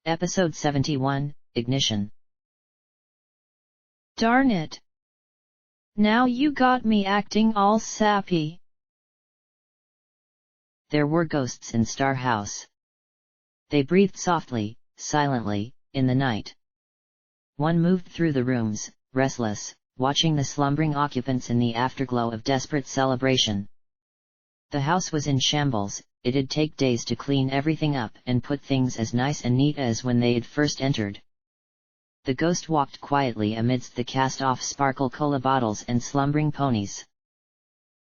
Episode 71, Ignition. Darn it! Now you got me acting all sappy. There were ghosts in Star House. They breathed softly, silently, in the night. One moved through the rooms, restless, watching the slumbering occupants in the afterglow of desperate celebration. The house was in shambles. It'd take days to clean everything up and put things as nice and neat as when they'd first entered. The ghost walked quietly amidst the cast-off sparkle cola bottles and slumbering ponies.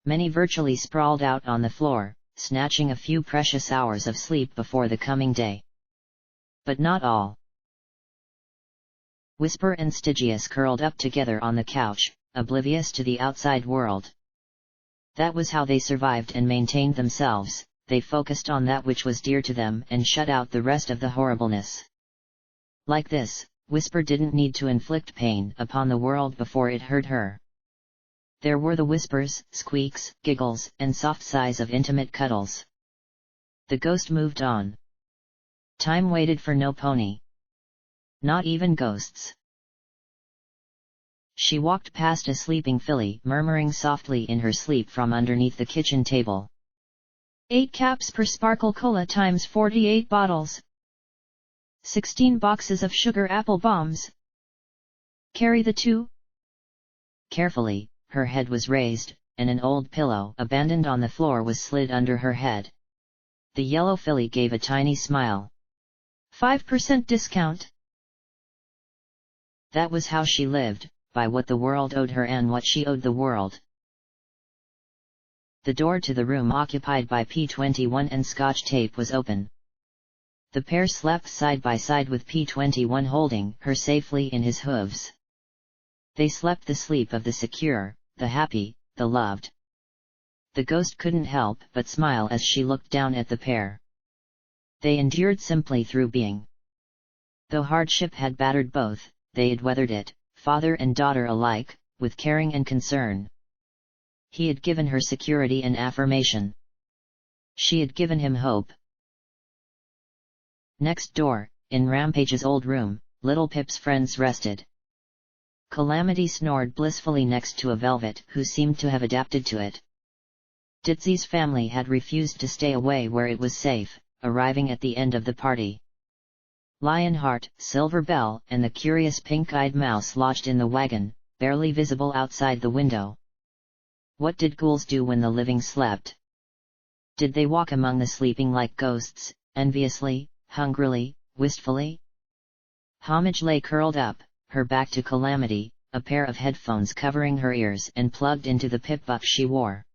Many virtually sprawled out on the floor, snatching a few precious hours of sleep before the coming day. But not all. Whisper and Stygius curled up together on the couch, oblivious to the outside world. That was how they survived and maintained themselves. They focused on that which was dear to them and shut out the rest of the horribleness. Like this, Whisper didn't need to inflict pain upon the world before it hurt her. There were the whispers, squeaks, giggles, and soft sighs of intimate cuddles. The ghost moved on. Time waited for no pony. Not even ghosts. She walked past a sleeping filly, murmuring softly in her sleep from underneath the kitchen table. 8 caps per sparkle cola times 48 bottles. 16 boxes of sugar apple bombs. Carry the 2? Carefully, her head was raised, and an old pillow abandoned on the floor was slid under her head. The yellow filly gave a tiny smile. 5% discount. That was how she lived, by what the world owed her and what she owed the world. The door to the room occupied by P21 and Scotch tape was open. The pair slept side by side with P21 holding her safely in his hooves. They slept the sleep of the secure, the happy, the loved. The ghost couldn't help but smile as she looked down at the pair. They endured simply through being. Though hardship had battered both, they had weathered it, father and daughter alike, with caring and concern. He had given her security and affirmation. She had given him hope. Next door, in Rampage's old room, little Pip's friends rested. Calamity snored blissfully next to a Velvet who seemed to have adapted to it. Ditsy's family had refused to stay away where it was safe, arriving at the end of the party. Lionheart, Silver Bell, and the curious pink-eyed mouse lodged in the wagon, barely visible outside the window. What did ghouls do when the living slept? Did they walk among the sleeping like ghosts, enviously, hungrily, wistfully? Homage lay curled up, her back to Calamity, a pair of headphones covering her ears and plugged into the pip-buck she wore.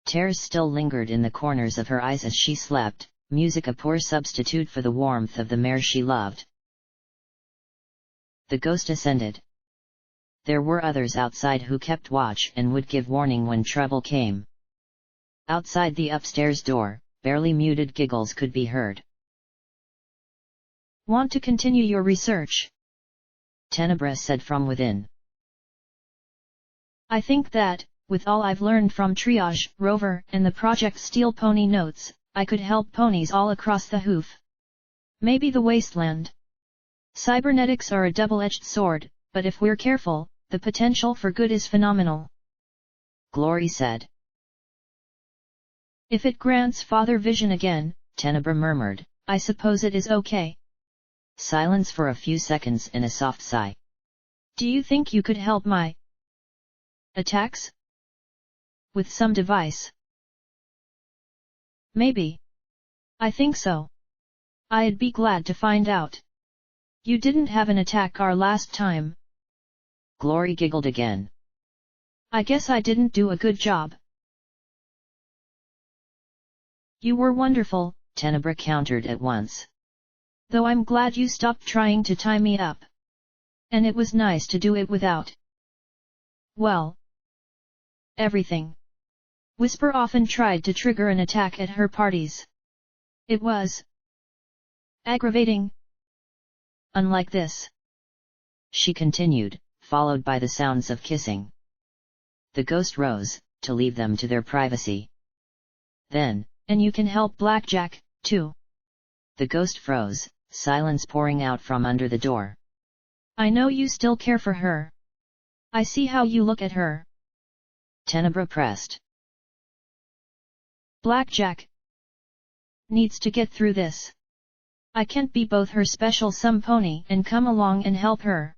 Tears still lingered in the corners of her eyes as she slept, music a poor substitute for the warmth of the mare she loved. The ghost ascended. There were others outside who kept watch and would give warning when trouble came. Outside the upstairs door, barely muted giggles could be heard. Want to continue your research? Tenebra said from within. I think that, with all I've learned from Triage, Rover, and the Project Steel Pony notes, I could help ponies all across the hoof. Maybe the wasteland. Cybernetics are a double-edged sword, but if we're careful, the potential for good is phenomenal. Glory said. If it grants Father vision again, Tenebra murmured, I suppose it is okay. Silence for a few seconds and a soft sigh. Do you think you could help my attacks? With some device? Maybe. I think so. I'd be glad to find out. You didn't have an attack our last time. Glory giggled again. I guess I didn't do a good job. You were wonderful, Tenebra countered at once. Though I'm glad you stopped trying to tie me up. And it was nice to do it without. Well. Everything. Whisper often tried to trigger an attack at her parties. It was aggravating. Unlike this. She continued, followed by the sounds of kissing. The ghost rose, to leave them to their privacy. Then, and you can help Blackjack, too. The ghost froze, silence pouring out from under the door. I know you still care for her. I see how you look at her. Tenebra pressed. Blackjack needs to get through this. I can't be both her special some pony and come along and help her.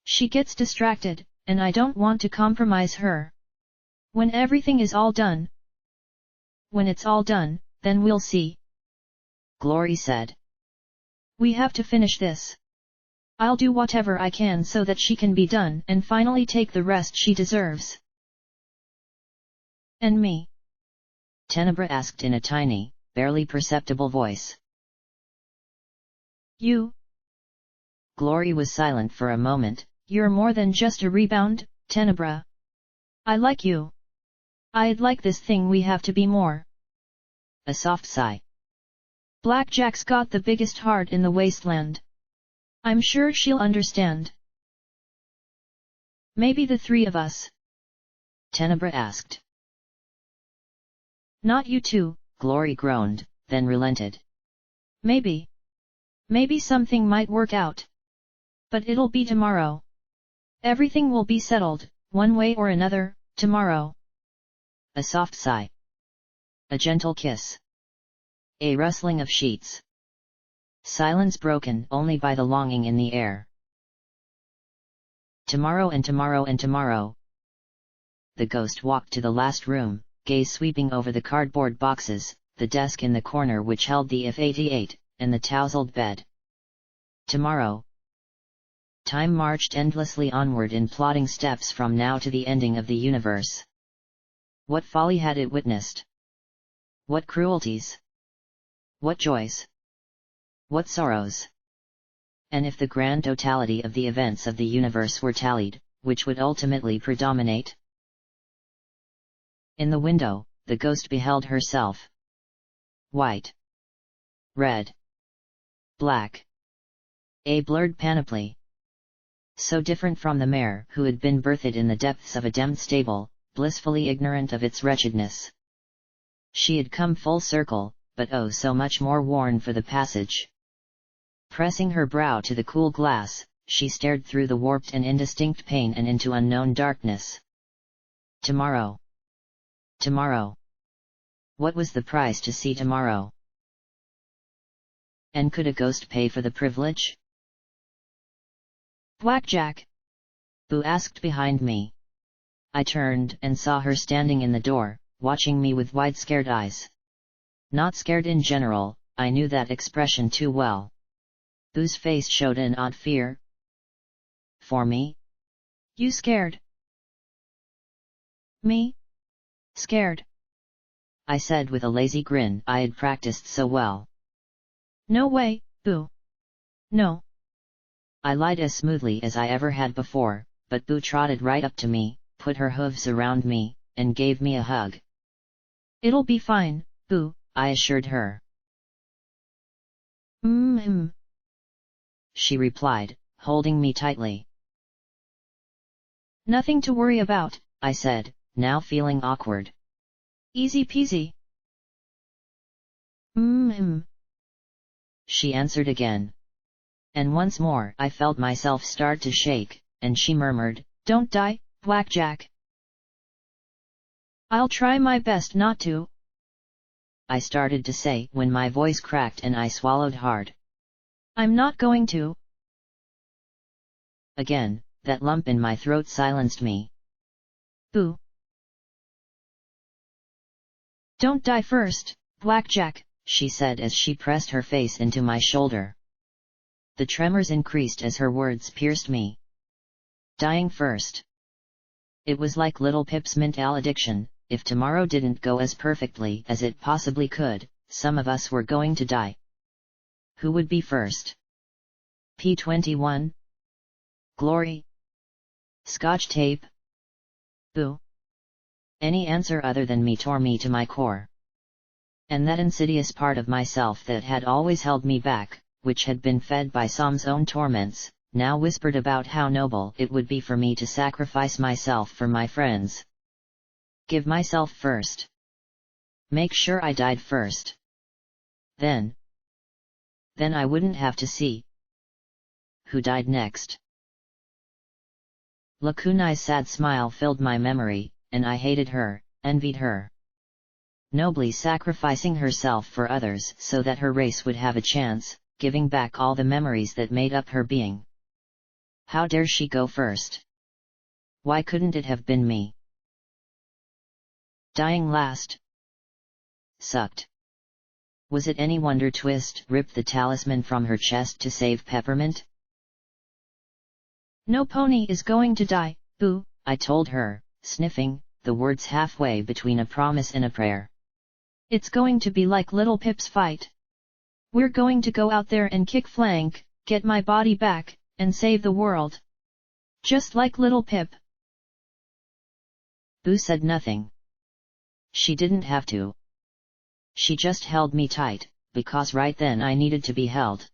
She gets distracted, and I don't want to compromise her. When everything is all done. When it's all done, then we'll see. Glory said. We have to finish this. I'll do whatever I can so that she can be done and finally take the rest she deserves. And me? Tenebra asked in a tiny, barely perceptible voice. You? Glory was silent for a moment. You're more than just a rebound, Tenebra. I like you. I'd like this thing we have to be more. A soft sigh. Blackjack's got the biggest heart in the wasteland. I'm sure she'll understand. Maybe the three of us? Tenebra asked. Not you two, Glory groaned, then relented. Maybe. Maybe something might work out. But it'll be tomorrow. Everything will be settled, one way or another, tomorrow. A soft sigh. A gentle kiss. A rustling of sheets. Silence broken only by the longing in the air. Tomorrow and tomorrow and tomorrow. The ghost walked to the last room, gaze sweeping over the cardboard boxes, the desk in the corner which held the F-88, and the tousled bed. Tomorrow. Time marched endlessly onward in plodding steps from now to the ending of the universe. What folly had it witnessed? What cruelties? What joys? What sorrows? And if the grand totality of the events of the universe were tallied, which would ultimately predominate? In the window, the ghost beheld herself. White. Red. Black. A blurred panoply. So different from the mare who had been birthed in the depths of a demmed stable, blissfully ignorant of its wretchedness. She had come full circle, but oh so much more worn for the passage. Pressing her brow to the cool glass, she stared through the warped and indistinct pane and into unknown darkness. Tomorrow. Tomorrow. What was the price to see tomorrow? And could a ghost pay for the privilege? Blackjack? Boo asked behind me. I turned and saw her standing in the door, watching me with wide scared eyes. Not scared in general, I knew that expression too well. Boo's face showed an odd fear. For me? You scared? Me? Scared? I said with a lazy grin I had practiced so well. No way, Boo. No. I lied as smoothly as I ever had before, but Boo trotted right up to me, put her hooves around me, and gave me a hug. It'll be fine, Boo, I assured her. She replied, holding me tightly. Nothing to worry about, I said, now feeling awkward. Easy peasy. She answered again. And once more I felt myself start to shake, and she murmured, Don't die, Blackjack. I'll try my best not to. I started to say when my voice cracked and I swallowed hard. I'm not going to. Again, that lump in my throat silenced me. Boo. Don't die first, Blackjack, she said as she pressed her face into my shoulder. The tremors increased as her words pierced me. Dying first. It was like little Pip's mint malediction. If tomorrow didn't go as perfectly as it possibly could, some of us were going to die. Who would be first? P21? Glory? Scotch tape? Boo? Any answer other than me tore me to my core. And that insidious part of myself that had always held me back, which had been fed by Sam's own torments, now whispered about how noble it would be for me to sacrifice myself for my friends. Give myself first. Make sure I died first. Then Then I wouldn't have to see who died next. Lakunai's sad smile filled my memory, and I hated her, envied her. Nobly sacrificing herself for others so that her race would have a chance, giving back all the memories that made up her being. How dare she go first? Why couldn't it have been me? Dying last. Sucked. Was it any wonder Twist ripped the talisman from her chest to save Peppermint? No pony is going to die, boo, I told her, sniffing, the words halfway between a promise and a prayer. It's going to be like Little Pip's fight. We're going to go out there and kick flank, get my body back, and save the world. Just like Little Pip. Boo said nothing. She didn't have to. She just held me tight, because right then I needed to be held.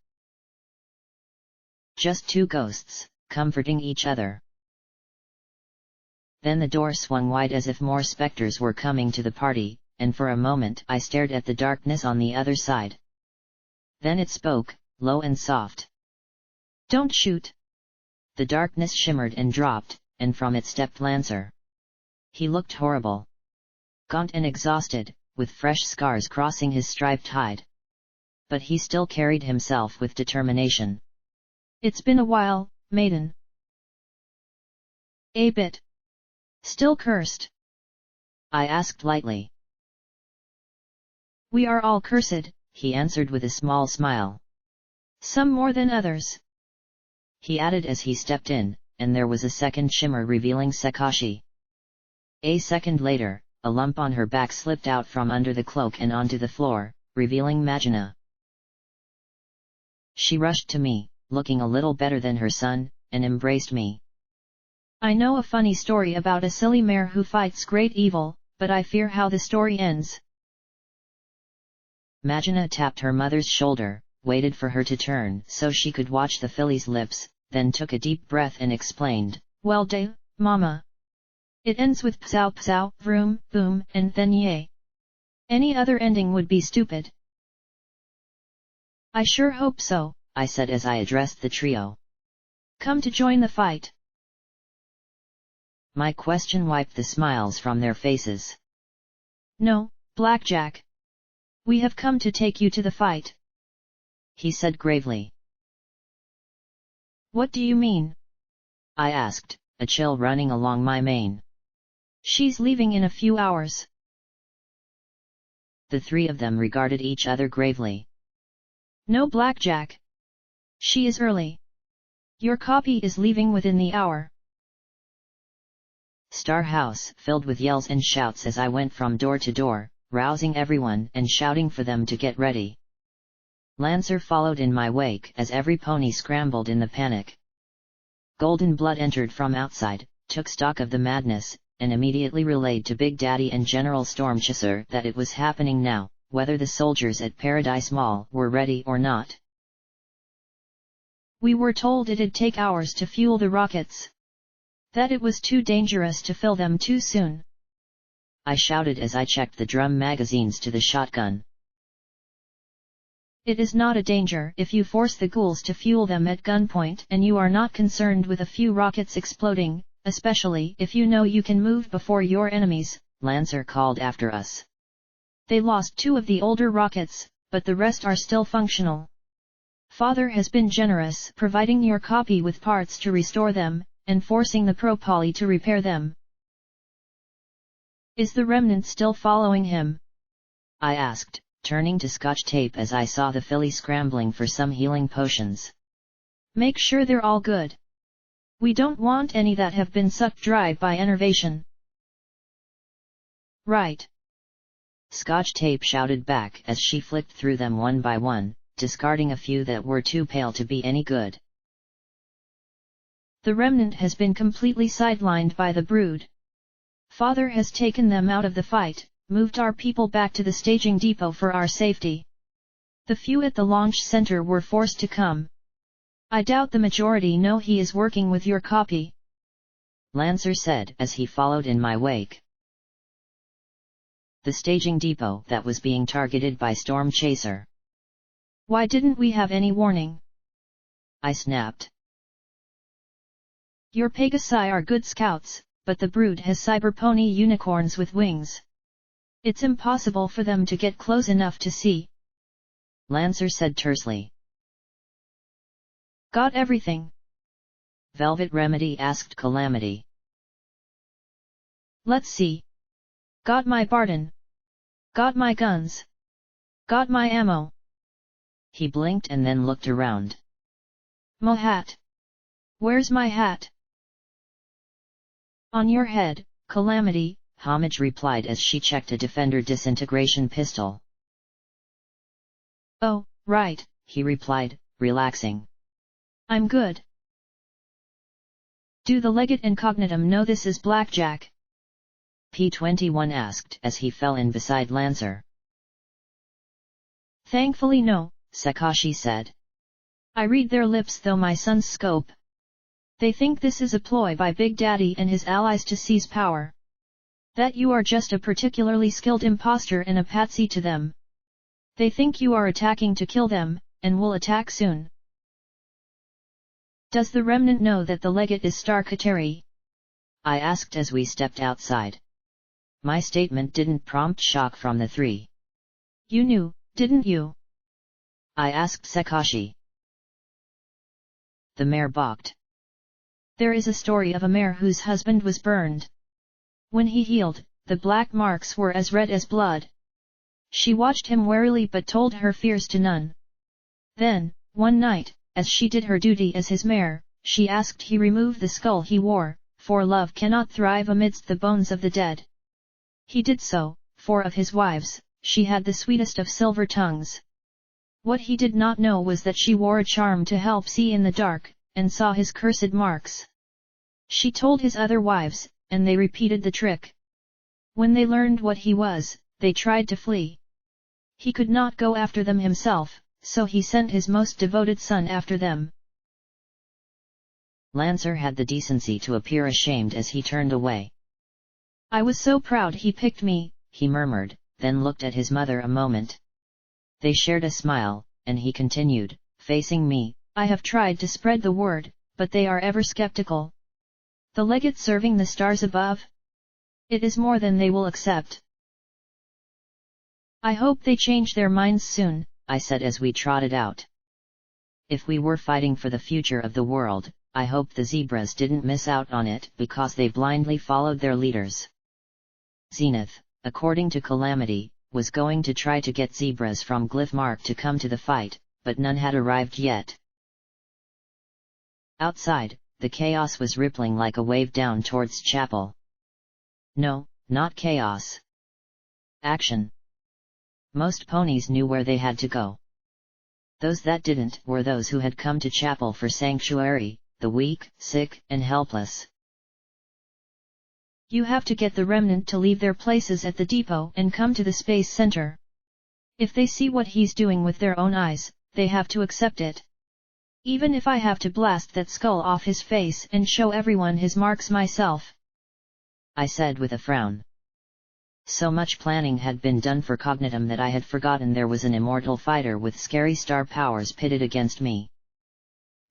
Just two ghosts, comforting each other. Then the door swung wide as if more specters were coming to the party, and for a moment I stared at the darkness on the other side. Then it spoke, low and soft. Don't shoot. The darkness shimmered and dropped, and from it stepped Lancer. He looked horrible. Gaunt and exhausted, with fresh scars crossing his striped hide. But he still carried himself with determination. It's been a while, maiden. A bit. Still cursed? I asked lightly. We are all cursed, he answered with a small smile. Some more than others. He added as he stepped in, and there was a second shimmer revealing Sakashi. A second later, a lump on her back slipped out from under the cloak and onto the floor, revealing Magina. She rushed to me, looking a little better than her son, and embraced me. I know a funny story about a silly mare who fights great evil, but I fear how the story ends. Magina tapped her mother's shoulder, waited for her to turn so she could watch the filly's lips, then took a deep breath and explained, Well Mama. It ends with psow psow, vroom, boom, and then yay. Any other ending would be stupid. I sure hope so, I said as I addressed the trio. Come to join the fight. My question wiped the smiles from their faces. No, Blackjack. We have come to take you to the fight, he said gravely. What do you mean? I asked, a chill running along my mane. She's leaving in a few hours. The three of them regarded each other gravely. No, Blackjack. She is early. Your copy is leaving within the hour. Star House filled with yells and shouts as I went from door to door, rousing everyone and shouting for them to get ready. Lancer followed in my wake as every pony scrambled in the panic. Golden Blood entered from outside, took stock of the madness, and immediately relayed to Big Daddy and General Stormchaser that it was happening now, whether the soldiers at Paradise Mall were ready or not. We were told it'd take hours to fuel the rockets. That it was too dangerous to fill them too soon. I shouted as I checked the drum magazines to the shotgun. It is not a danger if you force the ghouls to fuel them at gunpoint and you are not concerned with a few rockets exploding, especially if you know you can move before your enemies, Lancer called after us. They lost 2 of the older rockets, but the rest are still functional. Father has been generous providing your copy with parts to restore them, and forcing the Propoly to repair them. Is the remnant still following him? I asked, turning to Scotch Tape as I saw the filly scrambling for some healing potions. Make sure they're all good. We don't want any that have been sucked dry by enervation. Right. Scotch Tape shouted back as she flicked through them one by one, discarding a few that were too pale to be any good. The remnant has been completely sidelined by the brood. Father has taken them out of the fight, moved our people back to the staging depot for our safety. The few at the launch center were forced to come. I doubt the majority know he is working with your copy, Lancer said as he followed in my wake. The staging depot that was being targeted by Stormchaser. Why didn't we have any warning? I snapped. Your Pegasi are good scouts, but the brood has cyber pony unicorns with wings. It's impossible for them to get close enough to see. Lancer said tersely. Got everything? Velvet Remedy asked Calamity. Let's see. Got my Barton. Got my guns. Got my ammo. He blinked and then looked around. My hat. Where's my hat? On your head, Calamity, Homage replied as she checked a Defender disintegration pistol. Oh, right, he replied, relaxing. I'm good. Do the Legate and Cognitum know this is Blackjack? P-21 asked as he fell in beside Lancer. Thankfully no, Sakashi said. I read their lips though my son's scope. They think this is a ploy by Big Daddy and his allies to seize power. That you are just a particularly skilled imposter and a patsy to them. They think you are attacking to kill them, and will attack soon. Does the Remnant know that the Legate is Star Kateri? I asked as we stepped outside. My statement didn't prompt shock from the three. You knew, didn't you? I asked Sakashi. The mayor balked. There is a story of a mayor whose husband was burned. When he healed, the black marks were as red as blood. She watched him warily but told her fears to none. Then, one night, as she did her duty as his mayor, she asked he remove the skull he wore, for love cannot thrive amidst the bones of the dead. He did so, for of his wives, she had the sweetest of silver tongues. What he did not know was that she wore a charm to help see in the dark, and saw his cursed marks. She told his other wives, and they repeated the trick. When they learned what he was, they tried to flee. He could not go after them himself, so he sent his most devoted son after them. Lancer had the decency to appear ashamed as he turned away. I was so proud he picked me, he murmured, then looked at his mother a moment. They shared a smile, and he continued, facing me, I have tried to spread the word, but they are ever skeptical. The Legate serving the stars above? It is more than they will accept. I hope they change their minds soon, I said as we trotted out. If we were fighting for the future of the world, I hoped the zebras didn't miss out on it because they blindly followed their leaders. Zenith, according to Calamity, was going to try to get zebras from Glyphmark to come to the fight, but none had arrived yet. Outside, the chaos was rippling like a wave down towards Chapel. No, not chaos. Action. Most ponies knew where they had to go. Those that didn't were those who had come to Chapel for sanctuary, the weak, sick, and helpless. You have to get the Remnant to leave their places at the depot and come to the space center. If they see what he's doing with their own eyes, they have to accept it. Even if I have to blast that skull off his face and show everyone his marks myself. I said with a frown. So much planning had been done for Cognitum that I had forgotten there was an immortal fighter with scary star powers pitted against me.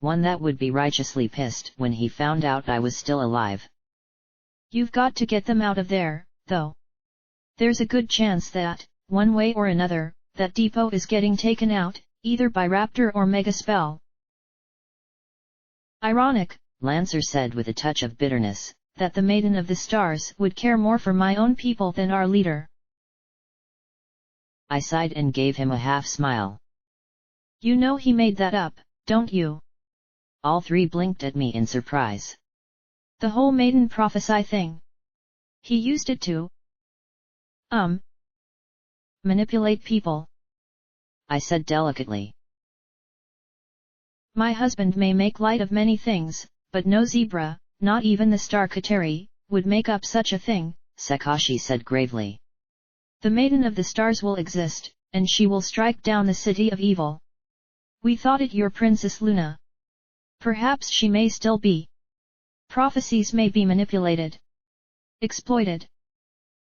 One that would be righteously pissed when he found out I was still alive. You've got to get them out of there, though. There's a good chance that, one way or another, that depot is getting taken out, either by Raptor or Mega Spell. Ironic, Lancer said with a touch of bitterness, that the Maiden of the Stars would care more for my own people than our leader. I sighed and gave him a half-smile. You know he made that up, don't you? All three blinked at me in surprise. The whole Maiden prophesy thing. He used it to manipulate people. I said delicately. My husband may make light of many things, but no zebra, not even the Star Kateri, would make up such a thing, Sakashi said gravely. The Maiden of the Stars will exist, and she will strike down the city of evil. We thought it your Princess Luna. Perhaps she may still be. Prophecies may be manipulated, exploited.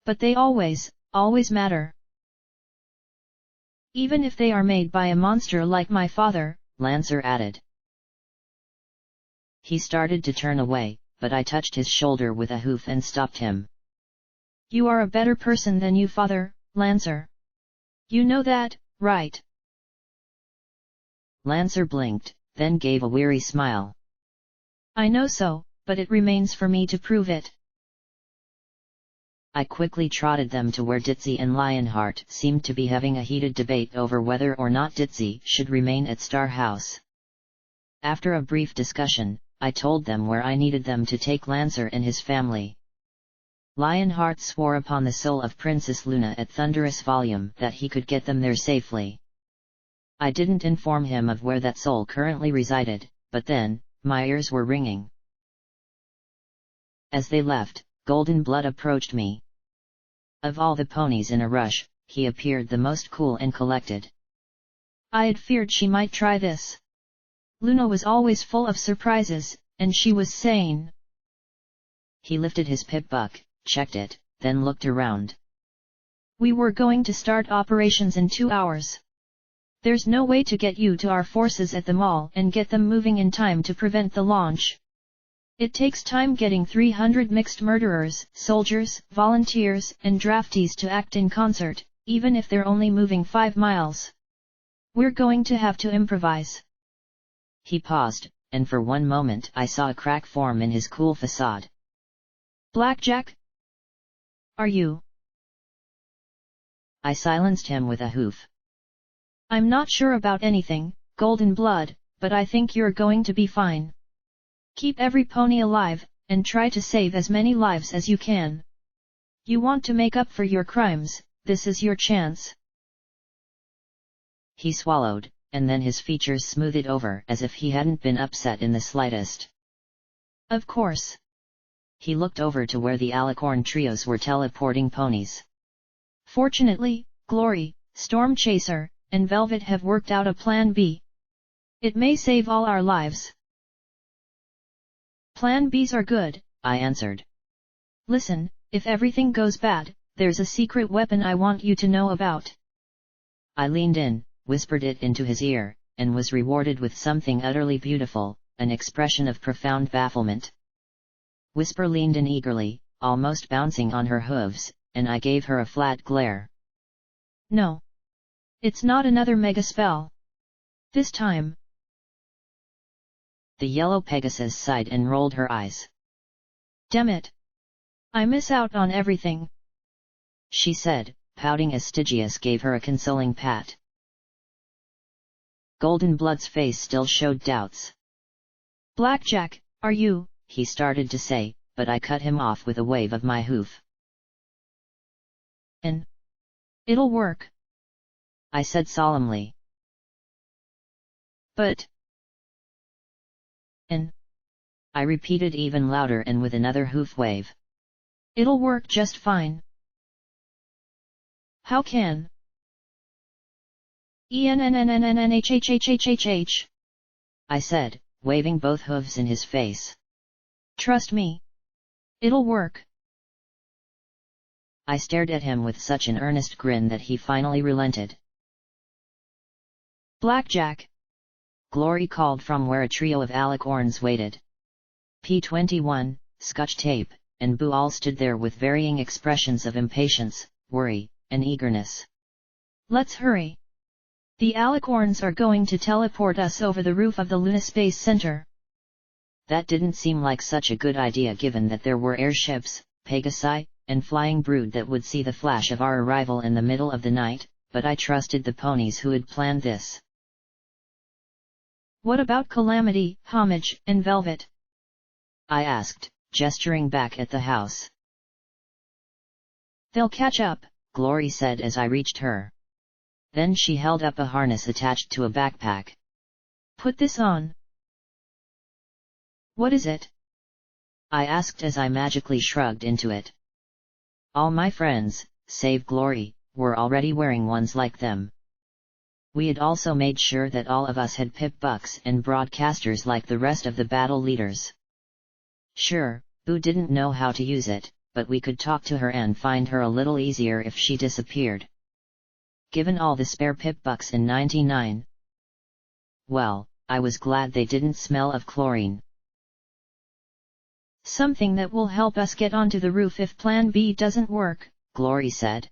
But they always matter. Even if they are made by a monster like my father, Lancer added. He started to turn away, but I touched his shoulder with a hoof and stopped him. You are a better person than you father, Lancer. You know that, right? Lancer blinked, then gave a weary smile. I know so, but it remains for me to prove it. I quickly trotted them to where Ditzy and Lionheart seemed to be having a heated debate over whether or not Ditzy should remain at Star House. After a brief discussion, I told them where I needed them to take Lancer and his family. Lionheart swore upon the soul of Princess Luna at thunderous volume that he could get them there safely. I didn't inform him of where that soul currently resided, but then, my ears were ringing. As they left, Golden Blood approached me. Of all the ponies in a rush, he appeared the most cool and collected. I had feared she might try this. Luna was always full of surprises, and she was sane. He lifted his pip-buck, checked it, then looked around. We were going to start operations in 2 hours. There's no way to get you to our forces at the mall and get them moving in time to prevent the launch. It takes time getting 300 mixed murderers, soldiers, volunteers, and draftees to act in concert, even if they're only moving 5 miles. We're going to have to improvise. He paused, and for one moment I saw a crack form in his cool facade. Blackjack? Are you? I silenced him with a hoof. I'm not sure about anything, Golden Blood, but I think you're going to be fine. Keep every pony alive, and try to save as many lives as you can. You want to make up for your crimes, this is your chance. He swallowed, and then his features smoothed over as if he hadn't been upset in the slightest. Of course. He looked over to where the Alicorn trios were teleporting ponies. Fortunately, Glory, Storm Chaser, and Velvet have worked out a plan B. It may save all our lives. Plan Bs are good, I answered. Listen, if everything goes bad, there's a secret weapon I want you to know about. I leaned in, whispered it into his ear, and was rewarded with something utterly beautiful, an expression of profound bafflement. Whisper leaned in eagerly, almost bouncing on her hooves, and I gave her a flat glare. No. It's not another mega spell. This time. The yellow Pegasus sighed and rolled her eyes. Damn it. I miss out on everything, she said, pouting as Stygius gave her a consoling pat. Golden Blood's face still showed doubts. Blackjack, are you? He started to say, but I cut him off with a wave of my hoof. And it'll work, I said solemnly. But I repeated even louder and with another hoof wave. It'll work just fine. How can? ENNNNNHHHHHH, I said, waving both hooves in his face. Trust me. It'll work. I stared at him with such an earnest grin that he finally relented. Blackjack, Glory called from where a trio of Alicorns waited. P21, Scotch Tape, and Boo all stood there with varying expressions of impatience, worry, and eagerness. Let's hurry. The Alicorns are going to teleport us over the roof of the Luna Space Center. That didn't seem like such a good idea given that there were airships, Pegasi, and flying brood that would see the flash of our arrival in the middle of the night, but I trusted the ponies who had planned this. What about Calamity, Homage, and Velvet? I asked, gesturing back at the house. They'll catch up, Glory said as I reached her. Then she held up a harness attached to a backpack. Put this on. What is it? I asked as I magically shrugged into it. All my friends, save Glory, were already wearing ones like them. We had also made sure that all of us had pip-bucks and broadcasters like the rest of the battle leaders. Sure, Boo didn't know how to use it, but we could talk to her and find her a little easier if she disappeared. given all the spare pip bucks in 99. Well, I was glad they didn't smell of chlorine. Something that will help us get onto the roof if Plan B doesn't work, Glory said.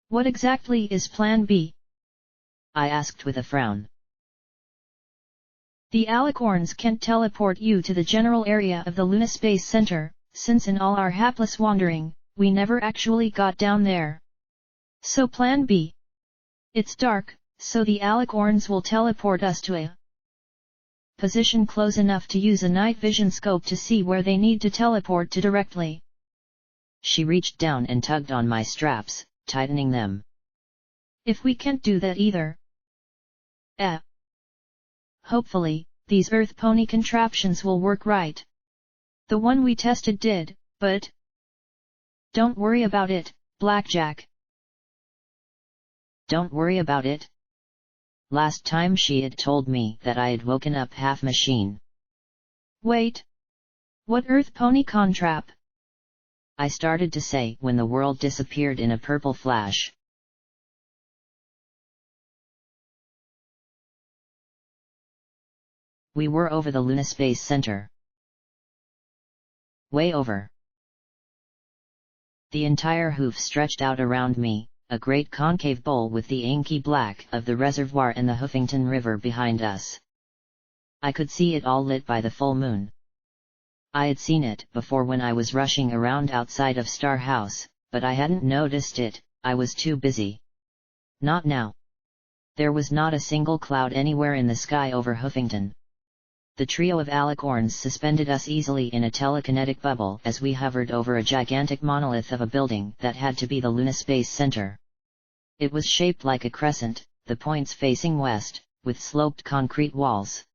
What exactly is Plan B? I asked with a frown. The alicorns can't teleport you to the general area of the Luna Space Center, since in all our hapless wandering, we never actually got down there. So Plan B. It's dark, so the alicorns will teleport us to a position close enough to use a night vision scope to see where they need to teleport to directly. She reached down and tugged on my straps, tightening them. If we can't do that either. Hopefully, these Earth pony contraptions will work right. The one we tested did, but don't worry about it, Blackjack. Don't worry about it? Last time she had told me that I had woken up half machine. Wait. What Earth pony contrap? I started to say when the world disappeared in a purple flash. We were over the Luna Space Center. Way over. The entire hoof stretched out around me, a great concave bowl with the inky black of the reservoir and the Hoofington River behind us. I could see it all lit by the full moon. I had seen it before when I was rushing around outside of Star House, but I hadn't noticed it, I was too busy. Not now. There was not a single cloud anywhere in the sky over Hoofington. The trio of alicorns suspended us easily in a telekinetic bubble as we hovered over a gigantic monolith of a building that had to be the Luna Space Center. It was shaped like a crescent, the points facing west, with sloped concrete walls.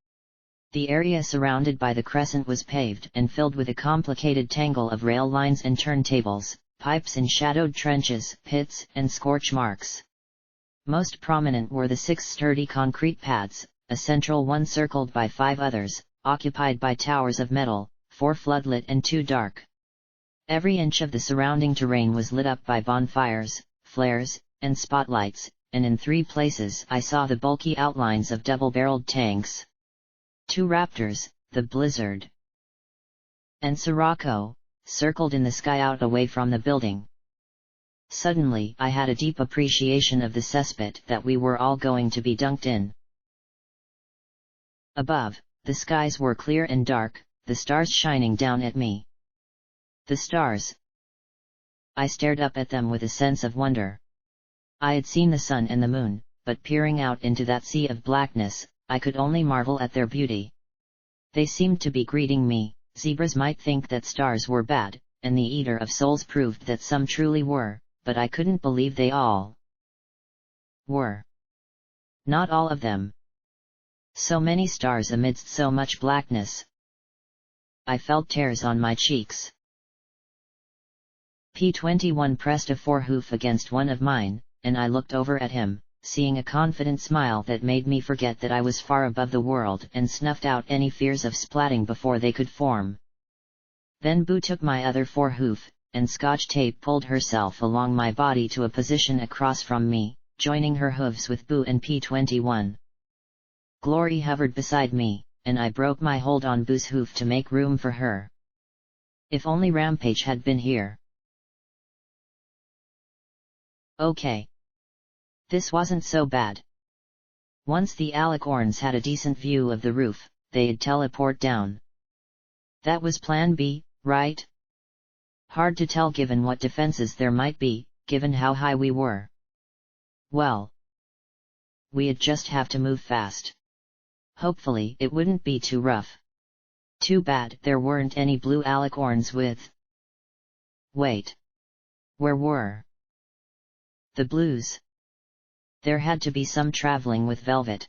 The area surrounded by the crescent was paved and filled with a complicated tangle of rail lines and turntables, pipes in shadowed trenches, pits, and scorch marks. Most prominent were the 6 sturdy concrete pads, a central one circled by 5 others, occupied by towers of metal, 4 floodlit and 2 dark. Every inch of the surrounding terrain was lit up by bonfires, flares, and spotlights, and in 3 places I saw the bulky outlines of double-barreled tanks. 2 Raptors, the Blizzard and Sirocco, circled in the sky out away from the building. Suddenly I had a deep appreciation of the cesspit that we were all going to be dunked in. Above, the skies were clear and dark, the stars shining down at me. The stars. I stared up at them with a sense of wonder. I had seen the sun and the moon, but peering out into that sea of blackness, I could only marvel at their beauty. They seemed to be greeting me. Zebras might think that stars were bad, and the Eater of Souls proved that some truly were, but I couldn't believe they all were. Not all of them. So many stars amidst so much blackness. I felt tears on my cheeks. P21 pressed a forehoof against one of mine, and I looked over at him, seeing a confident smile that made me forget that I was far above the world and snuffed out any fears of splatting before they could form. Then Boo took my other forehoof, and Scotch tape pulled herself along my body to a position across from me, joining her hooves with Boo and P21. Glory hovered beside me, and I broke my hold on Boo's hoof to make room for her. If only Rampage had been here. Okay. This wasn't so bad. Once the alicorns had a decent view of the roof, they'd teleport down. That was Plan B, right? Hard to tell given what defenses there might be, given how high we were. Well, we'd just have to move fast. Hopefully it wouldn't be too rough. Too bad there weren't any blue alicorns with... Wait. Where were the blues? There had to be some traveling with Velvet.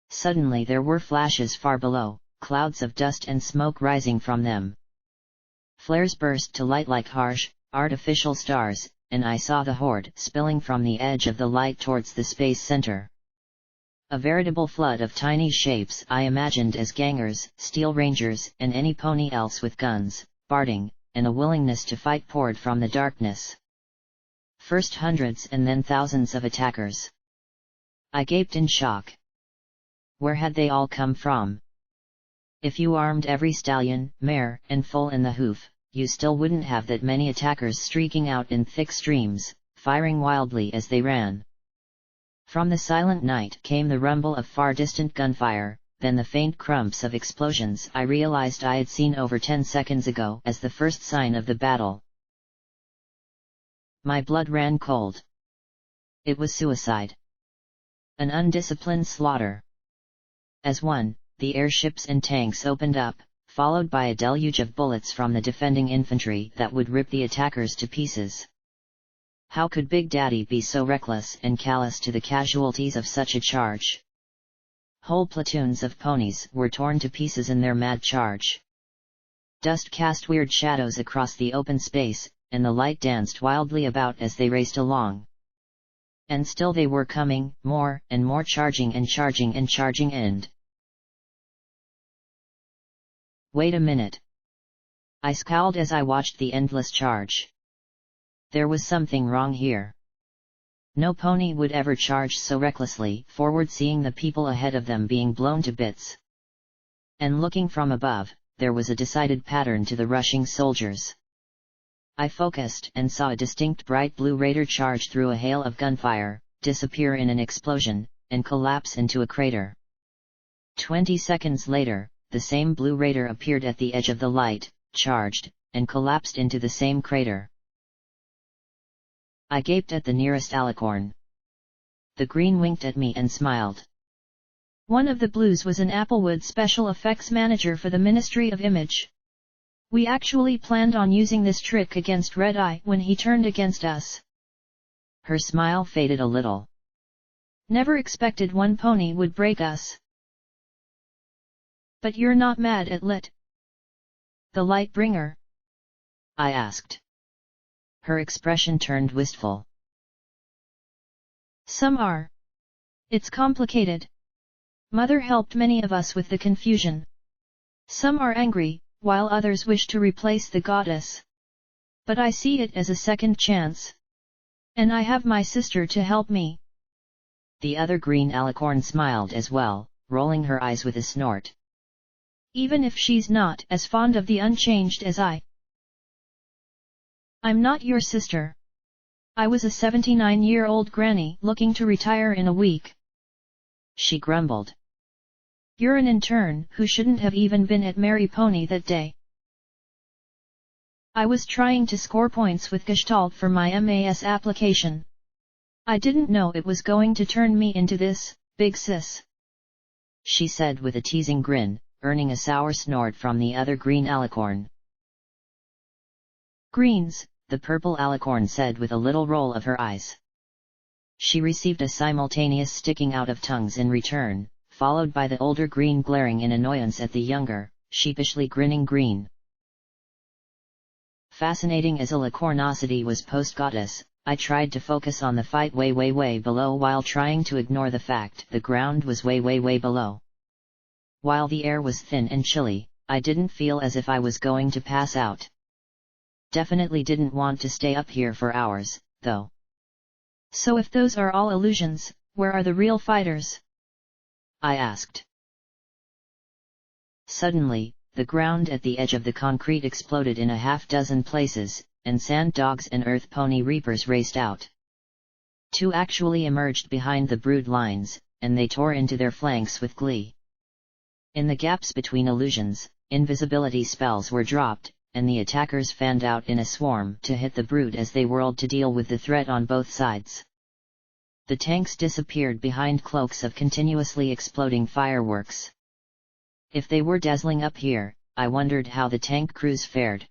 Suddenly there were flashes far below, clouds of dust and smoke rising from them. Flares burst to light like harsh, artificial stars, and I saw the horde spilling from the edge of the light towards the space center. A veritable flood of tiny shapes I imagined as gangers, steel rangers, and any pony else with guns, barding, and a willingness to fight poured from the darkness. First hundreds and then thousands of attackers. I gaped in shock. Where had they all come from? If you armed every stallion, mare, and foal in the hoof, you still wouldn't have that many attackers streaking out in thick streams, firing wildly as they ran. From the silent night came the rumble of far-distant gunfire, then the faint crumps of explosions I realized I had seen over 10 seconds ago as the first sign of the battle. My blood ran cold. It was suicide. An undisciplined slaughter. As one, the airships and tanks opened up, followed by a deluge of bullets from the defending infantry that would rip the attackers to pieces. How could Big Daddy be so reckless and callous to the casualties of such a charge? Whole platoons of ponies were torn to pieces in their mad charge. Dust cast weird shadows across the open space, and the light danced wildly about as they raced along. And still they were coming, more and more, charging and charging and charging, and... Wait a minute. I scowled as I watched the endless charge. There was something wrong here. No pony would ever charge so recklessly forward, seeing the people ahead of them being blown to bits. And looking from above, there was a decided pattern to the rushing soldiers. I focused and saw a distinct bright blue raider charge through a hail of gunfire, disappear in an explosion, and collapse into a crater. 20 seconds later, the same blue raider appeared at the edge of the light, charged, and collapsed into the same crater. I gaped at the nearest alicorn. The green winked at me and smiled. One of the blues was an Applewood special effects manager for the Ministry of Image. We actually planned on using this trick against Red Eye when he turned against us. Her smile faded a little. Never expected one pony would break us. But you're not mad at Lit, the Lightbringer? I asked. Her expression turned wistful. Some are. It's complicated. Mother helped many of us with the confusion. Some are angry, while others wish to replace the goddess. But I see it as a second chance. And I have my sister to help me. The other green alicorn smiled as well, rolling her eyes with a snort. Even if she's not as fond of the Unchanged as I'm not your sister. I was a 79-year-old granny looking to retire in a week. She grumbled. You're an intern who shouldn't have even been at Mary Pony that day. I was trying to score points with Gestalt for my MAS application. I didn't know it was going to turn me into this, big sis. She said with a teasing grin, earning a sour snort from the other green alicorn. Greens, the purple alicorn said with a little roll of her eyes. She received a simultaneous sticking out of tongues in return, followed by the older green glaring in annoyance at the younger, sheepishly grinning green. Fascinating as alicornosity was post-goddess, I tried to focus on the fight way below while trying to ignore the fact the ground was way below. While the air was thin and chilly, I didn't feel as if I was going to pass out. Definitely didn't want to stay up here for hours, though. So if those are all illusions, where are the real fighters? I asked. Suddenly, the ground at the edge of the concrete exploded in a half-dozen places, and sand dogs and earth pony reapers raced out. 2 actually emerged behind the brood lines, and they tore into their flanks with glee. In the gaps between illusions, invisibility spells were dropped, and the attackers fanned out in a swarm to hit the brood as they whirled to deal with the threat on both sides. The tanks disappeared behind cloaks of continuously exploding fireworks. If they were dazzling up here, I wondered how the tank crews fared.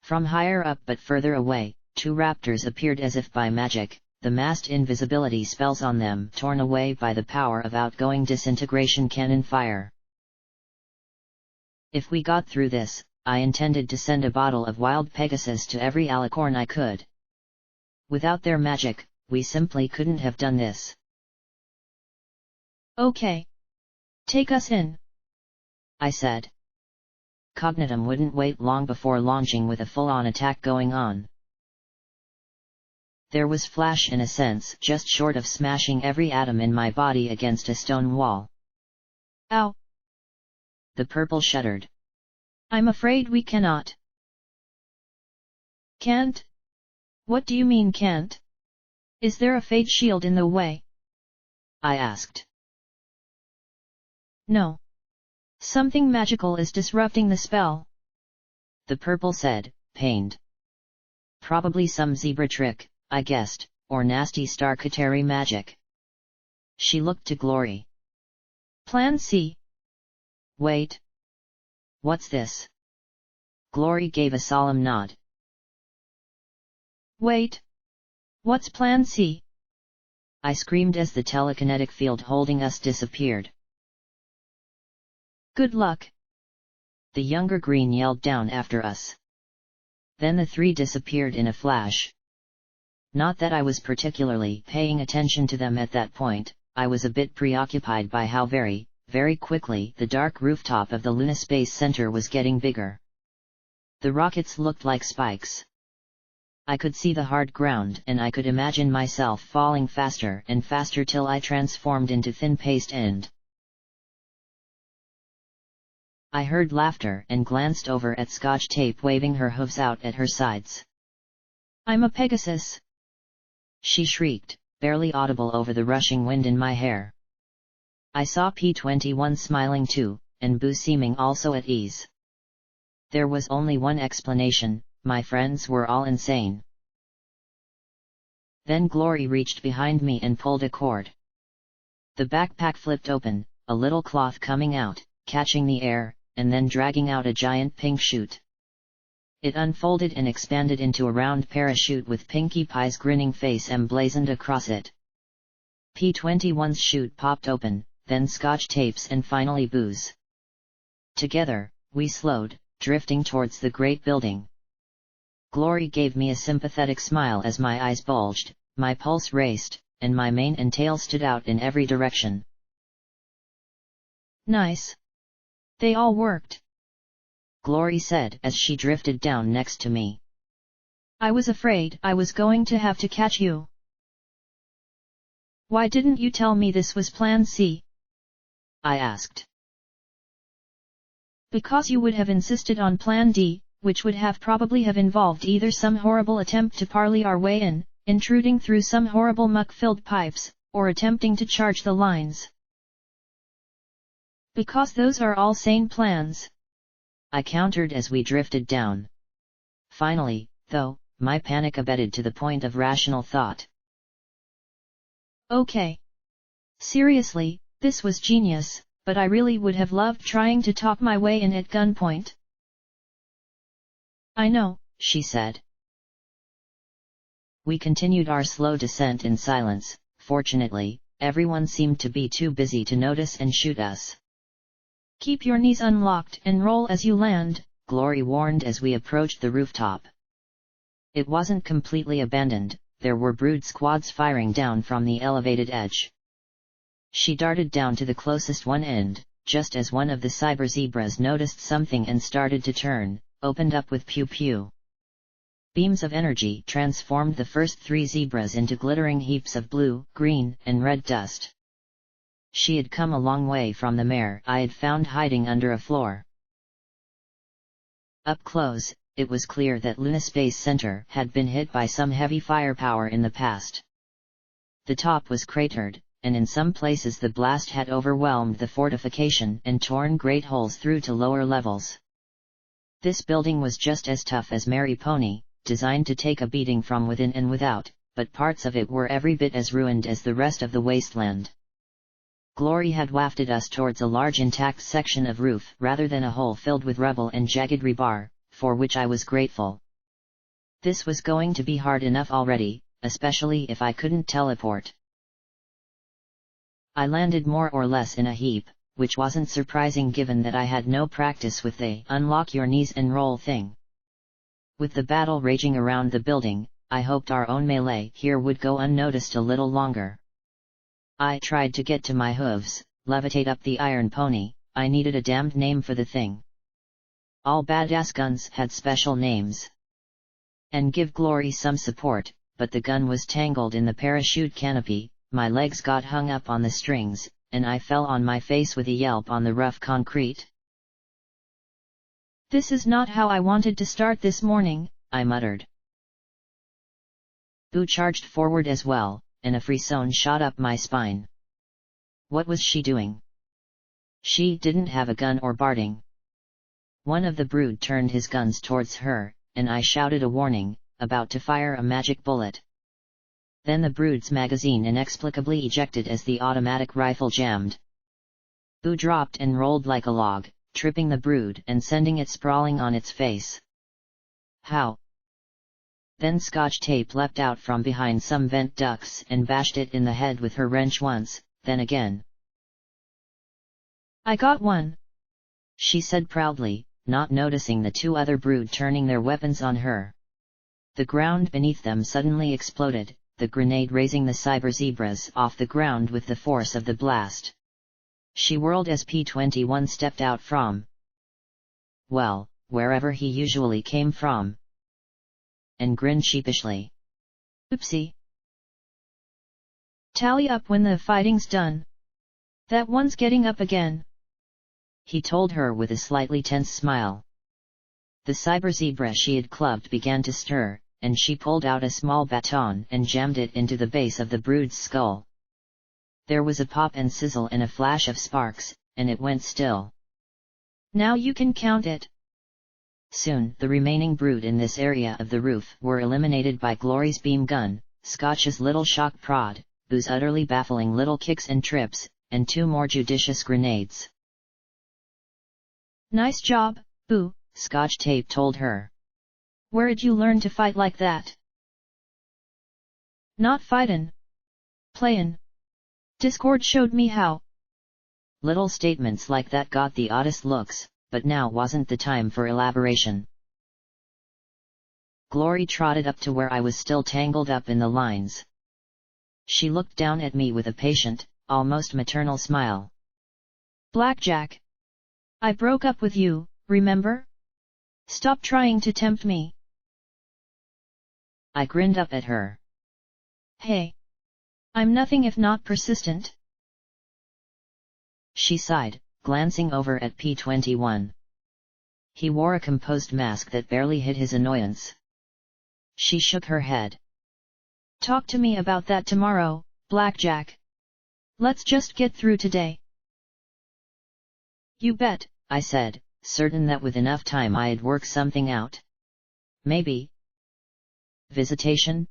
From higher up but further away, 2 raptors appeared as if by magic, the massed invisibility spells on them torn away by the power of outgoing disintegration cannon fire. If we got through this, I intended to send a bottle of wild Pegasus to every alicorn I could. Without their magic, we simply couldn't have done this. Okay. Take us in, I said. Cognitum wouldn't wait long before launching with a full-on attack going on. There was flash in a sense, just short of smashing every atom in my body against a stone wall. Ow! The purple shuddered. I'm afraid we cannot. Can't? What do you mean can't? Is there a fate shield in the way? I asked. No. Something magical is disrupting the spell. The purple said, pained. Probably some zebra trick, I guessed, or nasty Starkateri magic. She looked to Glory. Plan C. Wait. What's this? Glory gave a solemn nod. Wait. What's Plan C? I screamed as the telekinetic field holding us disappeared. Good luck. The younger green yelled down after us. Then the three disappeared in a flash. Not that I was particularly paying attention to them at that point, I was a bit preoccupied by how very quickly the dark rooftop of the Luna Space Center was getting bigger. The rockets looked like spikes. I could see the hard ground and I could imagine myself falling faster and faster till I transformed into thin paste and I heard laughter and glanced over at Scotch Tape waving her hooves out at her sides. I'm a Pegasus! She shrieked, barely audible over the rushing wind in my hair. I saw P-21 smiling too, and Boo seeming also at ease. There was only one explanation, my friends were all insane. Then Glory reached behind me and pulled a cord. The backpack flipped open, a little cloth coming out, catching the air, and then dragging out a giant pink chute. It unfolded and expanded into a round parachute with Pinkie Pie's grinning face emblazoned across it. P-21's chute popped open, then Scotch Tape's and finally Boo's. Together, we slowed, drifting towards the great building. Glory gave me a sympathetic smile as my eyes bulged, my pulse raced, and my mane and tail stood out in every direction. Nice. They all worked. Glory said as she drifted down next to me. I was afraid I was going to have to catch you. Why didn't you tell me this was Plan C? I asked. Because you would have insisted on Plan D, which would have probably have involved either some horrible attempt to parley our way in, intruding through some horrible muck-filled pipes, or attempting to charge the lines. Because those are all sane plans. I countered as we drifted down. Finally, though, my panic abated to the point of rational thought. Okay. Seriously, this was genius, but I really would have loved trying to talk my way in at gunpoint. I know, she said. We continued our slow descent in silence. Fortunately, everyone seemed to be too busy to notice and shoot us. Keep your knees unlocked and roll as you land, Glory warned as we approached the rooftop. It wasn't completely abandoned, there were brood squads firing down from the elevated edge. She darted down to the closest one and, just as one of the cyber zebras noticed something and started to turn, opened up with pew-pew. Beams of energy transformed the first 3 zebras into glittering heaps of blue, green, and red dust. She had come a long way from the mare I had found hiding under a floor. Up close, it was clear that Luna Space Center had been hit by some heavy firepower in the past. The top was cratered, and in some places the blast had overwhelmed the fortification and torn great holes through to lower levels. This building was just as tough as Mary Pony, designed to take a beating from within and without, but parts of it were every bit as ruined as the rest of the wasteland. Glory had wafted us towards a large intact section of roof rather than a hole filled with rubble and jagged rebar, for which I was grateful. This was going to be hard enough already, especially if I couldn't teleport. I landed more or less in a heap, which wasn't surprising given that I had no practice with the unlock your knees and roll thing. With the battle raging around the building, I hoped our own melee here would go unnoticed a little longer. I tried to get to my hooves, levitate up the iron pony. I needed a damned name for the thing. All badass guns had special names. And give Glory some support, but the gun was tangled in the parachute canopy, my legs got hung up on the strings, and I fell on my face with a yelp on the rough concrete. "This is not how I wanted to start this morning," I muttered. Boo charged forward as well, and a frisson shot up my spine. What was she doing? She didn't have a gun or barding. One of the brood turned his guns towards her, and I shouted a warning, about to fire a magic bullet. Then the brood's magazine inexplicably ejected as the automatic rifle jammed. Boo dropped and rolled like a log, tripping the brood and sending it sprawling on its face. How? Then Scotch Tape leapt out from behind some vent ducts and bashed it in the head with her wrench once, then again. "I got one," she said proudly, not noticing the two other brood turning their weapons on her. The ground beneath them suddenly exploded, the grenade raising the cyber zebras off the ground with the force of the blast. She whirled as P-21 stepped out from, well, wherever he usually came from, and grinned sheepishly. "Oopsie. Tally up when the fighting's done. That one's getting up again," he told her with a slightly tense smile. The cyber zebra she had clubbed began to stir, and she pulled out a small baton and jammed it into the base of the brood's skull. There was a pop and sizzle and a flash of sparks, and it went still. "Now you can count it." Soon, the remaining brood in this area of the roof were eliminated by Glory's beam gun, Scotch's little shock prod, Boo's utterly baffling little kicks and trips, and 2 more judicious grenades. "Nice job, Boo," Scotch Tape told her. "Where'd you learn to fight like that?" "Not fightin'. Playin'. Discord showed me how." Little statements like that got the oddest looks, but now wasn't the time for elaboration. Glory trotted up to where I was still tangled up in the lines. She looked down at me with a patient, almost maternal smile. "Blackjack. I broke up with you, remember? Stop trying to tempt me." I grinned up at her. "Hey. I'm nothing if not persistent." She sighed, glancing over at P-21. He wore a composed mask that barely hid his annoyance. She shook her head. "Talk to me about that tomorrow, Blackjack. Let's just get through today." "You bet," I said, certain that with enough time I'd work something out. Maybe. Visitation?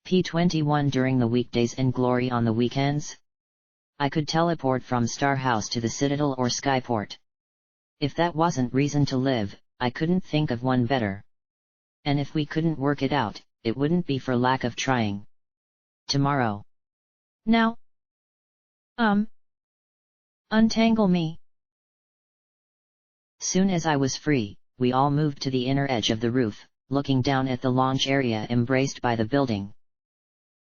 P-21 during the weekdays and Glory on the weekends? I could teleport from Star House to the Citadel or Skyport. If that wasn't reason to live, I couldn't think of one better. And if we couldn't work it out, it wouldn't be for lack of trying. Tomorrow. Now? Untangle me. Soon as I was free, we all moved to the inner edge of the roof, looking down at the launch area embraced by the building.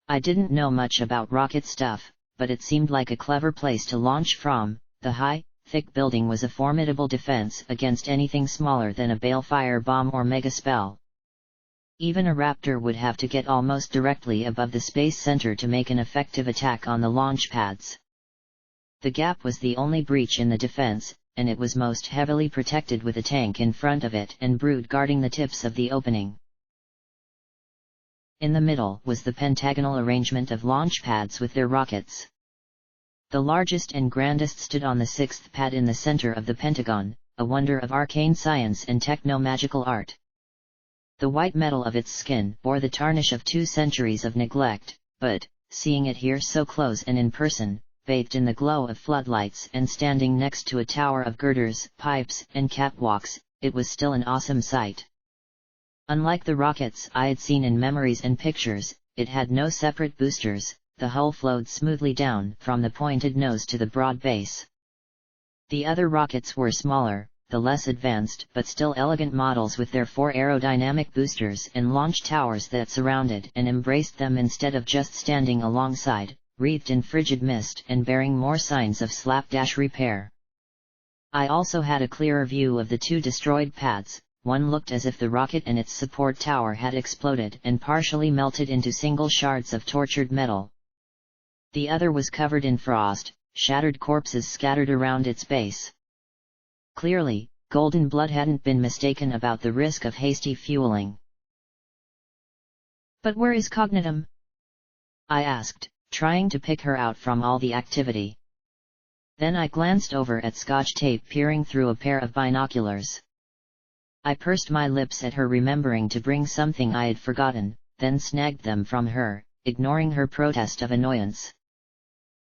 I didn't know much about rocket stuff, but it seemed like a clever place to launch from. The high, thick building was a formidable defense against anything smaller than a balefire bomb or megaspell. Even a Raptor would have to get almost directly above the space center to make an effective attack on the launch pads. The gap was the only breach in the defense, and it was most heavily protected with a tank in front of it and brood guarding the tips of the opening. In the middle was the pentagonal arrangement of launch pads with their rockets. The largest and grandest stood on the 6th pad in the center of the pentagon, a wonder of arcane science and techno-magical art. The white metal of its skin bore the tarnish of 2 centuries of neglect, but, seeing it here so close and in person, bathed in the glow of floodlights and standing next to a tower of girders, pipes, and catwalks, it was still an awesome sight. Unlike the rockets I had seen in memories and pictures, it had no separate boosters, the hull flowed smoothly down from the pointed nose to the broad base. The other rockets were smaller, the less advanced but still elegant models with their 4 aerodynamic boosters and launch towers that surrounded and embraced them instead of just standing alongside, wreathed in frigid mist and bearing more signs of slapdash repair. I also had a clearer view of the 2 destroyed pads, one looked as if the rocket and its support tower had exploded and partially melted into single shards of tortured metal. The other was covered in frost, shattered corpses scattered around its base. Clearly, Golden Blood hadn't been mistaken about the risk of hasty fueling. "But where is Cognitum?" I asked, trying to pick her out from all the activity. Then I glanced over at Scotch Tape peering through a pair of binoculars. I pursed my lips at her, remembering to bring something I had forgotten, then snagged them from her, ignoring her protest of annoyance.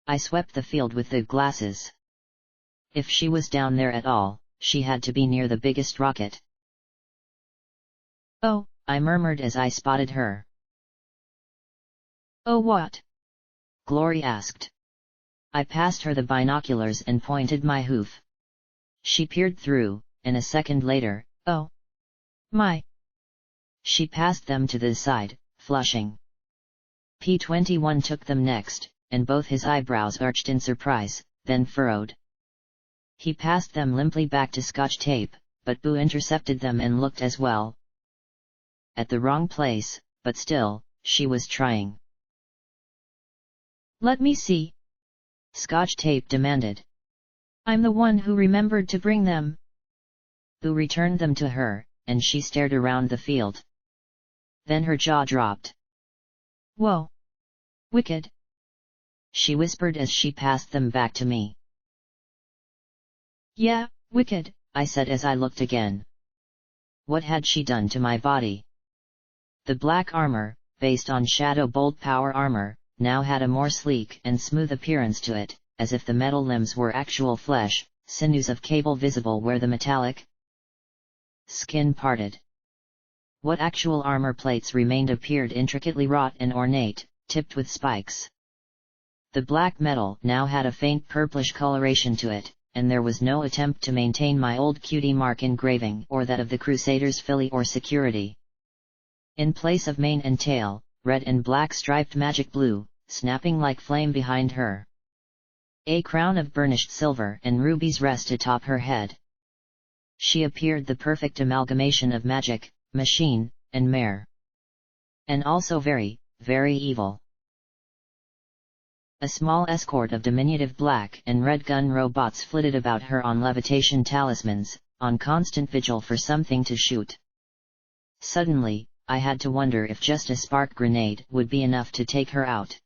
I swept the field with the glasses. If she was down there at all, she had to be near the biggest rocket. "Oh," I murmured as I spotted her. "Oh, what?" Glory asked. I passed her the binoculars and pointed my hoof. She peered through, and a second later, "Oh my!" she passed them to the side, flushing. P-21 took them next, and both his eyebrows arched in surprise, then furrowed. He passed them limply back to Scotch Tape, but Boo intercepted them and looked as well. At the wrong place, but still, she was trying. "Let me see," Scotch Tape demanded. "I'm the one who remembered to bring them." Boo returned them to her, and she stared around the field. Then her jaw dropped. "Whoa! Wicked!" she whispered as she passed them back to me. "Yeah, wicked," I said as I looked again. What had she done to my body? The black armor, based on Shadow Bolt power armor, now had a more sleek and smooth appearance to it, as if the metal limbs were actual flesh, sinews of cable visible where the metallic skin parted. What actual armor plates remained appeared intricately wrought and ornate, tipped with spikes. The black metal now had a faint purplish coloration to it, and there was no attempt to maintain my old cutie mark engraving or that of the Crusaders' filly or security. In place of mane and tail, red and black striped magic blue, snapping like flame behind her. A crown of burnished silver and rubies rest atop her head. She appeared the perfect amalgamation of magic, machine, and mare. And also very, very evil. A small escort of diminutive black and red gun robots flitted about her on levitation talismans, on constant vigil for something to shoot. Suddenly, I had to wonder if just a spark grenade would be enough to take her out.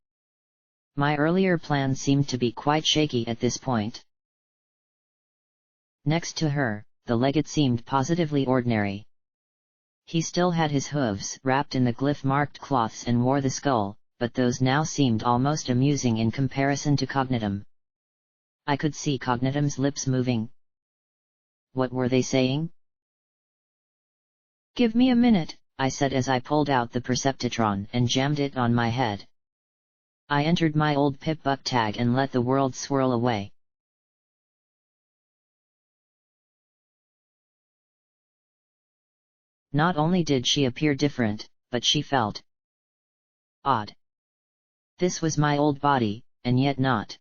My earlier plan seemed to be quite shaky at this point. Next to her, the legate seemed positively ordinary. He still had his hooves wrapped in the glyph-marked cloths and wore the skull, but those now seemed almost amusing in comparison to Cognitum. I could see Cognitum's lips moving. What were they saying? "Give me a minute," I said as I pulled out the Perceptitron and jammed it on my head. I entered my old Pip-Buck tag and let the world swirl away. Not only did she appear different, but she felt odd. This was my old body, and yet not.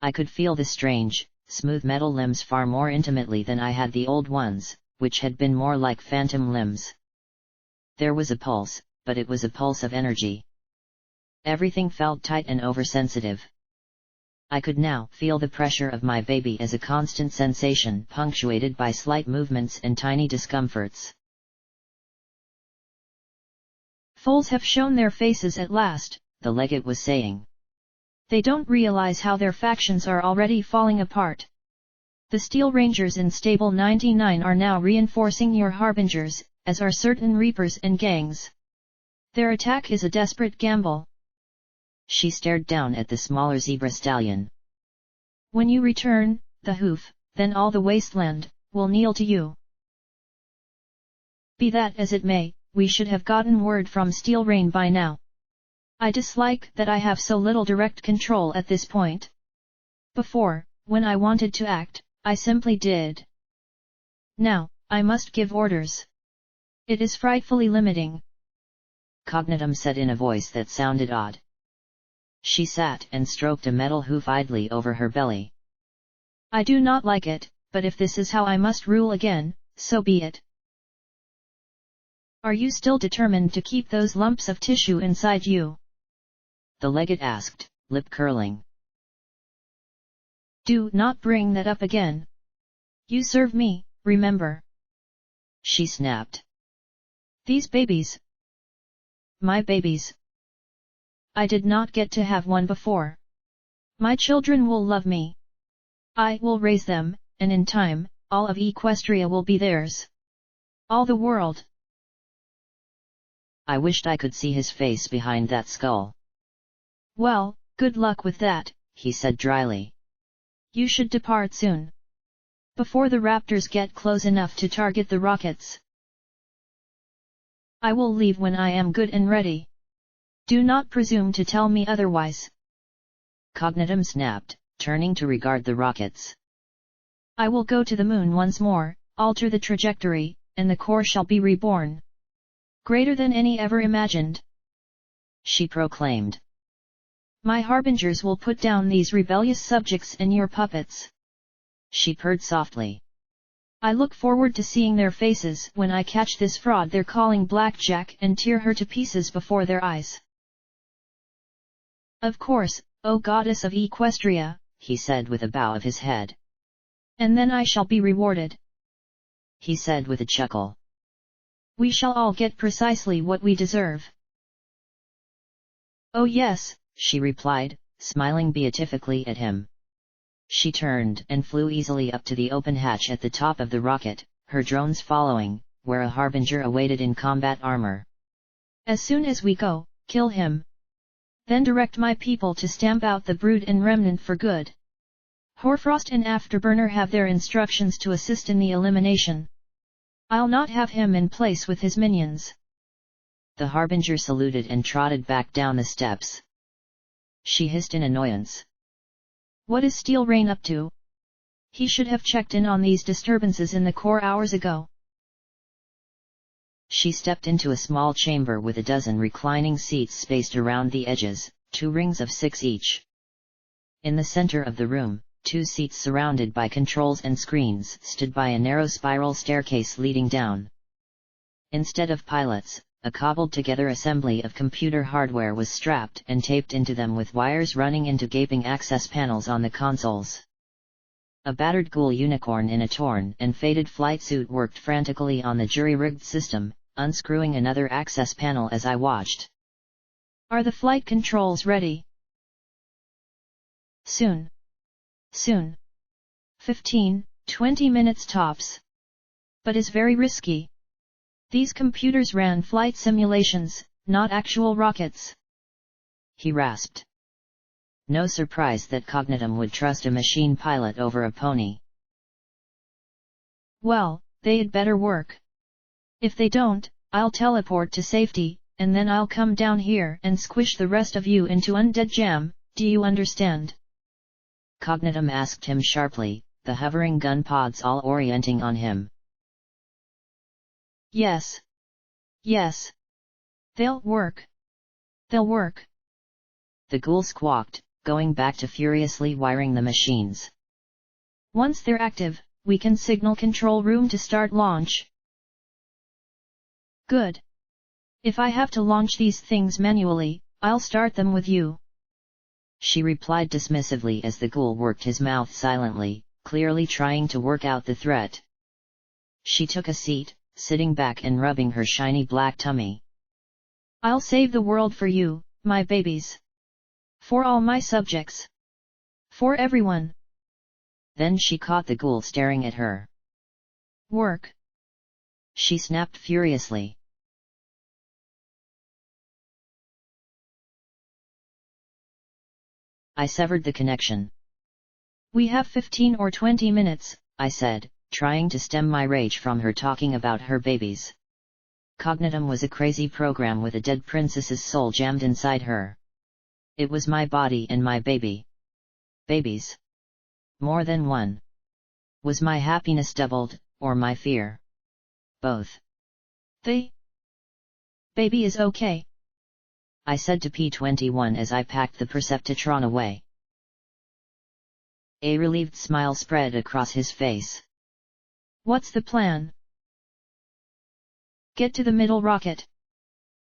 I could feel the strange, smooth metal limbs far more intimately than I had the old ones, which had been more like phantom limbs. There was a pulse, but it was a pulse of energy. Everything felt tight and oversensitive. I could now feel the pressure of my baby as a constant sensation punctuated by slight movements and tiny discomforts. "Foals have shown their faces at last," the legate was saying. "They don't realize how their factions are already falling apart. The Steel Rangers in Stable 99 are now reinforcing your Harbingers, as are certain Reapers and gangs. Their attack is a desperate gamble." She stared down at the smaller zebra stallion. "When you return, the hoof, then all the wasteland, will kneel to you. Be that as it may, we should have gotten word from Steel Rain by now. I dislike that I have so little direct control at this point. Before, when I wanted to act, I simply did. Now, I must give orders. It is frightfully limiting." Cognitum said in a voice that sounded odd. She sat and stroked a metal hoof idly over her belly. "I do not like it, but if this is how I must rule again, so be it. Are you still determined to keep those lumps of tissue inside you? The legate asked, lip curling. Do not bring that up again. You serve me, remember? She snapped. These babies. My babies. I did not get to have one before. My children will love me. I will raise them, and in time, all of Equestria will be theirs. All the world. I wished I could see his face behind that skull. Well, good luck with that, he said dryly. You should depart soon. Before the raptors get close enough to target the rockets. I will leave when I am good and ready. Do not presume to tell me otherwise. Cognitum snapped, turning to regard the rockets. I will go to the moon once more, alter the trajectory, and the core shall be reborn. Greater than any ever imagined. She proclaimed. My harbingers will put down these rebellious subjects and your puppets. She purred softly. I look forward to seeing their faces when I catch this fraud they're calling Blackjack and tear her to pieces before their eyes. Of course, O goddess of Equestria, he said with a bow of his head. And then I shall be rewarded. He said with a chuckle. We shall all get precisely what we deserve. Oh yes, she replied, smiling beatifically at him. She turned and flew easily up to the open hatch at the top of the rocket, her drones following, where a harbinger awaited in combat armor. As soon as we go, kill him. Then direct my people to stamp out the brood and remnant for good. Hoarfrost and Afterburner have their instructions to assist in the elimination. I'll not have him in place with his minions. The harbinger saluted and trotted back down the steps. She hissed in annoyance. What is Steel Rain up to? He should have checked in on these disturbances in the core hours ago. She stepped into a small chamber with a dozen reclining seats spaced around the edges, 2 rings of 6 each. In the center of the room, 2 seats surrounded by controls and screens stood by a narrow spiral staircase leading down. Instead of pilots, a cobbled-together assembly of computer hardware was strapped and taped into them with wires running into gaping access panels on the consoles. A battered ghoul unicorn in a torn and faded flight suit worked frantically on the jury-rigged system, unscrewing another access panel as I watched. Are the flight controls ready? Soon. Soon. 15, 20 minutes tops. But is very risky. These computers ran flight simulations, not actual rockets. He rasped. No surprise that Cognitum would trust a machine pilot over a pony. Well, they'd better work. If they don't, I'll teleport to safety, and then I'll come down here and squish the rest of you into undead jam, do you understand? Cognitum asked him sharply, the hovering gun pods all orienting on him. Yes. Yes. They'll work. They'll work. The ghoul squawked, going back to furiously wiring the machines. Once they're active, we can signal control room to start launch. Good. If I have to launch these things manually, I'll start them with you. She replied dismissively as the ghoul worked his mouth silently, clearly trying to work out the threat. She took a seat, sitting back and rubbing her shiny black tummy. I'll save the world for you, my babies. For all my subjects. For everyone. Then she caught the ghoul staring at her. Work. She snapped furiously. I severed the connection. We have 15 or 20 minutes, I said, trying to stem my rage from her talking about her babies. Cognitum was a crazy program with a dead princess's soul jammed inside her. It was my body and my baby. Babies. More than one. Was my happiness doubled, or my fear? Both. Baby is okay. I said to P-21 as I packed the Perceptitron away. A relieved smile spread across his face. What's the plan? Get to the middle rocket.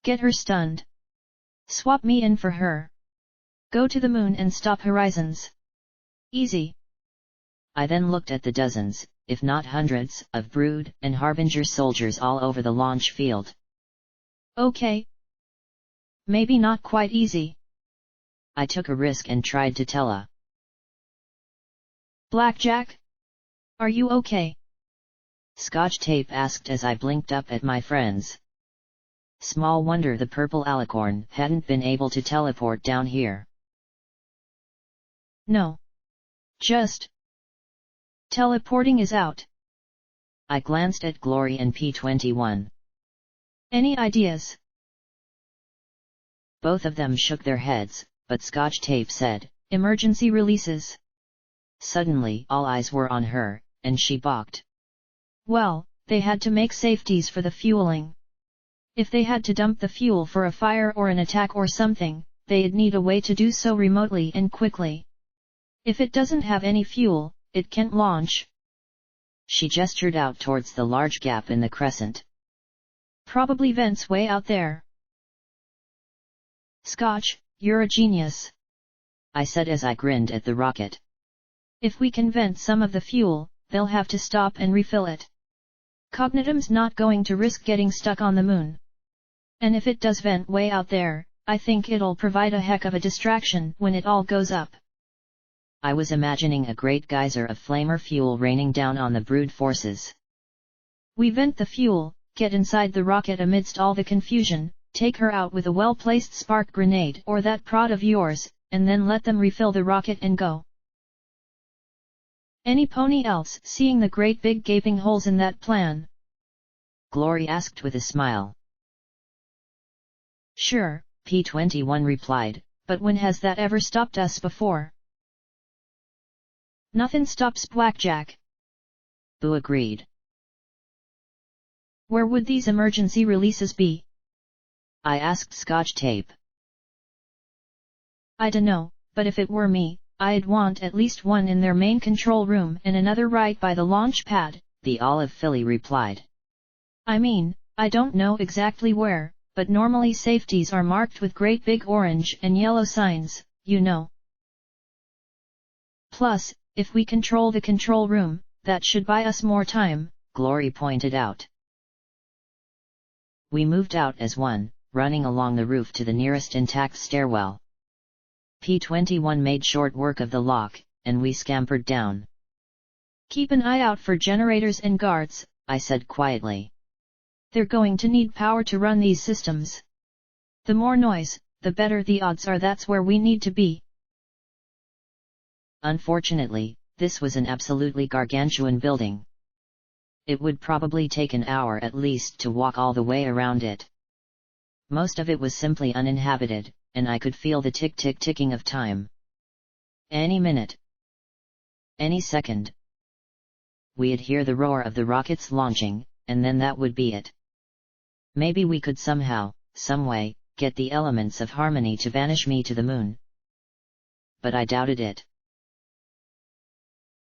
Get her stunned. Swap me in for her. Go to the moon and stop horizons. Easy. I then looked at the dozens, if not hundreds, of Brood and Harbinger soldiers all over the launch field. Okay. Maybe not quite easy. I took a risk and tried to tell a. Blackjack? Are you okay? Scotch Tape asked as I blinked up at my friends. Small wonder the purple alicorn hadn't been able to teleport down here. No. Just. Teleporting is out. I glanced at Glory and P21. Any ideas? Both of them shook their heads, but Scotch Tape said, Emergency releases. Suddenly all eyes were on her, and she balked. Well, they had to make safeties for the fueling. If they had to dump the fuel for a fire or an attack or something, they'd need a way to do so remotely and quickly. If it doesn't have any fuel, it can't launch. She gestured out towards the large gap in the crescent. Probably vents way out there. Scotch, you're a genius, I said as I grinned at the rocket. If we can vent some of the fuel, they'll have to stop and refill it. Cognitum's not going to risk getting stuck on the moon. And if it does vent way out there, I think it'll provide a heck of a distraction when it all goes up. I was imagining a great geyser of flamer fuel raining down on the Brood forces. We vent the fuel, get inside the rocket amidst all the confusion, take her out with a well-placed spark grenade or that prod of yours, and then let them refill the rocket and go. Any pony else seeing the great big gaping holes in that plan? Glory asked with a smile. Sure, P21 replied, but when has that ever stopped us before? Nothing stops Blackjack. Boo agreed. Where would these emergency releases be? I asked Scotch Tape. I dunno, but if it were me, I'd want at least one in their main control room and another right by the launch pad, the olive filly replied. I mean, I don't know exactly where, but normally safeties are marked with great big orange and yellow signs, you know. Plus, if we control the control room, that should buy us more time, Glory pointed out. We moved out as one, running along the roof to the nearest intact stairwell. P21 made short work of the lock, and we scampered down. Keep an eye out for generators and guards, I said quietly. They're going to need power to run these systems. The more noise, the better the odds are that's where we need to be. Unfortunately, this was an absolutely gargantuan building. It would probably take an hour at least to walk all the way around it. Most of it was simply uninhabited, and I could feel the tick-tick-ticking of time. Any minute. Any second. We'd hear the roar of the rockets launching, and then that would be it. Maybe we could somehow, someway, get the elements of harmony to banish me to the moon. But I doubted it.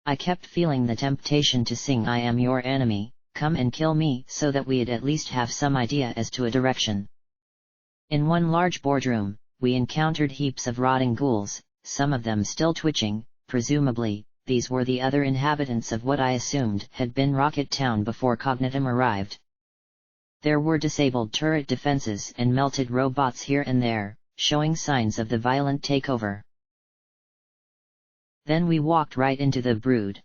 I kept feeling the temptation to sing I am your enemy, come and kill me so that we'd at least have some idea as to a direction. In one large boardroom, we encountered heaps of rotting ghouls, some of them still twitching. Presumably, these were the other inhabitants of what I assumed had been Rocket Town before Cognitum arrived. There were disabled turret defenses and melted robots here and there, showing signs of the violent takeover. Then we walked right into the Brood.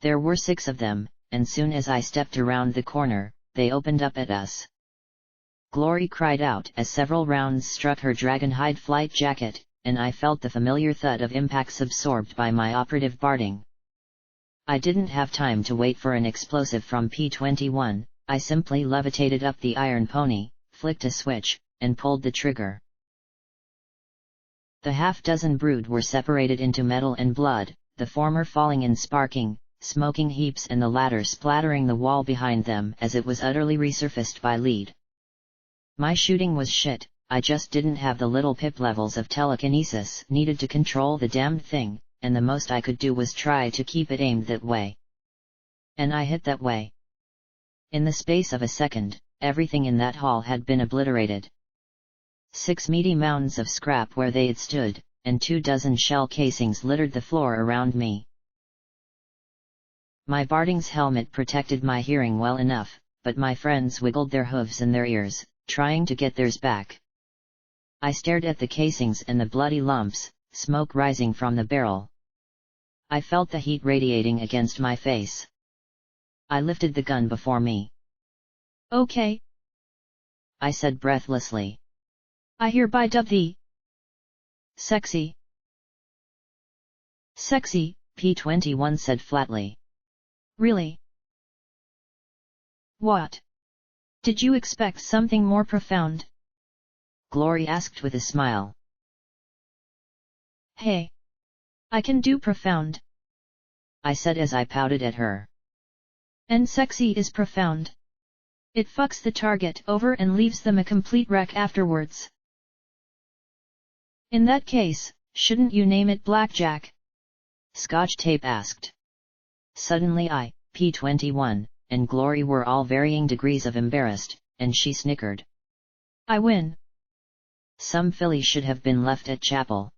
There were 6 of them, and soon as I stepped around the corner, they opened up at us. Glory cried out as several rounds struck her dragonhide flight jacket, and I felt the familiar thud of impacts absorbed by my operative barding. I didn't have time to wait for an explosive from P21, I simply levitated up the iron pony, flicked a switch, and pulled the trigger. The half-dozen Brood were separated into metal and blood, the former falling in sparking, smoking heaps and the latter splattering the wall behind them as it was utterly resurfaced by lead. My shooting was shit, I just didn't have the little pip levels of telekinesis needed to control the damned thing, and the most I could do was try to keep it aimed that way. And I hit that way. In the space of a second, everything in that hall had been obliterated. 6 meaty mounds of scrap where they had stood, and 24 shell casings littered the floor around me. My Barding's helmet protected my hearing well enough, but my friends wiggled their hooves in their ears, trying to get theirs back. I stared at the casings and the bloody lumps, smoke rising from the barrel. I felt the heat radiating against my face. I lifted the gun before me. "Okay," I said breathlessly. "I hereby dub thee sexy." "Sexy," P21 said flatly. "Really? What? Did you expect something more profound?" Glory asked with a smile. "Hey! I can do profound," I said as I pouted at her. "And sexy is profound. It fucks the target over and leaves them a complete wreck afterwards." "In that case, shouldn't you name it Blackjack?" Scotch Tape asked. Suddenly I, P21, and Glory were all varying degrees of embarrassed, and she snickered. "I win." "Some filly should have been left at chapel."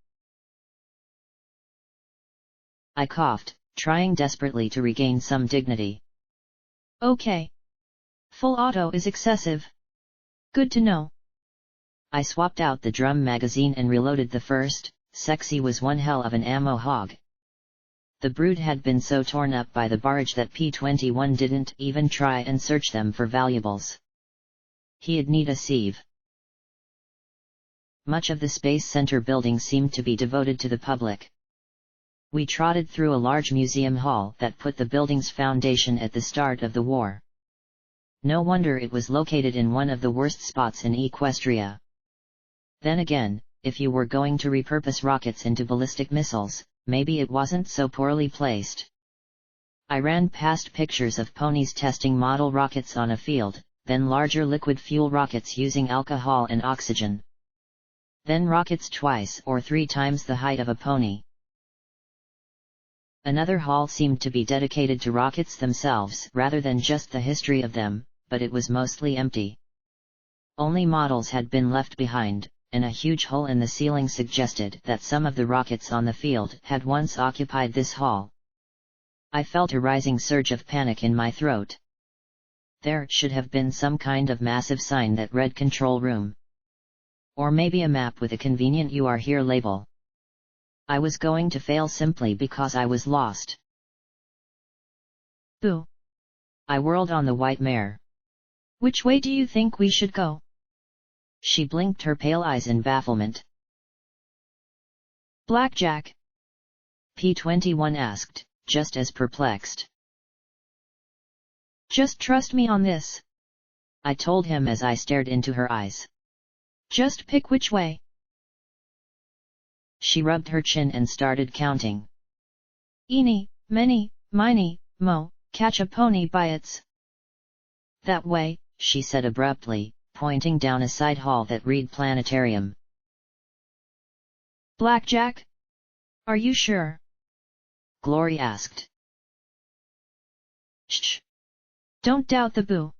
I coughed, trying desperately to regain some dignity. "Okay. Full auto is excessive. Good to know." I swapped out the drum magazine and reloaded the first. Sexy was one hell of an ammo hog. The brood had been so torn up by the barrage that P21 didn't even try and search them for valuables. He'd need a sieve. Much of the Space Center building seemed to be devoted to the public. We trotted through a large museum hall that put the building's foundation at the start of the war. No wonder it was located in one of the worst spots in Equestria. Then again, if you were going to repurpose rockets into ballistic missiles, maybe it wasn't so poorly placed. I ran past pictures of ponies testing model rockets on a field, then larger liquid fuel rockets using alcohol and oxygen. Then rockets 2 or 3 times the height of a pony. Another hall seemed to be dedicated to rockets themselves rather than just the history of them, but it was mostly empty. Only models had been left behind, and a huge hole in the ceiling suggested that some of the rockets on the field had once occupied this hall. I felt a rising surge of panic in my throat. There should have been some kind of massive sign that read "Control Room." Or maybe a map with a convenient "You are here" label. I was going to fail simply because I was lost. "Boo!" I whirled on the white mare. "Which way do you think we should go?" She blinked her pale eyes in bafflement. "Blackjack?" P21 asked, just as perplexed. "Just trust me on this," I told him as I stared into her eyes. "Just pick which way." She rubbed her chin and started counting. "Eeny, miny, miny, mo, catch a pony by its..." "That way," she said abruptly, pointing down a side hall that read "Planetarium." "Blackjack? Are you sure?" Glory asked. "Shh! Don't doubt the boo,"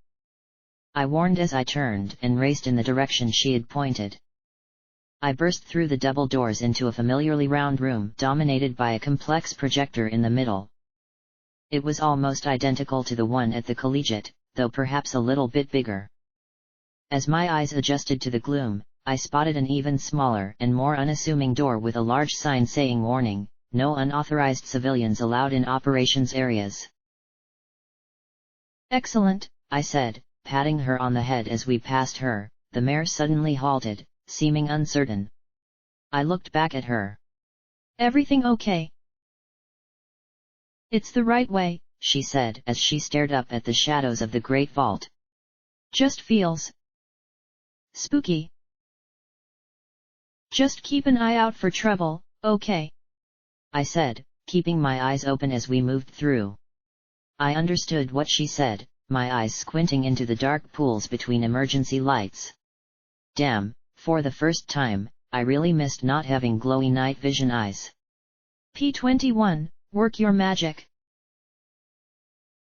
I warned as I turned and raced in the direction she had pointed. I burst through the double doors into a familiarly round room dominated by a complex projector in the middle. It was almost identical to the one at the Collegiate, though perhaps a little bit bigger. As my eyes adjusted to the gloom, I spotted an even smaller and more unassuming door with a large sign saying "Warning, no unauthorized civilians allowed in operations areas." "Excellent," I said, patting her on the head as we passed her. The mare suddenly halted, seeming uncertain. I looked back at her. "Everything okay?" "It's the right way," she said as she stared up at the shadows of the Great Vault. "Just feels spooky. Just keep an eye out for trouble, okay?" I said, keeping my eyes open as we moved through. I understood what she said, my eyes squinting into the dark pools between emergency lights. Damn, for the first time, I really missed not having glowy night vision eyes. "P21, work your magic."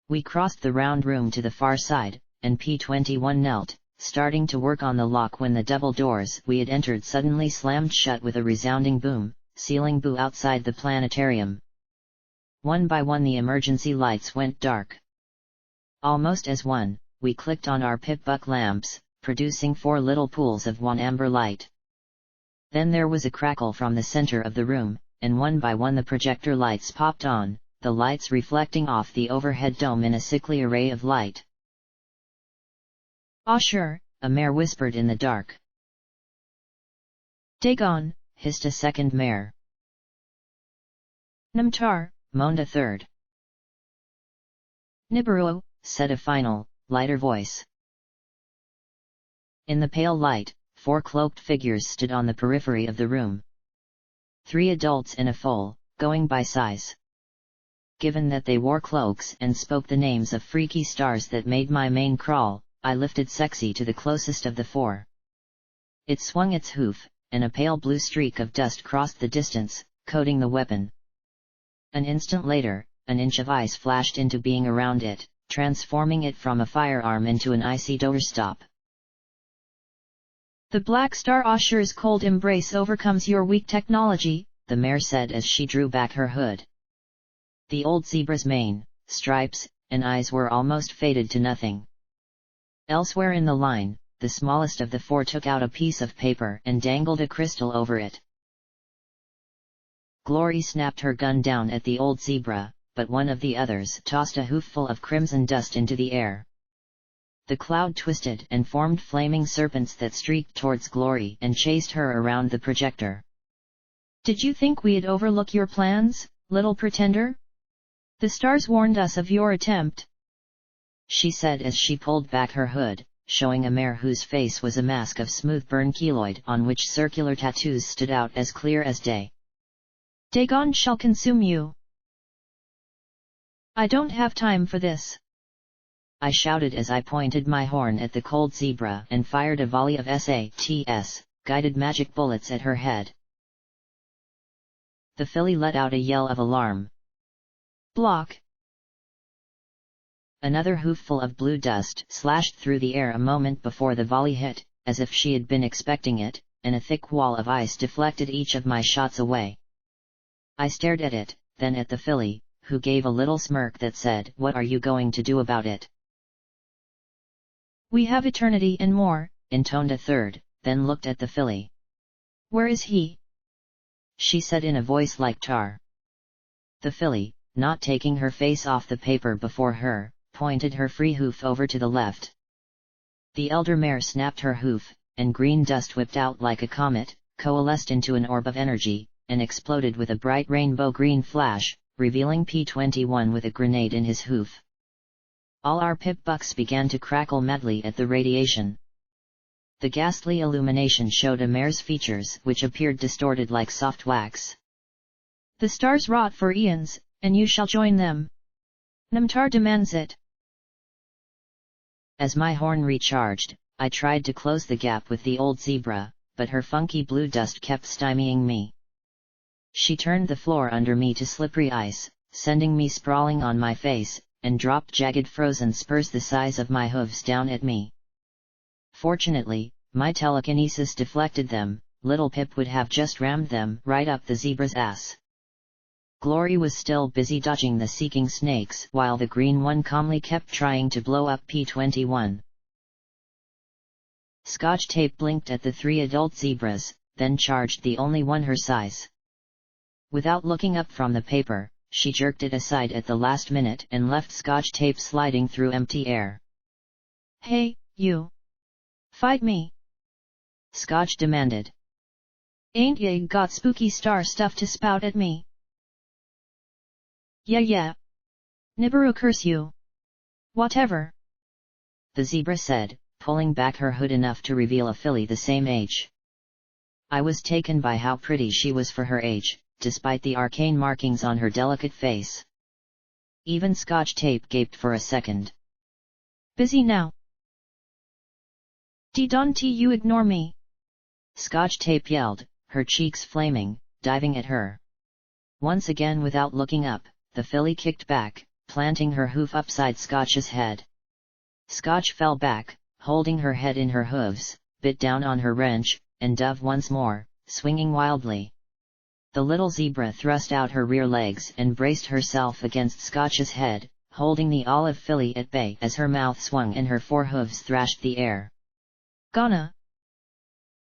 We crossed the round room to the far side, and P21 knelt, starting to work on the lock when the double doors we had entered suddenly slammed shut with a resounding boom, sealing Boo outside the planetarium. One by one the emergency lights went dark. Almost as one, we clicked on our pip-buck lamps, producing 4 little pools of one amber light. Then there was a crackle from the center of the room, and one by one the projector lights popped on, the lights reflecting off the overhead dome in a sickly array of light. "Ah sure," a mare whispered in the dark. "Dagon," hissed a second mare. "Namtar," moaned a third. "Nibiru," said a final, lighter voice. In the pale light, 4 cloaked figures stood on the periphery of the room. 3 adults and a foal, going by size. Given that they wore cloaks and spoke the names of freaky stars that made my mane crawl, I lifted Sexy to the closest of the 4. It swung its hoof, and a pale blue streak of dust crossed the distance, coating the weapon. An instant later, an inch of ice flashed into being around it, transforming it from a firearm into an icy doorstop. "The Black Star Asher's cold embrace overcomes your weak technology," the mare said as she drew back her hood. The old zebra's mane, stripes, and eyes were almost faded to nothing. Elsewhere in the line, the smallest of the 4 took out a piece of paper and dangled a crystal over it. Glory snapped her gun down at the old zebra, but one of the others tossed a hoofful of crimson dust into the air. The cloud twisted and formed flaming serpents that streaked towards Glory and chased her around the projector. "Did you think we'd overlook your plans, little pretender? The stars warned us of your attempt," she said as she pulled back her hood, showing a mare whose face was a mask of smooth burn keloid on which circular tattoos stood out as clear as day. "Dagon shall consume you. I don't have time for this," I shouted as I pointed my horn at the cold zebra and fired a volley of SATS, guided magic bullets at her head. The filly let out a yell of alarm. "Block!" Another hoofful of blue dust slashed through the air a moment before the volley hit, as if she had been expecting it, and a thick wall of ice deflected each of my shots away. I stared at it, then at the filly, who gave a little smirk that said, "What are you going to do about it?" "We have eternity and more," intoned a third, then looked at the filly. "Where is he?" she said in a voice like tar. The filly, not taking her face off the paper before her, pointed her free hoof over to the left. The elder mare snapped her hoof, and green dust whipped out like a comet, coalesced into an orb of energy, and exploded with a bright rainbow green flash, revealing P21 with a grenade in his hoof. All our pip-bucks began to crackle madly at the radiation. The ghastly illumination showed a mare's features which appeared distorted like soft wax. "The stars wrought for eons, and you shall join them. Namtar demands it." As my horn recharged, I tried to close the gap with the old zebra, but her funky blue dust kept stymieing me. She turned the floor under me to slippery ice, sending me sprawling on my face, and dropped jagged frozen spurs the size of my hooves down at me. Fortunately, my telekinesis deflected them. Little Pip would have just rammed them right up the zebra's ass. Glory was still busy dodging the seeking snakes while the green one calmly kept trying to blow up P21. Scotch Tape blinked at the 3 adult zebras, then charged the only one her size. Without looking up from the paper, she jerked it aside at the last minute and left Scotch Tape sliding through empty air. "Hey, you! Fight me!" Scotch demanded. "Ain't ya got spooky star stuff to spout at me?" Yeah. Nibiru curse you! Whatever!" the zebra said, pulling back her hood enough to reveal a filly the same age. I was taken by how pretty she was for her age, despite the arcane markings on her delicate face. Even Scotch Tape gaped for a second. "Busy now. Don't you ignore me!" Scotch Tape yelled, her cheeks flaming, diving at her. Once again without looking up, the filly kicked back, planting her hoof upside Scotch's head. Scotch fell back, holding her head in her hooves, bit down on her wrench, and dove once more, swinging wildly. The little zebra thrust out her rear legs and braced herself against Scotch's head, holding the olive filly at bay as her mouth swung and her forehooves thrashed the air. "Gonna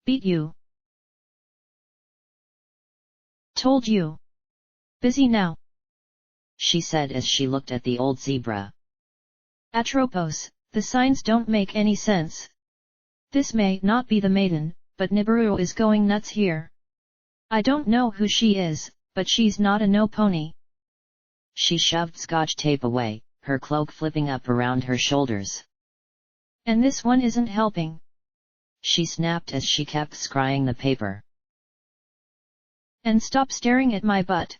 beat you. Told you. Busy now," she said as she looked at the old zebra. "Atropos, the signs don't make any sense. This may not be the maiden, but Nibiru is going nuts here. I don't know who she is, but she's not a no pony." She shoved Scotch tape away, her cloak flipping up around her shoulders. "And this one isn't helping," she snapped as she kept scrying the paper. "And stop staring at my butt.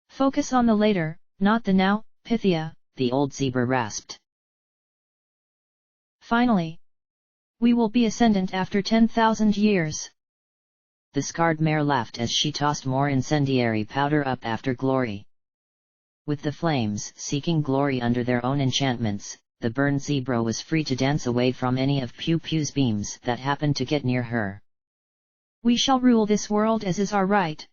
Focus on the later, not the now, Pythia," the old zebra rasped. "Finally. We will be ascendant after 10,000 years." The scarred mare laughed as she tossed more incendiary powder up after Glory. With the flames seeking glory under their own enchantments, the burned zebra was free to dance away from any of Pew Pew's beams that happened to get near her. "We shall rule this world as is our right."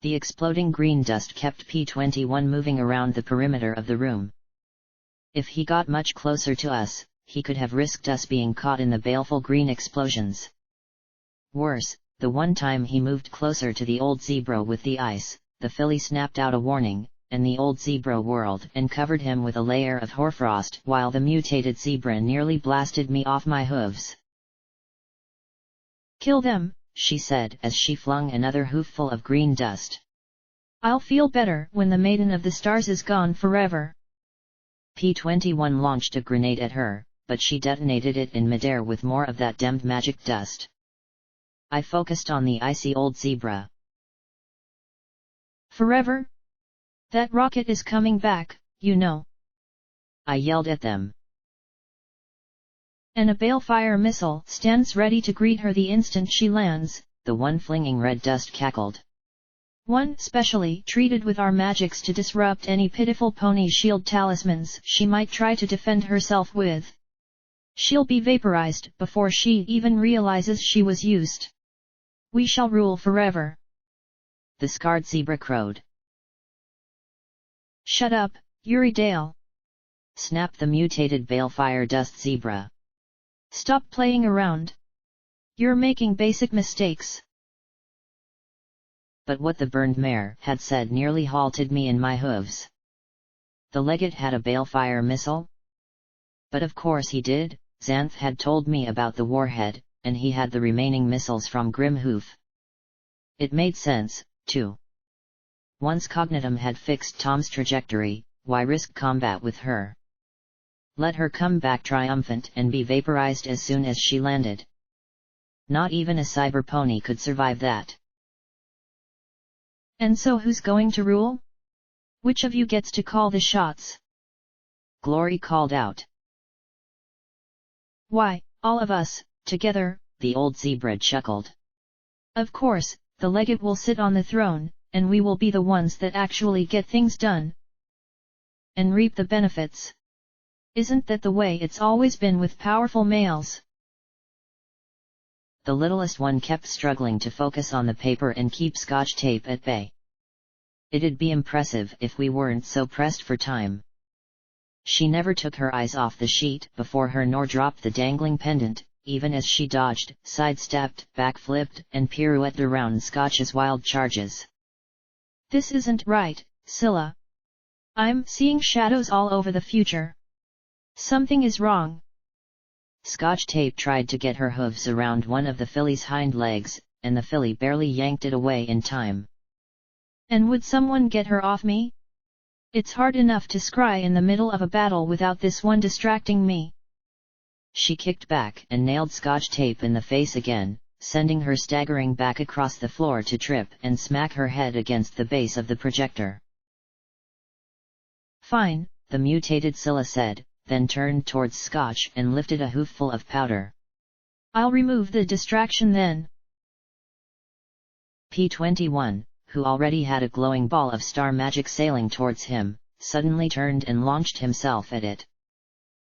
The exploding green dust kept P-21 moving around the perimeter of the room. If he got much closer to us, he could have risked us being caught in the baleful green explosions. Worse, the one time he moved closer to the old zebra with the ice, the filly snapped out a warning, and the old zebra whirled and covered him with a layer of hoarfrost while the mutated zebra nearly blasted me off my hooves. "Kill them," she said as she flung another hoofful of green dust. "I'll feel better when the Maiden of the Stars is gone forever." P-21 launched a grenade at her, but she detonated it in midair with more of that damned magic dust. I focused on the icy old zebra. "Forever? That rocket is coming back, you know," I yelled at them. "And a balefire missile stands ready to greet her the instant she lands," the one flinging red dust cackled. "One specially treated with our magics to disrupt any pitiful pony shield talismans she might try to defend herself with. She'll be vaporized before she even realizes she was used. We shall rule forever." The scarred zebra crowed. "Shut up, Yuri Dale," snapped the mutated balefire dust zebra. "Stop playing around. You're making basic mistakes." But what the burned mare had said nearly halted me in my hooves. The legate had a balefire missile? But of course he did. Xanth had told me about the warhead, and he had the remaining missiles from Grimhoof. It made sense, too. Once Cognitum had fixed Tom's trajectory, why risk combat with her? Let her come back triumphant and be vaporized as soon as she landed. Not even a cyber pony could survive that. "And so who's going to rule? Which of you gets to call the shots?" Glory called out. "Why, all of us, together," the old zebra chuckled. "Of course, the legate will sit on the throne, and we will be the ones that actually get things done. And reap the benefits. Isn't that the way it's always been with powerful males?" The littlest one kept struggling to focus on the paper and keep Scotch tape at bay. It'd be impressive if we weren't so pressed for time. She never took her eyes off the sheet before her nor dropped the dangling pendant, even as she dodged, sidestepped, backflipped, and pirouetted around Scotch's wild charges. "This isn't right, Scylla. I'm seeing shadows all over the future. Something is wrong." Scotch tape tried to get her hooves around one of the filly's hind legs, and the filly barely yanked it away in time. "And would someone get her off me? It's hard enough to scry in the middle of a battle without this one distracting me." She kicked back and nailed Scotch tape in the face again, sending her staggering back across the floor to trip and smack her head against the base of the projector. "Fine," the mutated Scylla said, then turned towards Scotch and lifted a hoofful of powder. "I'll remove the distraction then." P-21, who already had a glowing ball of star magic sailing towards him, suddenly turned and launched himself at it.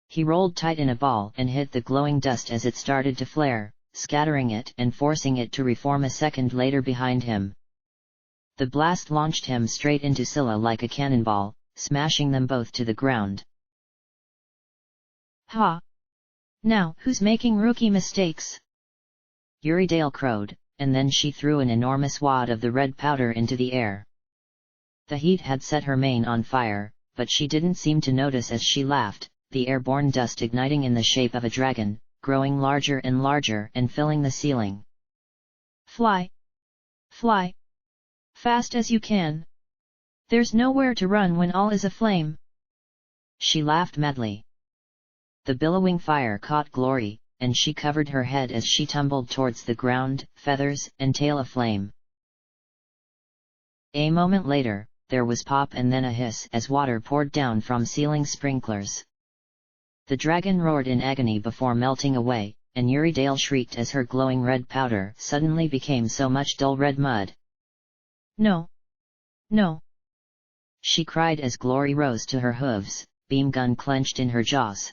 He rolled tight in a ball and hit the glowing dust as it started to flare, scattering it and forcing it to reform a second later behind him. The blast launched him straight into Scylla like a cannonball, smashing them both to the ground. Ha! Now, who's making rookie mistakes? Eurydice crowed, and then she threw an enormous wad of the red powder into the air. The heat had set her mane on fire, but she didn't seem to notice as she laughed, the airborne dust igniting in the shape of a dragon, growing larger and filling the ceiling. Fly! Fly! Fast as you can! There's nowhere to run when all is aflame! She laughed madly. The billowing fire caught Glory, and she covered her head as she tumbled towards the ground, feathers and tail aflame. A moment later, there was pop and then a hiss as water poured down from ceiling sprinklers. The dragon roared in agony before melting away, and Eurydice shrieked as her glowing red powder suddenly became so much dull red mud. No! No! She cried as Glory rose to her hooves, beam gun clenched in her jaws.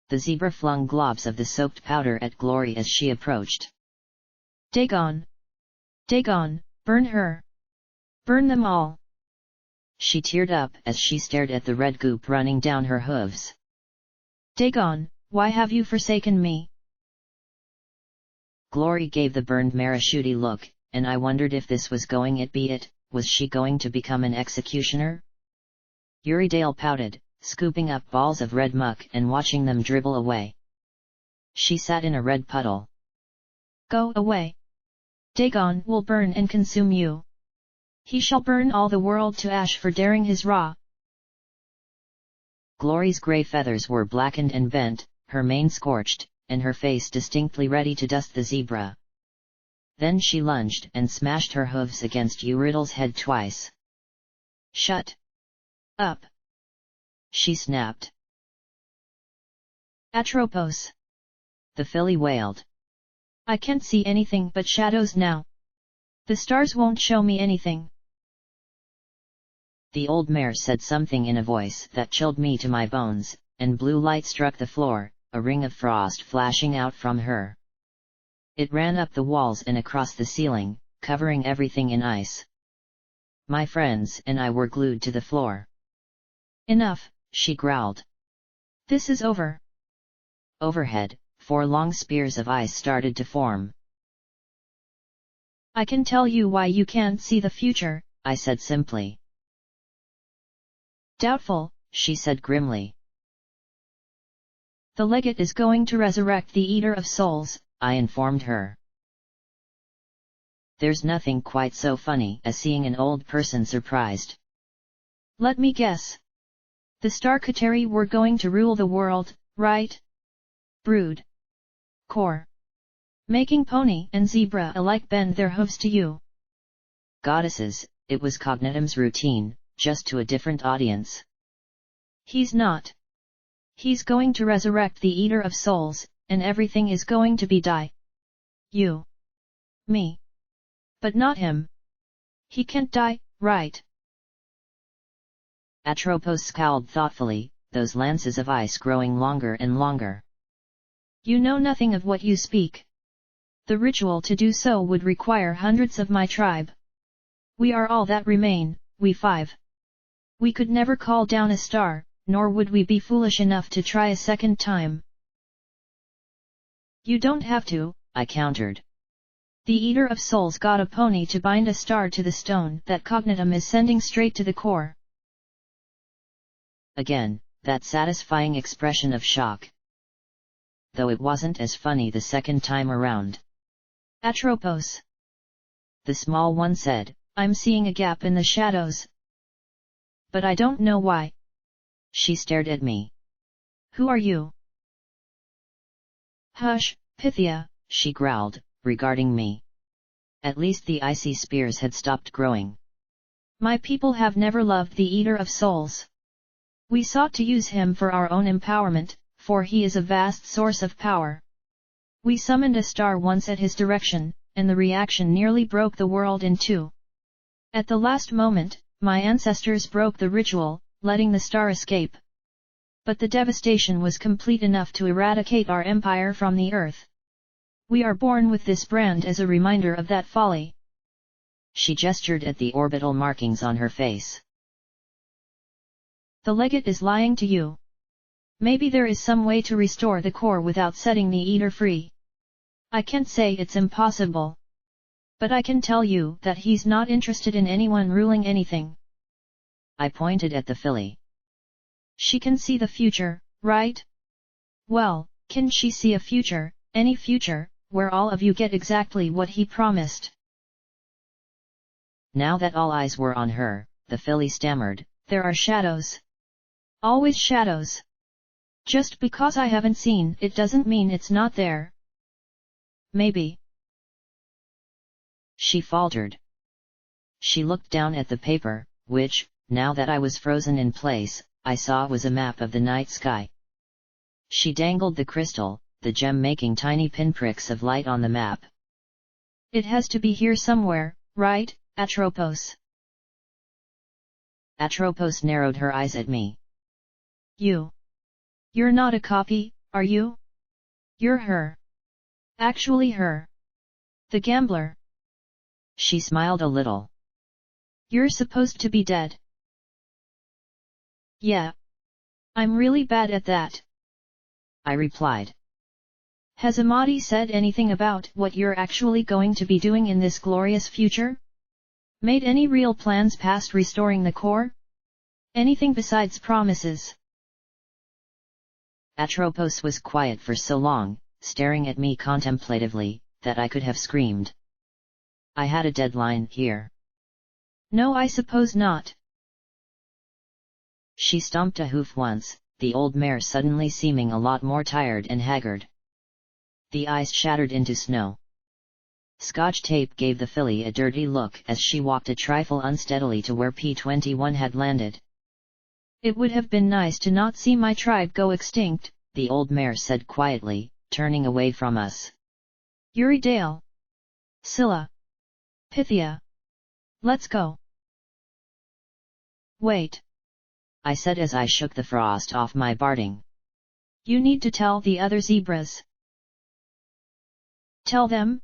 The zebra flung globs of the soaked powder at Glory as she approached. Dagon! Dagon, burn her! Burn them all! She teared up as she stared at the red goop running down her hooves. Dagon, why have you forsaken me? Glory gave the burned Marashooty look, and I wondered if this was going to be it. Was she going to become an executioner? Eurydice pouted, scooping up balls of red muck and watching them dribble away. She sat in a red puddle. Go away! Dagon will burn and consume you. He shall burn all the world to ash for daring his raw. Glory's grey feathers were blackened and bent, her mane scorched, and her face distinctly ready to dust the zebra. Then she lunged and smashed her hooves against Eurydice's head twice. Shut up! She snapped. Atropos! The filly wailed. I can't see anything but shadows now. The stars won't show me anything. The old mare said something in a voice that chilled me to my bones, and blue light struck the floor, a ring of frost flashing out from her. It ran up the walls and across the ceiling, covering everything in ice. My friends and I were glued to the floor. Enough, she growled. This is over. Overhead, 4 long spears of ice started to form. I can tell you why you can't see the future, I said simply. Doubtful, she said grimly. The legate is going to resurrect the Eater of Souls, I informed her. There's nothing quite so funny as seeing an old person surprised. Let me guess. The Starkateri were going to rule the world, right? Brood. Core. Making pony and zebra alike bend their hooves to you. Goddesses, it was Cognitum's routine, just to a different audience. He's not. He's going to resurrect the Eater of Souls, and everything is going to be die. You. Me. But not him. He can't die, right? Atropos scowled thoughtfully, those lances of ice growing longer and longer. You know nothing of what you speak. The ritual to do so would require hundreds of my tribe. We are all that remain, we 5. We could never call down a star, nor would we be foolish enough to try a second time. You don't have to, I countered. The Eater of Souls got a pony to bind a star to the stone that Cognitum is sending straight to the core. Again, that satisfying expression of shock. Though it wasn't as funny the second time around. Atropos. The small one said, I'm seeing a gap in the shadows. But I don't know why. She stared at me. Who are you? Hush, Pythia, she growled, regarding me. At least the icy spears had stopped growing. My people have never loved the Eater of Souls. We sought to use him for our own empowerment, for he is a vast source of power. We summoned a star once at his direction, and the reaction nearly broke the world in two. At the last moment, my ancestors broke the ritual, letting the star escape. But the devastation was complete enough to eradicate our empire from the earth. We are born with this brand as a reminder of that folly. She gestured at the orbital markings on her face. The legate is lying to you. Maybe there is some way to restore the core without setting the eater free. I can't say it's impossible. But I can tell you that he's not interested in anyone ruling anything. I pointed at the filly. She can see the future, right? Well, can she see a future, any future, where all of you get exactly what he promised? Now that all eyes were on her, the filly stammered, There are shadows. Always shadows. Just because I haven't seen it doesn't mean it's not there. Maybe. She faltered. She looked down at the paper, which, now that I was frozen in place, I saw was a map of the night sky. She dangled the crystal, the gem making tiny pinpricks of light on the map. It has to be here somewhere, right, Atropos? Atropos narrowed her eyes at me. You're not a copy, are you? You're her. Actually her. The gambler. She smiled a little. You're supposed to be dead. Yeah. I'm really bad at that. I replied. Has Amadi said anything about what you're actually going to be doing in this glorious future? Made any real plans past restoring the core? Anything besides promises? Atropos was quiet for so long, staring at me contemplatively, that I could have screamed. I had a deadline here. No, I suppose not. She stomped a hoof once, the old mare suddenly seeming a lot more tired and haggard. The ice shattered into snow. Scotch tape gave the filly a dirty look as she walked a trifle unsteadily to where P-21 had landed. It would have been nice to not see my tribe go extinct, the old mare said quietly, turning away from us. Euridale. Scylla. Pythia. Let's go. Wait. I said as I shook the frost off my barding. You need to tell the other zebras. Tell them?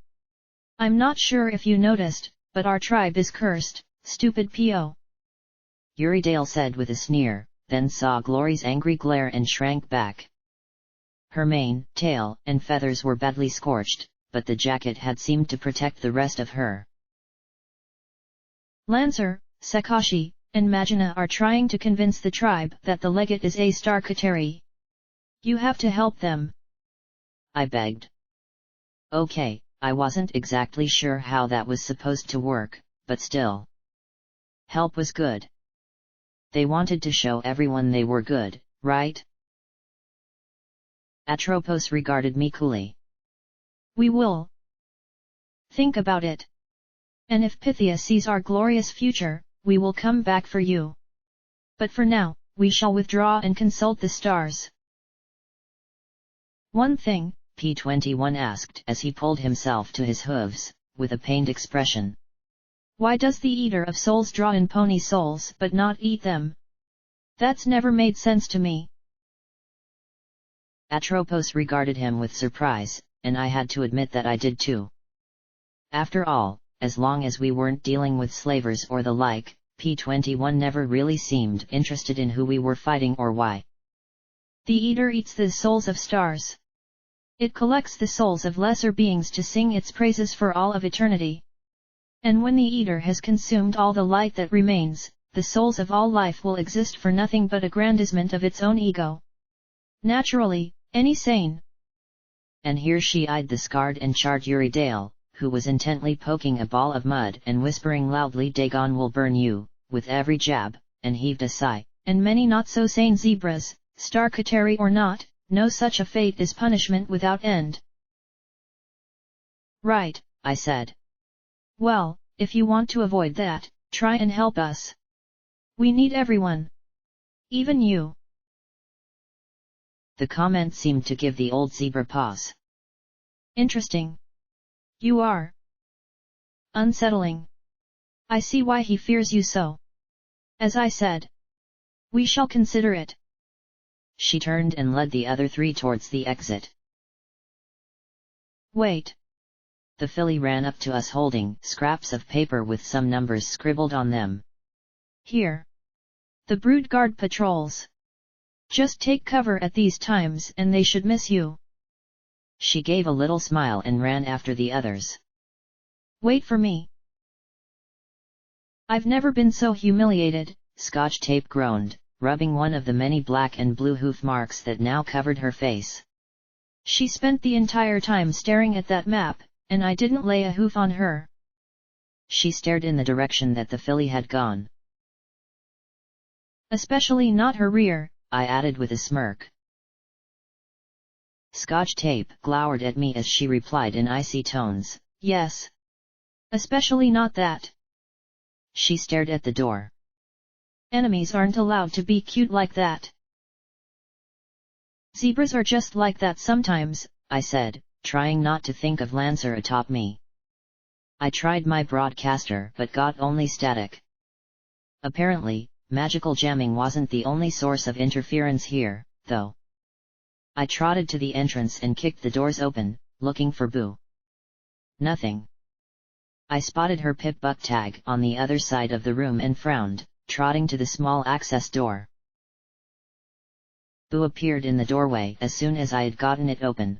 I'm not sure if you noticed, but our tribe is cursed, stupid P.O. Euridale said with a sneer, then saw Glory's angry glare and shrank back. Her mane, tail, and feathers were badly scorched, but the jacket had seemed to protect the rest of her. Lancer, Sakashi, and Magina are trying to convince the tribe that the legate is a Starkateri. You have to help them. I begged. Okay, I wasn't exactly sure how that was supposed to work, but still. Help was good. They wanted to show everyone they were good, right? Atropos regarded me coolly. We will. Think about it. And if Pythia sees our glorious future, we will come back for you. But for now, we shall withdraw and consult the stars. One thing, P-21 asked as he pulled himself to his hooves, with a pained expression. Why does the Eater of Souls draw in pony souls but not eat them? That's never made sense to me. Atropos regarded him with surprise, and I had to admit that I did too. After all, as long as we weren't dealing with slavers or the like, P-21 never really seemed interested in who we were fighting or why. The Eater eats the souls of stars. It collects the souls of lesser beings to sing its praises for all of eternity. And when the Eater has consumed all the light that remains, the souls of all life will exist for nothing but aggrandizement of its own ego. Naturally, any sane. And here she eyed the scarred and charred Euridale, who was intently poking a ball of mud and whispering loudly, Dagon will burn you, with every jab, and heaved a sigh. And many not-so-sane zebras, Starkateri or not, know such a fate is punishment without end. Right, I said. Well, if you want to avoid that, try and help us. We need everyone. Even you. The comment seemed to give the old zebra pause. Interesting. You are unsettling. I see why he fears you so. As I said, we shall consider it. She turned and led the other three towards the exit. Wait. The filly ran up to us holding scraps of paper with some numbers scribbled on them. Here. The brood guard patrols. Just take cover at these times and they should miss you. She gave a little smile and ran after the others. Wait for me. I've never been so humiliated, Scotch Tape groaned, rubbing one of the many black and blue hoof marks that now covered her face. She spent the entire time staring at that map, and I didn't lay a hoof on her. She stared in the direction that the filly had gone. Especially not her rear, I added with a smirk. Scotch Tape glowered at me as she replied in icy tones, yes. Especially not that. She stared at the door. Enemies aren't allowed to be cute like that. Zebras are just like that sometimes, I said, trying not to think of Lancer atop me. I tried my broadcaster but got only static. Apparently, magical jamming wasn't the only source of interference here, though. I trotted to the entrance and kicked the doors open, looking for Boo. Nothing. I spotted her pip buck tag on the other side of the room and frowned, trotting to the small access door. Boo appeared in the doorway as soon as I had gotten it open.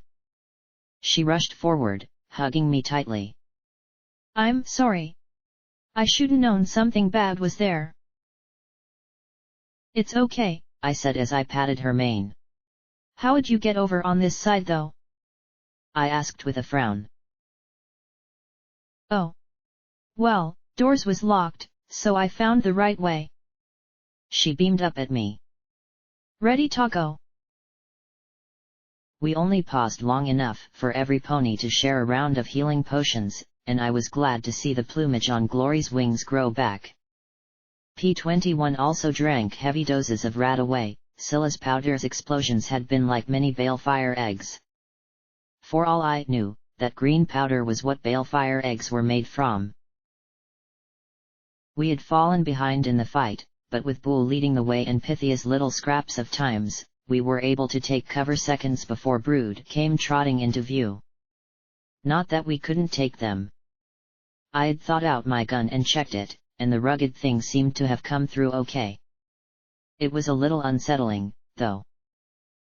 She rushed forward, hugging me tightly. I'm sorry. I should've known something bad was there. It's okay, I said as I patted her mane. How'd you get over on this side though? I asked with a frown. Oh. Well, doors was locked, so I found the right way. She beamed up at me. Ready taco? We only paused long enough for every pony to share a round of healing potions, and I was glad to see the plumage on Glory's wings grow back. P-21 also drank heavy doses of Rat-Away. Scylla's powder's explosions had been like mini balefire eggs. For all I knew, that green powder was what balefire eggs were made from. We had fallen behind in the fight, but with Bull leading the way and Pythia's little scraps of times, we were able to take cover seconds before Brood came trotting into view. Not that we couldn't take them. I had thought out my gun and checked it, and the rugged thing seemed to have come through okay. It was a little unsettling, though.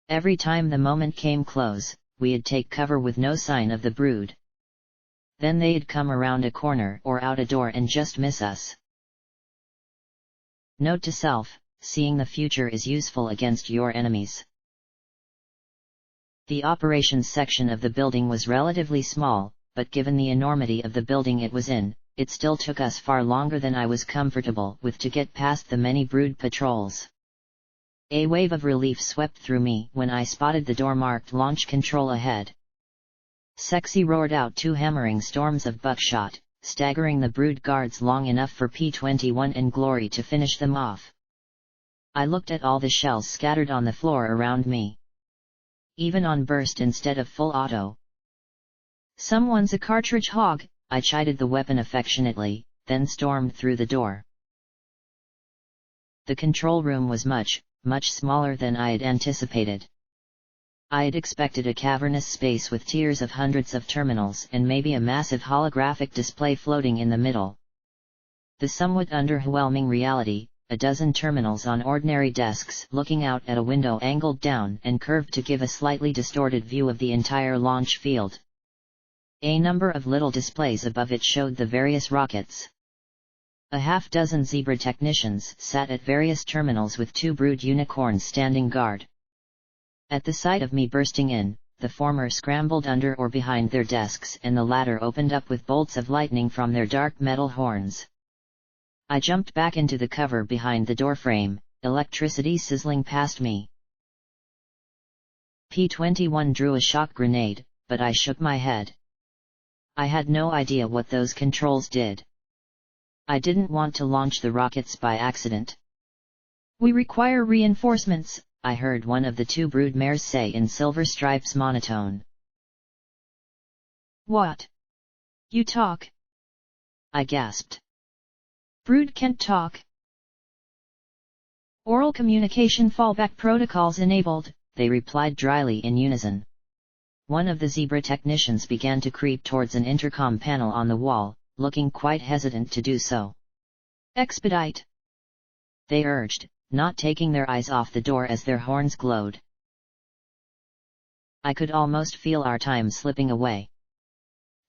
Every time the moment came close, we'd take cover with no sign of the Brood. Then they'd come around a corner or out a door and just miss us. Note to self, seeing the future is useful against your enemies. The operations section of the building was relatively small, but given the enormity of the building it was in, it still took us far longer than I was comfortable with to get past the many Brood patrols. A wave of relief swept through me when I spotted the door marked Launch Control ahead. Sexy roared out two hammering storms of buckshot, staggering the Brood guards long enough for P-21 and Glory to finish them off. I looked at all the shells scattered on the floor around me. Even on burst instead of full auto. Someone's a cartridge hog, I chided the weapon affectionately, then stormed through the door. The control room was much smaller than I had anticipated. I had expected a cavernous space with tiers of hundreds of terminals and maybe a massive holographic display floating in the middle. The somewhat underwhelming reality, a dozen terminals on ordinary desks looking out at a window angled down and curved to give a slightly distorted view of the entire launch field. A number of little displays above it showed the various rockets. A half-dozen zebra technicians sat at various terminals with two Brood unicorns standing guard. At the sight of me bursting in, the former scrambled under or behind their desks and the latter opened up with bolts of lightning from their dark metal horns. I jumped back into the cover behind the doorframe, electricity sizzling past me. P-21 drew a shock grenade, but I shook my head. I had no idea what those controls did. I didn't want to launch the rockets by accident. We require reinforcements, I heard one of the two Brood mares say in Silver Stripe's monotone. What? You talk? I gasped. Brood can't talk. Oral communication fallback protocols enabled, they replied dryly in unison. One of the zebra technicians began to creep towards an intercom panel on the wall, looking quite hesitant to do so. Expedite, they urged, not taking their eyes off the door as their horns glowed. I could almost feel our time slipping away.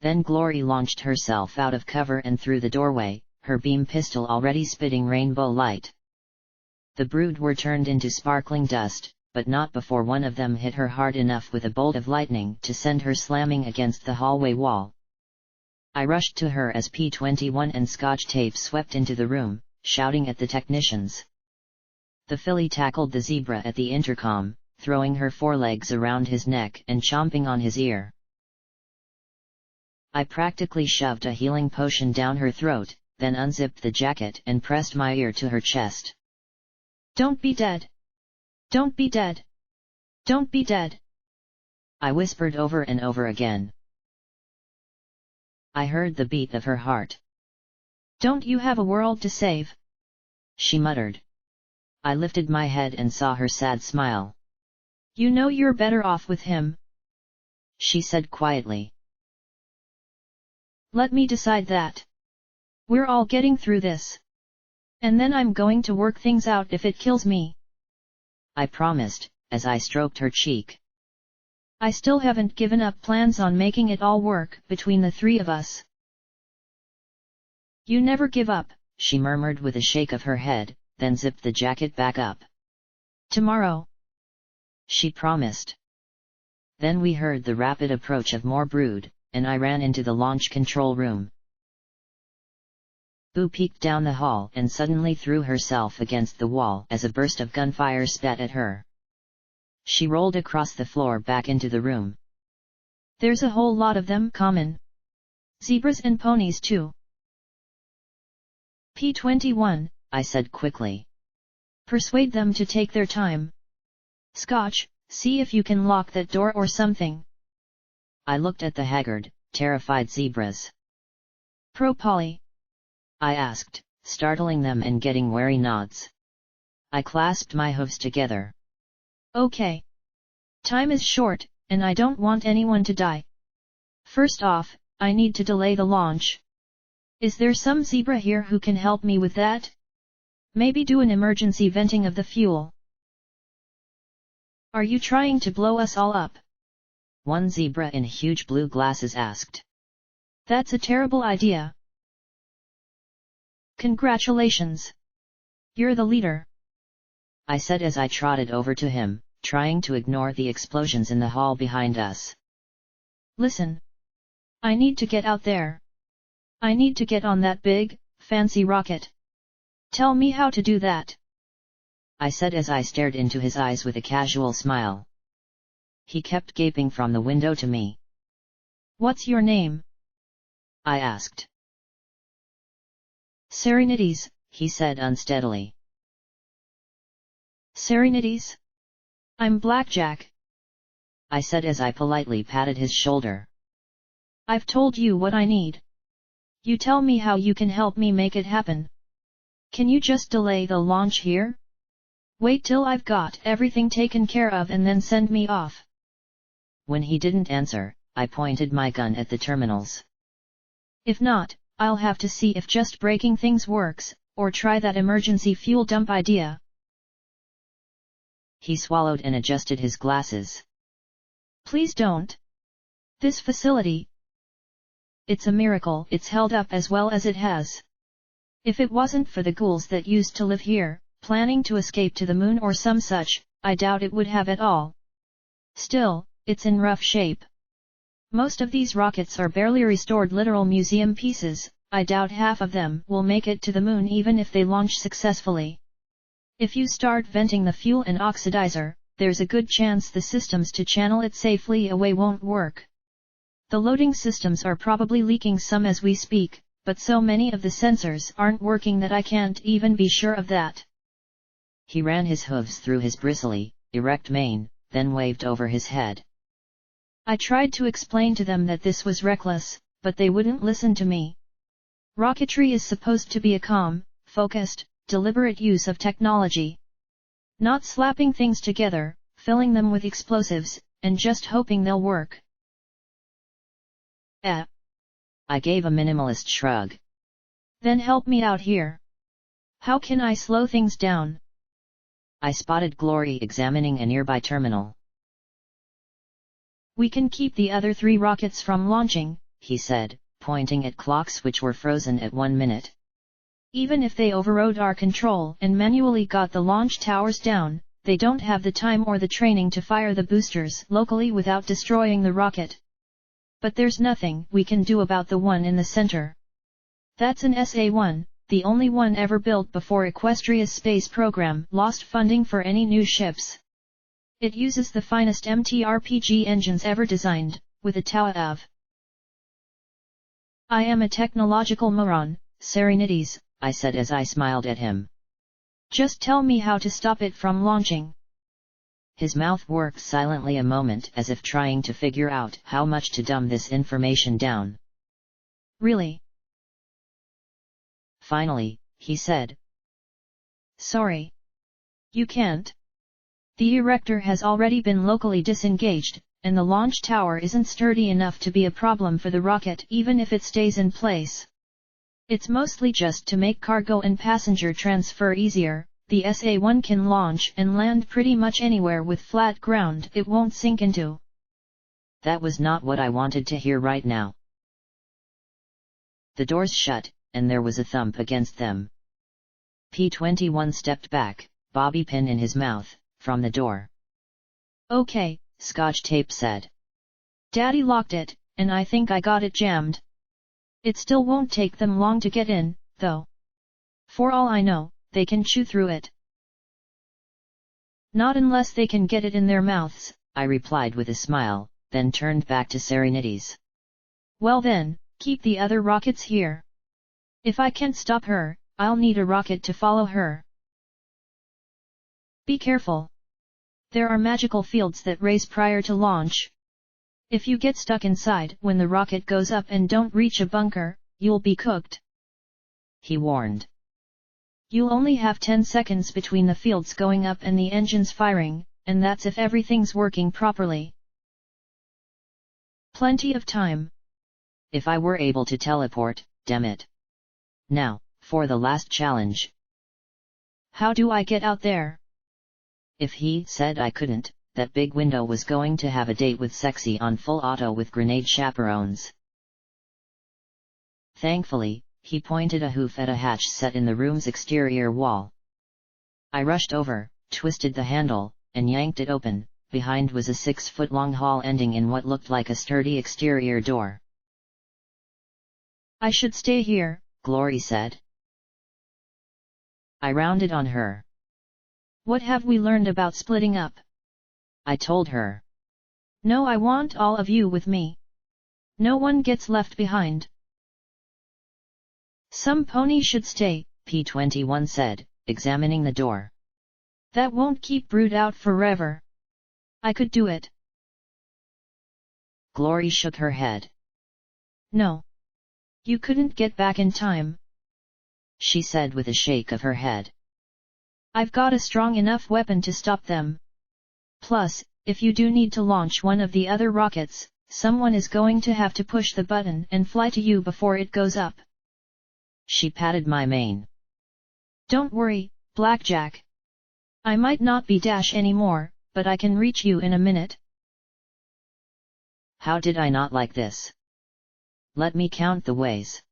Then Glory launched herself out of cover and through the doorway, her beam pistol already spitting rainbow light. The brood were turned into sparkling dust, but not before one of them hit her hard enough with a bolt of lightning to send her slamming against the hallway wall. I rushed to her as P-21 and Scotch tape swept into the room, shouting at the technicians. The filly tackled the zebra at the intercom, throwing her forelegs around his neck and chomping on his ear. I practically shoved a healing potion down her throat, then unzipped the jacket and pressed my ear to her chest. "Don't be dead! Don't be dead! Don't be dead!" I whispered over and over again. I heard the beat of her heart. "Don't you have a world to save?" she muttered. I lifted my head and saw her sad smile. "You know you're better off with him," she said quietly. "Let me decide that. We're all getting through this. And then I'm going to work things out if it kills me," I promised, as I stroked her cheek. "I still haven't given up plans on making it all work between the three of us." "You never give up," she murmured with a shake of her head, then zipped the jacket back up. "Tomorrow," she promised. Then we heard the rapid approach of more brood, and I ran into the launch control room. Boo peeked down the hall and suddenly threw herself against the wall as a burst of gunfire spat at her. She rolled across the floor back into the room. "There's a whole lot of them common. Zebras and ponies too." "P-21, I said quickly. "Persuade them to take their time. Scotch, see if you can lock that door or something." I looked at the haggard, terrified zebras. "Pro Polly?" I asked, startling them and getting wary nods. I clasped my hooves together. "Okay. Time is short, and I don't want anyone to die. First off, I need to delay the launch. Is there some zebra here who can help me with that? Maybe do an emergency venting of the fuel." "Are you trying to blow us all up?" one zebra in huge blue glasses asked. "That's a terrible idea." "Congratulations! You're the leader," I said as I trotted over to him, trying to ignore the explosions in the hall behind us. "Listen. I need to get out there. I need to get on that big, fancy rocket. Tell me how to do that," I said as I stared into his eyes with a casual smile. He kept gaping from the window to me. "What's your name?" I asked. "Serenities," he said unsteadily. "Serenities? I'm Blackjack," I said as I politely patted his shoulder. "I've told you what I need. You tell me how you can help me make it happen. Can you just delay the launch here? Wait till I've got everything taken care of and then send me off." When he didn't answer, I pointed my gun at the terminals. "If not, I'll have to see if just breaking things works, or try that emergency fuel dump idea." He swallowed and adjusted his glasses. "Please don't. This facility, it's a miracle it's held up as well as it has. If it wasn't for the ghouls that used to live here, planning to escape to the moon or some such, I doubt it would have at all. Still, it's in rough shape. Most of these rockets are barely restored literal museum pieces. I doubt half of them will make it to the moon even if they launch successfully. If you start venting the fuel and oxidizer, there's a good chance the systems to channel it safely away won't work. The loading systems are probably leaking some as we speak, but so many of the sensors aren't working that I can't even be sure of that." He ran his hooves through his bristly, erect mane, then waved over his head. "I tried to explain to them that this was reckless, but they wouldn't listen to me. Rocketry is supposed to be a calm, focused, deliberate use of technology. Not slapping things together, filling them with explosives, and just hoping they'll work. I gave a minimalist shrug. Then help me out here. How can I slow things down? I spotted Glory examining a nearby terminal. We can keep the other 3 rockets from launching, he said, pointing at clocks which were frozen at 1 minute. Even if they overrode our control and manually got the launch towers down, they don't have the time or the training to fire the boosters locally without destroying the rocket. But there's nothing we can do about the one in the center. That's an SA-1, the only one ever built before Equestria's space program lost funding for any new ships. It uses the finest MTRPG engines ever designed, with a Tau of. I am a technological moron, Serenities, I said as I smiled at him. Just tell me how to stop it from launching. His mouth worked silently a moment as if trying to figure out how much to dumb this information down. Really? Finally, he said. Sorry. You can't. The erector has already been locally disengaged, and the launch tower isn't sturdy enough to be a problem for the rocket even if it stays in place. It's mostly just to make cargo and passenger transfer easier. The SA-1 can launch and land pretty much anywhere with flat ground it won't sink into. That was not what I wanted to hear right now. The doors shut, and there was a thump against them. P-21 stepped back, bobby pin in his mouth, from the door. Okay, Scotch tape said. Daddy locked it, and I think I got it jammed. It still won't take them long to get in, though. For all I know, they can chew through it. Not unless they can get it in their mouths, I replied with a smile, then turned back to Serenities. Well then, keep the other rockets here. If I can't stop her, I'll need a rocket to follow her. Be careful. There are magical fields that raise prior to launch. If you get stuck inside when the rocket goes up and don't reach a bunker, you'll be cooked. He warned. You'll only have 10 seconds between the fields going up and the engines firing, and that's if everything's working properly. Plenty of time. If I were able to teleport, damn it. Now, for the last challenge. How do I get out there? If he said I couldn't, that big window was going to have a date with Sexy on full auto with grenade chaperones. Thankfully, he pointed a hoof at a hatch set in the room's exterior wall. I rushed over, twisted the handle, and yanked it open. Behind was a 6-foot-long hall ending in what looked like a sturdy exterior door. I should stay here, Glory said. I rounded on her. What have we learned about splitting up? I told her. No, I want all of you with me. No one gets left behind. Some pony should stay, P-21 said, examining the door. That won't keep Brood out forever. I could do it. Glory shook her head. No. You couldn't get back in time, she said with a shake of her head. I've got a strong enough weapon to stop them. Plus, if you do need to launch one of the other rockets, someone is going to have to push the button and fly to you before it goes up. She patted my mane. Don't worry, Blackjack. I might not be Dash anymore, but I can reach you in a minute. How did I not like this? Let me count the ways.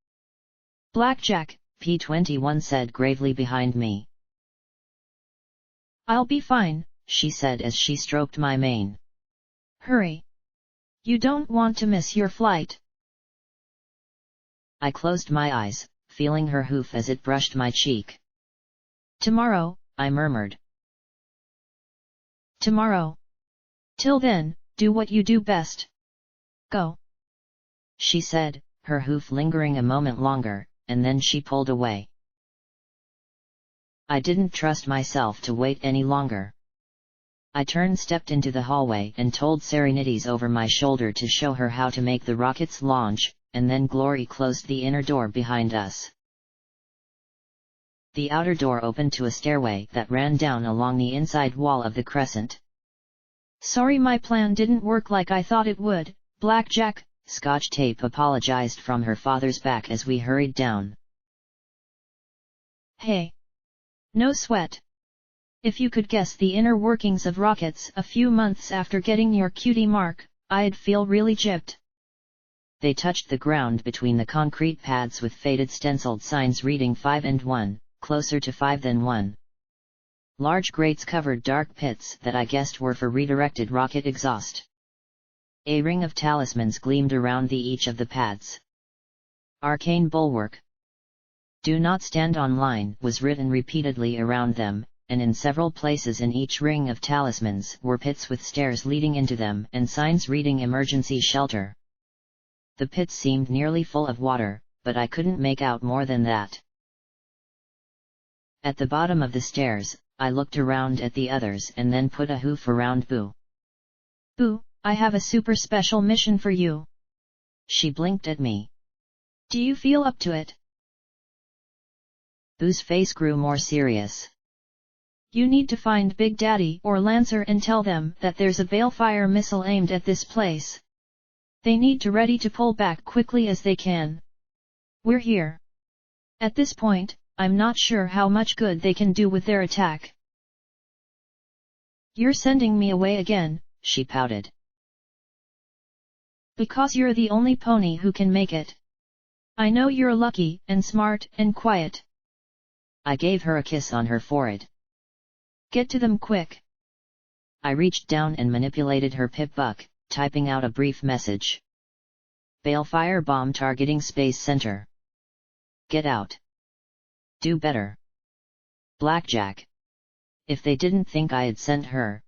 Blackjack, P-21 said gravely behind me. I'll be fine, she said as she stroked my mane. Hurry. You don't want to miss your flight. I closed my eyes, feeling her hoof as it brushed my cheek. Tomorrow, I murmured. Tomorrow. Till then, do what you do best. Go. She said, her hoof lingering a moment longer, and then she pulled away. I didn't trust myself to wait any longer. I stepped into the hallway and told Serenities over my shoulder to show her how to make the rockets launch, and then Glory closed the inner door behind us. The outer door opened to a stairway that ran down along the inside wall of the crescent. Sorry my plan didn't work like I thought it would, Blackjack, Scotch Tape apologized from her father's back as we hurried down. Hey! No sweat. If you could guess the inner workings of rockets a few months after getting your cutie mark, I'd feel really gypped. They touched the ground between the concrete pads with faded stenciled signs reading 5 and 1, closer to 5 than 1. Large grates covered dark pits that I guessed were for redirected rocket exhaust. A ring of talismans gleamed around each of the pads. Arcane bulwark. Do not stand on line was written repeatedly around them, and in several places in each ring of talismans were pits with stairs leading into them and signs reading emergency shelter. The pits seemed nearly full of water, but I couldn't make out more than that. At the bottom of the stairs, I looked around at the others and then put a hoof around Boo. Boo, I have a super special mission for you. She blinked at me. Do you feel up to it? Boo's face grew more serious. You need to find Big Daddy or Lancer and tell them that there's a Balefire missile aimed at this place. They need to ready to pull back quickly as they can. We're here. At this point, I'm not sure how much good they can do with their attack. You're sending me away again, she pouted. Because you're the only pony who can make it. I know you're lucky and smart and quiet. I gave her a kiss on her forehead. Get to them quick. I reached down and manipulated her pip buck, typing out a brief message. Balefire bomb targeting Space Center. Get out. Do better. Blackjack. If they didn't think I had sent her.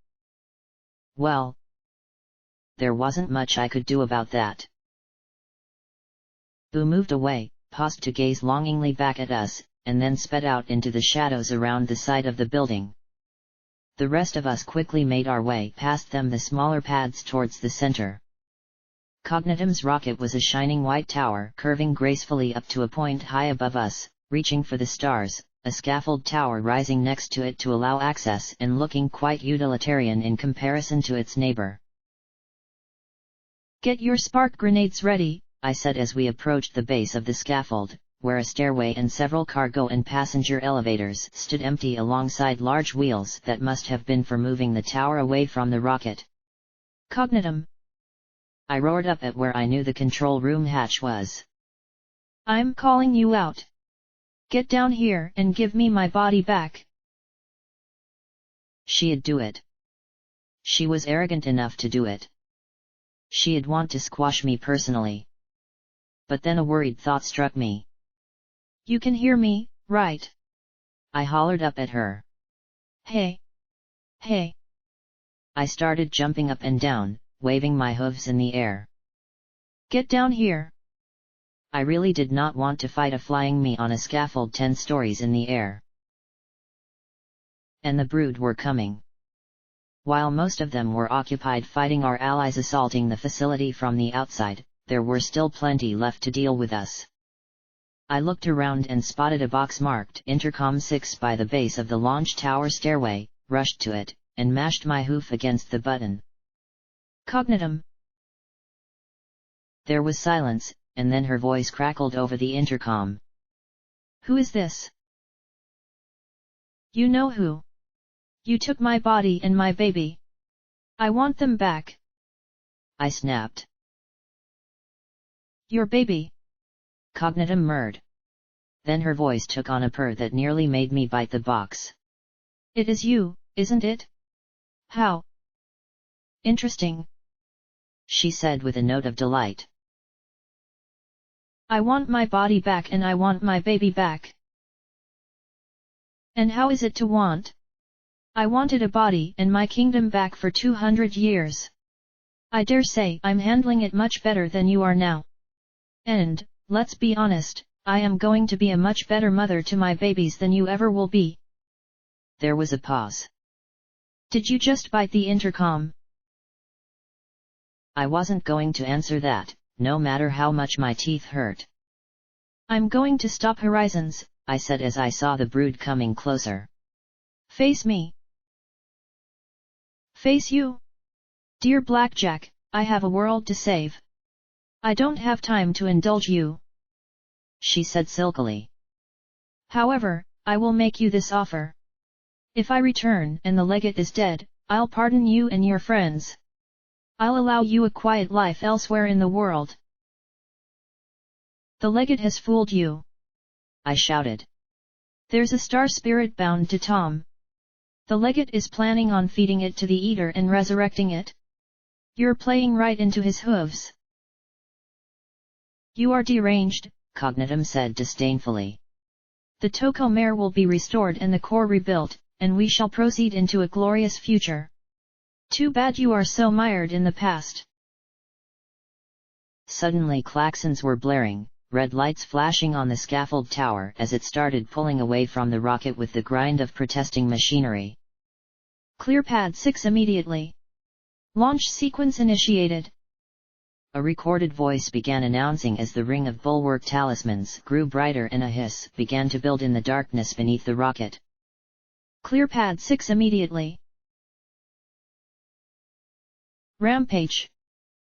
Well. There wasn't much I could do about that. Boo moved away, paused to gaze longingly back at us, and then sped out into the shadows around the side of the building. The rest of us quickly made our way past them, the smaller pads towards the center. Cognitum's rocket was a shining white tower curving gracefully up to a point high above us, reaching for the stars, a scaffold tower rising next to it to allow access and looking quite utilitarian in comparison to its neighbor. Get your spark grenades ready, I said as we approached the base of the scaffold, where a stairway and several cargo and passenger elevators stood empty alongside large wheels that must have been for moving the tower away from the rocket. Cognitum! I roared up at where I knew the control room hatch was. I'm calling you out. Get down here and give me my body back. She'd do it. She was arrogant enough to do it. She'd want to squash me personally. But then a worried thought struck me. You can hear me, right? I hollered up at her. Hey! Hey! I started jumping up and down, waving my hooves in the air. Get down here! I really did not want to fight a flying me on a scaffold 10 stories in the air. And the brood were coming. While most of them were occupied fighting our allies assaulting the facility from the outside, there were still plenty left to deal with us. I looked around and spotted a box marked Intercom 6 by the base of the launch tower stairway, rushed to it, and mashed my hoof against the button. Cognitum! There was silence, and then her voice crackled over the intercom. Who is this? You know who. You took my body and my baby. I want them back. I snapped. Your baby. Cognitum murred. Then her voice took on a purr that nearly made me bite the box. It is you, isn't it? How? Interesting. She said with a note of delight. I want my body back and I want my baby back. And how is it to want? I wanted a body and my kingdom back for 200 years. I dare say I'm handling it much better than you are now. And, let's be honest, I am going to be a much better mother to my babies than you ever will be. There was a pause. Did you just bite the intercom? I wasn't going to answer that, no matter how much my teeth hurt. I'm going to stop Horizons, I said as I saw the brood coming closer. Face me. Face you? Dear Blackjack, I have a world to save. I don't have time to indulge you, she said silkily. However, I will make you this offer. If I return and the legate is dead, I'll pardon you and your friends. I'll allow you a quiet life elsewhere in the world. The legate has fooled you, I shouted. There's a star spirit bound to Tom. The legate is planning on feeding it to the eater and resurrecting it. You're playing right into his hooves. You are deranged, Cognitum said disdainfully. The Toko mare will be restored and the core rebuilt, and we shall proceed into a glorious future. Too bad you are so mired in the past. Suddenly klaxons were blaring, red lights flashing on the scaffold tower as it started pulling away from the rocket with the grind of protesting machinery. Clear pad 6 immediately. Launch sequence initiated. A recorded voice began announcing as the ring of bulwark talismans grew brighter and a hiss began to build in the darkness beneath the rocket. Clear pad 6 immediately. Rampage.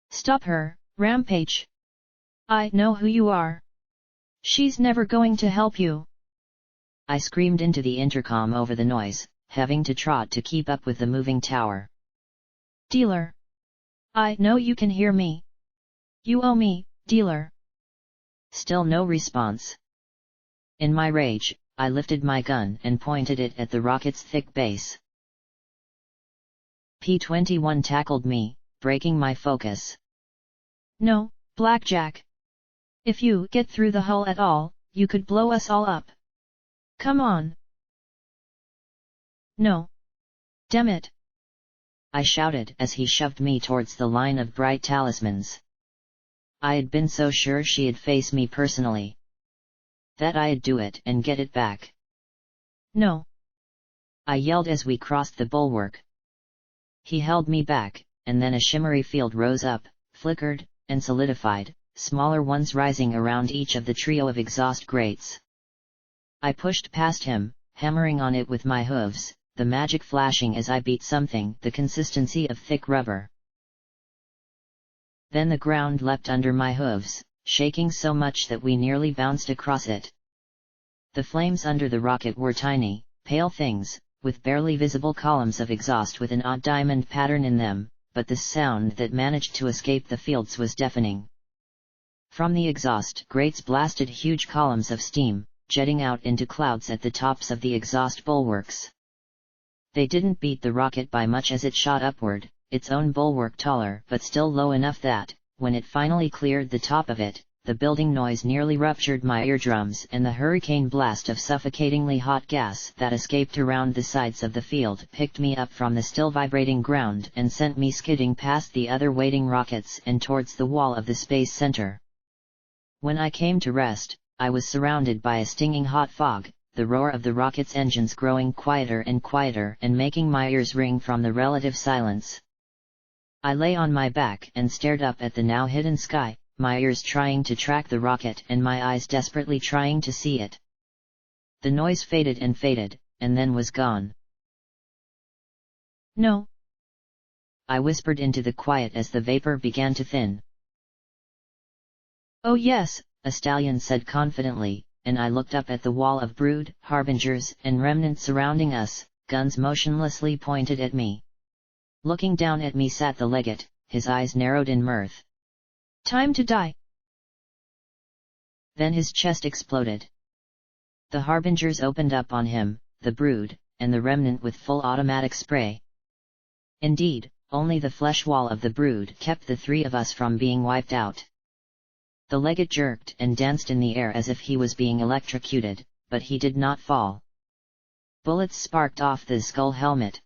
Stop her, Rampage. I know who you are. She's never going to help you. I screamed into the intercom over the noise, having to trot to keep up with the moving tower. Dealer. I know you can hear me. You owe me, dealer. Still no response. In my rage, I lifted my gun and pointed it at the rocket's thick base. P-21 tackled me, breaking my focus. No, Blackjack. If you get through the hull at all, you could blow us all up. Come on. No. Damn it. I shouted as he shoved me towards the line of bright talismans. I had been so sure she'd face me personally. That I'd do it and get it back. No. I yelled as we crossed the bulwark. He held me back, and then a shimmery field rose up, flickered, and solidified, smaller ones rising around each of the trio of exhaust grates. I pushed past him, hammering on it with my hooves, the magic flashing as I beat something the consistency of thick rubber. Then the ground leapt under my hooves, shaking so much that we nearly bounced across it. The flames under the rocket were tiny, pale things, with barely visible columns of exhaust with an odd diamond pattern in them, but the sound that managed to escape the fields was deafening. From the exhaust grates blasted huge columns of steam, jetting out into clouds at the tops of the exhaust bulwarks. They didn't beat the rocket by much as it shot upward, its own bulwark taller but still low enough that, when it finally cleared the top of it, the building noise nearly ruptured my eardrums and the hurricane blast of suffocatingly hot gas that escaped around the sides of the field picked me up from the still vibrating ground and sent me skidding past the other waiting rockets and towards the wall of the space center. When I came to rest, I was surrounded by a stinging hot fog, the roar of the rocket's engines growing quieter and making my ears ring from the relative silence. I lay on my back and stared up at the now hidden sky, my ears trying to track the rocket and my eyes desperately trying to see it. The noise faded, and then was gone. No. I whispered into the quiet as the vapor began to thin. Oh yes, a stallion said confidently, and I looked up at the wall of brood, harbingers, and remnants surrounding us, guns motionlessly pointed at me. Looking down at me sat the legate, his eyes narrowed in mirth. Time to die. Then his chest exploded. The harbingers opened up on him, the brood, and the remnant with full automatic spray. Indeed, only the flesh wall of the brood kept the three of us from being wiped out. The legate jerked and danced in the air as if he was being electrocuted, but he did not fall. Bullets sparked off the skull helmet.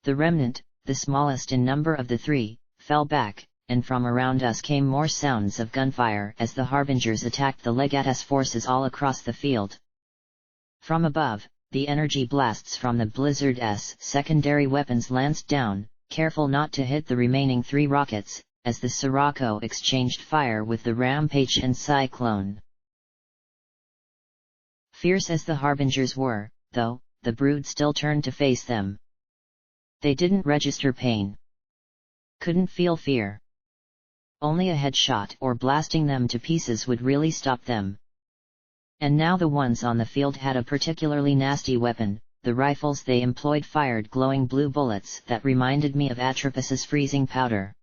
The remnant, the smallest in number of the three, fell back, and from around us came more sounds of gunfire as the harbingers attacked the legate's forces all across the field. From above, the energy blasts from the Blizzard's secondary weapons lanced down, careful not to hit the remaining three rockets, as the Sirocco exchanged fire with the Rampage and Cyclone. Fierce as the harbingers were, though, the brood still turned to face them. They didn't register pain. Couldn't feel fear. Only a headshot or blasting them to pieces would really stop them. And now the ones on the field had a particularly nasty weapon. The rifles they employed fired glowing blue bullets that reminded me of Atropus's freezing powder.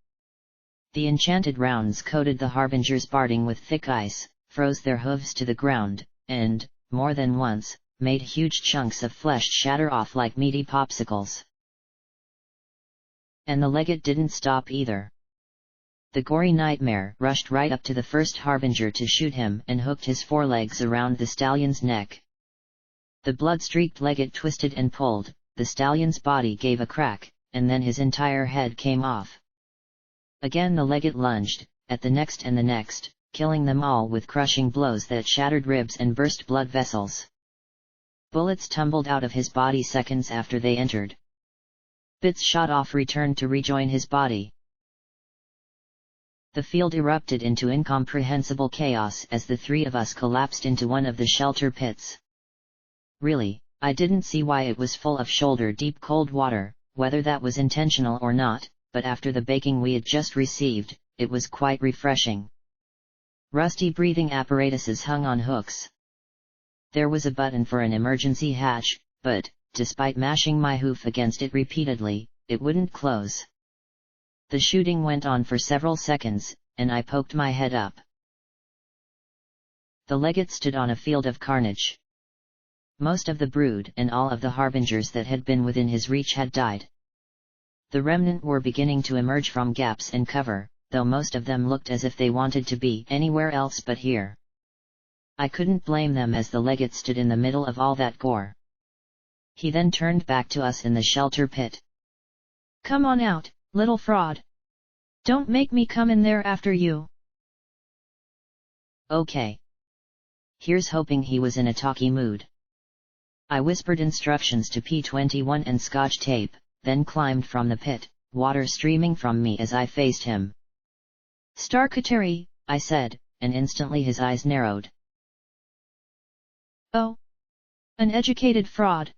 The enchanted rounds coated the harbingers' barding with thick ice, froze their hooves to the ground, and, more than once, made huge chunks of flesh shatter off like meaty popsicles. And the legate didn't stop either. The gory nightmare rushed right up to the first harbinger to shoot him and hooked his forelegs around the stallion's neck. The blood-streaked legate twisted and pulled, the stallion's body gave a crack, and then his entire head came off. Again the legate lunged, at the next and the next, killing them all with crushing blows that shattered ribs and burst blood vessels. Bullets tumbled out of his body seconds after they entered. Bits shot off returned to rejoin his body. The field erupted into incomprehensible chaos as the three of us collapsed into one of the shelter pits. Really, I didn't see why it was full of shoulder-deep cold water, whether that was intentional or not, but after the baking we had just received, it was quite refreshing. Rusty breathing apparatuses hung on hooks. There was a button for an emergency hatch, but, despite mashing my hoof against it repeatedly, it wouldn't close. The shooting went on for several seconds, and I poked my head up. The legate stood on a field of carnage. Most of the brood and all of the harbingers that had been within his reach had died. The remnant were beginning to emerge from gaps and cover, though most of them looked as if they wanted to be anywhere else but here. I couldn't blame them as the legate stood in the middle of all that gore. He then turned back to us in the shelter pit. "Come on out, little fraud. Don't make me come in there after you." "Okay." Here's hoping he was in a talky mood. I whispered instructions to P21 and scotch tape, then climbed from the pit, water streaming from me as I faced him. "Starkateri," I said, and instantly his eyes narrowed. "Oh. An educated fraud.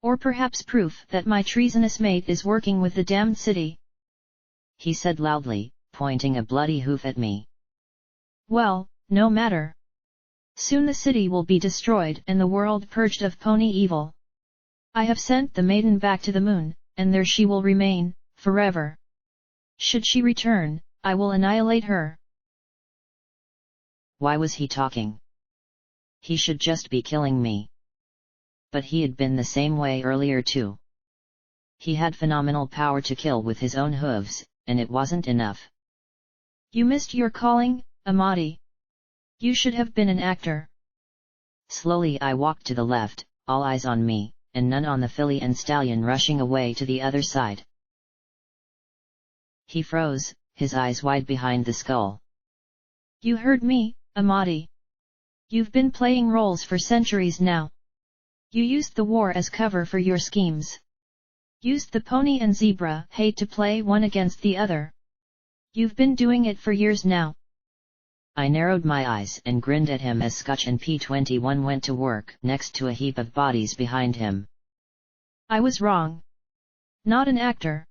Or perhaps proof that my treasonous mate is working with the damned city," he said loudly, pointing a bloody hoof at me. "Well, no matter. Soon the city will be destroyed and the world purged of pony evil. I have sent the maiden back to the moon, and there she will remain, forever. Should she return, I will annihilate her." Why was he talking? He should just be killing me. But he had been the same way earlier too. He had phenomenal power to kill with his own hooves, and it wasn't enough. "You missed your calling, Amadi. You should have been an actor." Slowly I walked to the left, all eyes on me, and none on the filly and stallion rushing away to the other side. He froze, his eyes wide behind the skull. "You heard me, Amadi. You've been playing roles for centuries now. You used the war as cover for your schemes. Used the pony and zebra hate to play one against the other. You've been doing it for years now." I narrowed my eyes and grinned at him as Scotch and P21 went to work next to a heap of bodies behind him. "I was wrong. Not an actor.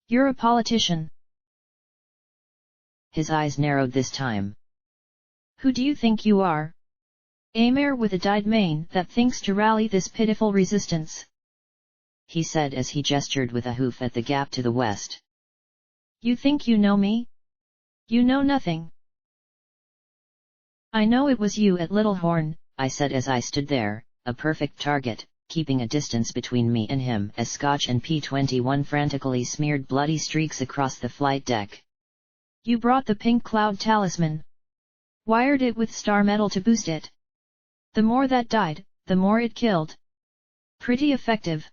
You're a politician." His eyes narrowed this time. "Who do you think you are? A mare with a dyed mane that thinks to rally this pitiful resistance," he said as he gestured with a hoof at the gap to the west. "You think you know me? You know nothing." "I know it was you at Littlehorn," I said as I stood there, a perfect target, keeping a distance between me and him as Scotch and P21 frantically smeared bloody streaks across the flight deck. "You brought the pink cloud talisman. Wired it with star metal to boost it. The more that died, the more it killed. Pretty effective,"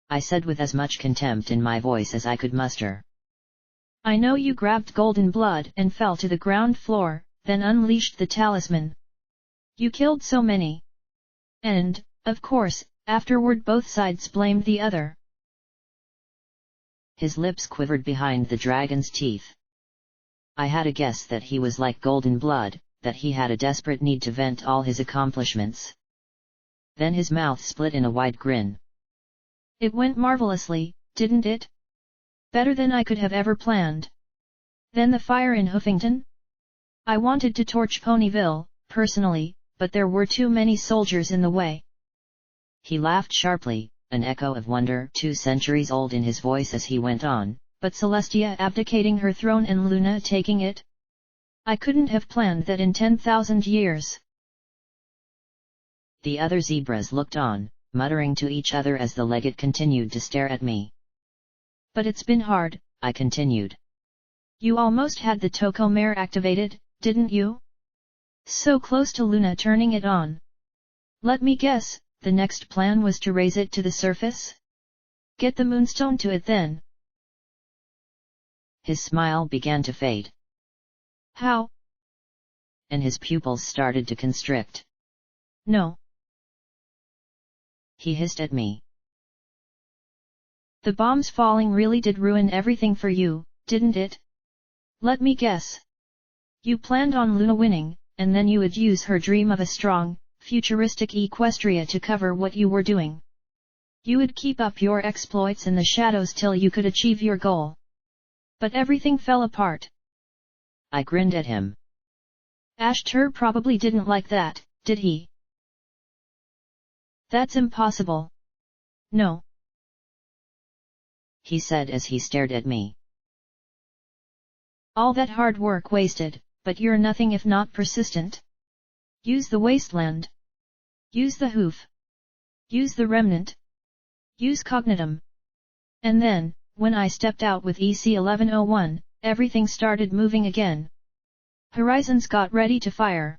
I said with as much contempt in my voice as I could muster. "I know you grabbed golden blood and fell to the ground floor, then unleashed the talisman. You killed so many. And, of course, afterward both sides blamed the other." His lips quivered behind the dragon's teeth. I had a guess that he was like golden blood, that he had a desperate need to vent all his accomplishments. Then his mouth split in a wide grin. It went marvelously, didn't it? Better than I could have ever planned. Then the fire in Hoofington? I wanted to torch Ponyville, personally, but there were too many soldiers in the way. He laughed sharply, an echo of wonder 2 centuries old in his voice as he went on. But Celestia abdicating her throne and Luna taking it? I couldn't have planned that in 10,000 years. The other zebras looked on, muttering to each other as the legate continued to stare at me. But it's been hard, I continued. You almost had the Toko mare activated, didn't you? So close to Luna turning it on. Let me guess, the next plan was to raise it to the surface? Get the moonstone to it then. His smile began to fade. How? And his pupils started to constrict. No. He hissed at me. The bombs falling really did ruin everything for you, didn't it? Let me guess. You planned on Luna winning, and then you would use her dream of a strong, futuristic Equestria to cover what you were doing. You would keep up your exploits in the shadows till you could achieve your goal. But everything fell apart. I grinned at him. Ashtur probably didn't like that, did he? That's impossible. No. He said as he stared at me. All that hard work wasted, but you're nothing if not persistent. Use the wasteland. Use the hoof. Use the remnant. Use cognitum. And then, when I stepped out with EC-1101, everything started moving again. Horizons got ready to fire.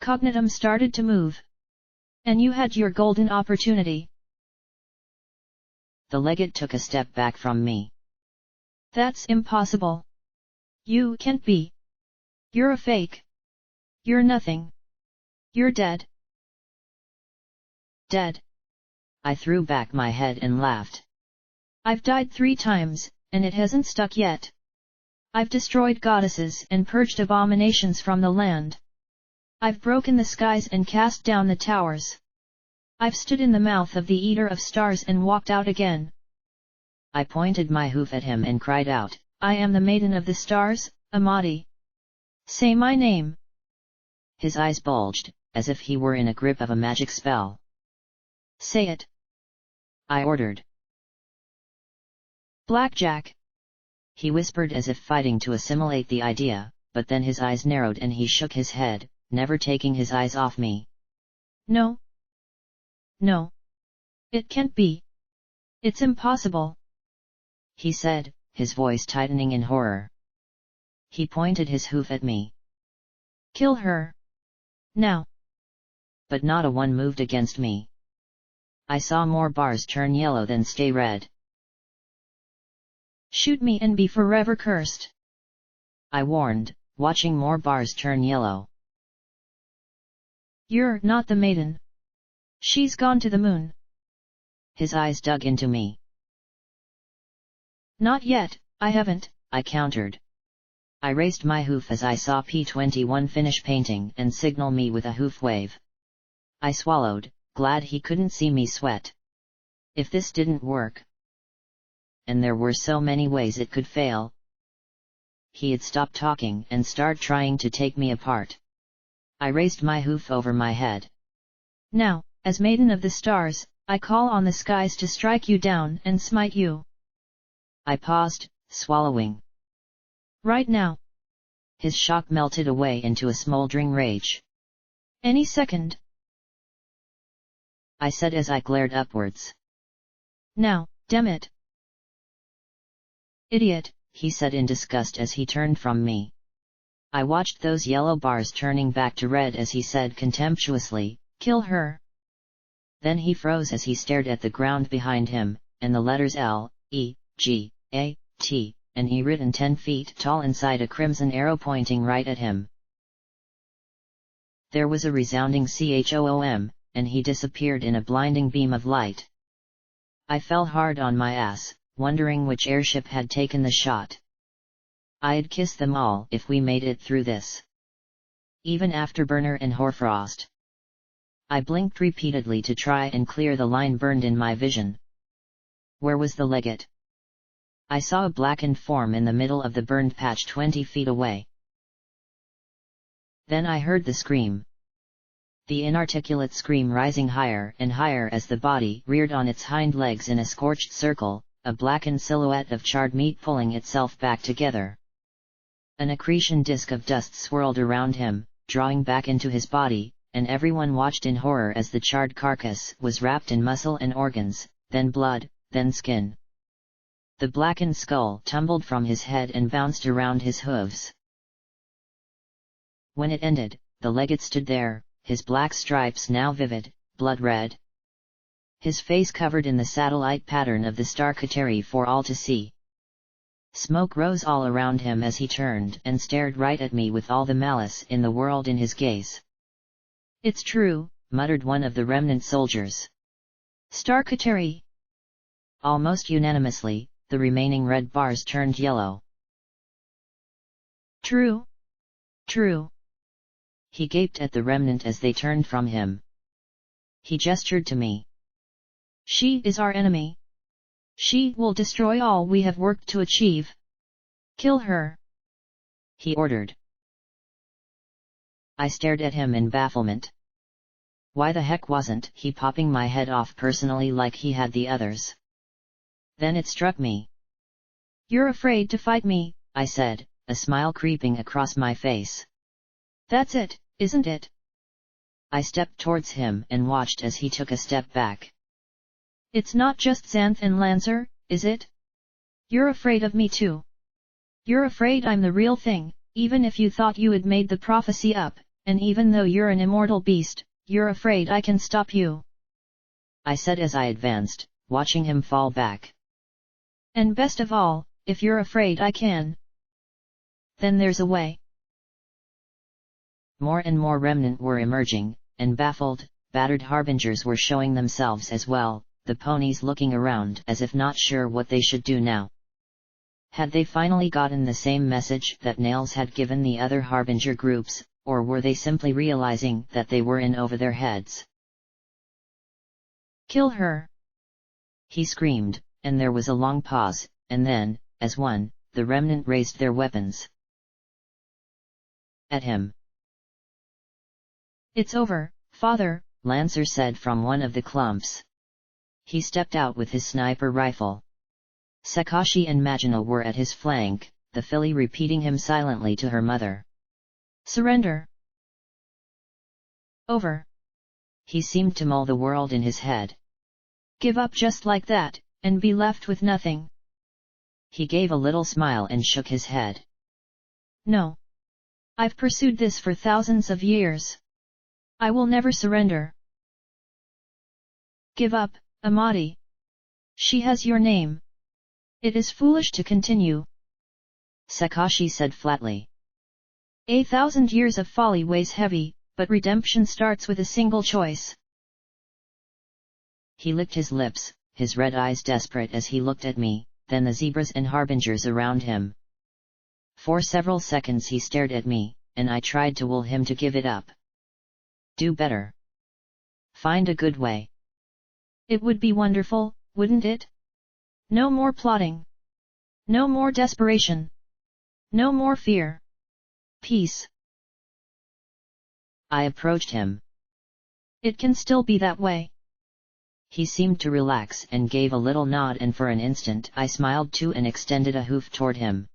Cognitum started to move. And you had your golden opportunity. The legate took a step back from me. That's impossible. You can't be. You're a fake. You're nothing. You're dead. Dead. I threw back my head and laughed. I've died 3 times, and it hasn't stuck yet. I've destroyed goddesses and purged abominations from the land. I've broken the skies and cast down the towers. I've stood in the mouth of the Eater of Stars and walked out again. I pointed my hoof at him and cried out, I am the Maiden of the Stars, Amadi. Say my name. His eyes bulged, as if he were in a grip of a magic spell. Say it. I ordered. Blackjack. He whispered as if fighting to assimilate the idea, but then his eyes narrowed and he shook his head, never taking his eyes off me. No. No. It can't be. It's impossible. He said, his voice tightening in horror. He pointed his hoof at me. Kill her. Now. But not a one moved against me. I saw more bars turn yellow than stay red. Shoot me and be forever cursed. I warned, watching more bars turn yellow. You're not the maiden. She's gone to the moon. His eyes dug into me. Not yet, I haven't, I countered. I raised my hoof as I saw P-21 finish painting and signal me with a hoof wave. I swallowed, glad he couldn't see me sweat. If this didn't work, and there were so many ways it could fail, he'd stop talking and start trying to take me apart. I raised my hoof over my head. Now, as Maiden of the Stars, I call on the skies to strike you down and smite you. I paused, swallowing. Right now. His shock melted away into a smoldering rage. Any second. I said as I glared upwards. Now, damn it. Idiot, he said in disgust as he turned from me. I watched those yellow bars turning back to red as he said contemptuously, kill her. Then he froze as he stared at the ground behind him, and the letters L, E, G, A, T, and E written 10 feet tall inside a crimson arrow pointing right at him. There was a resounding CHOOM, and he disappeared in a blinding beam of light. I fell hard on my ass, wondering which airship had taken the shot. I'd kiss them all if we made it through this. even afterburner and hoarfrost. I blinked repeatedly to try and clear the line burned in my vision. Where was the legate? I saw a blackened form in the middle of the burned patch 20 feet away. Then I heard the scream. The inarticulate scream rising higher and higher as the body reared on its hind legs in a scorched circle, a blackened silhouette of charred meat pulling itself back together. An accretion disk of dust swirled around him, drawing back into his body, and everyone watched in horror as the charred carcass was wrapped in muscle and organs, then blood, then skin. The blackened skull tumbled from his head and bounced around his hooves. When it ended, the legate stood there, his black stripes now vivid, blood red. His face covered in the satellite pattern of the star Kateri for all to see. Smoke rose all around him as he turned and stared right at me with all the malice in the world in his gaze. "It's true," muttered one of the remnant soldiers. "Star Kateri." Almost unanimously, the remaining red bars turned yellow. "True. True." He gaped at the remnant as they turned from him. He gestured to me. "She is our enemy. She will destroy all we have worked to achieve. Kill her," he ordered. I stared at him in bafflement. Why the heck wasn't he popping my head off personally like he had the others? Then it struck me. "You're afraid to fight me," I said, a smile creeping across my face. "That's it, isn't it?" I stepped towards him and watched as he took a step back. "It's not just Xanth and Lancer, is it? You're afraid of me too. You're afraid I'm the real thing, even if you thought you had made the prophecy up, and even though you're an immortal beast, you're afraid I can stop you," I said as I advanced, watching him fall back. "And best of all, if you're afraid I can, then there's a way." More and more remnant were emerging, and baffled, battered harbingers were showing themselves as well, the ponies looking around as if not sure what they should do now. Had they finally gotten the same message that Nails had given the other harbinger groups, or were they simply realizing that they were in over their heads? "Kill her!" he screamed, and there was a long pause, and then, as one, the remnant raised their weapons. At him. "It's over, Father," Lancer said from one of the clumps. He stepped out with his sniper rifle. Sakashi and Magina were at his flank, the filly repeating him silently to her mother. "Surrender." "Over." He seemed to mull the world in his head. "Give up just like that, and be left with nothing." He gave a little smile and shook his head. "No. I've pursued this for thousands of years. I will never surrender." "Give up, Amadi. She has your name. It is foolish to continue," Sakashi said flatly. 1,000 years of folly weighs heavy, but redemption starts with a single choice." He licked his lips, his red eyes desperate as he looked at me, then the zebras and harbingers around him. For several seconds he stared at me, and I tried to will him to give it up. Do better. Find a good way. "It would be wonderful, wouldn't it? No more plotting. No more desperation. No more fear. Peace." I approached him. "It can still be that way." He seemed to relax and gave a little nod, and for an instant I smiled too and extended a hoof toward him.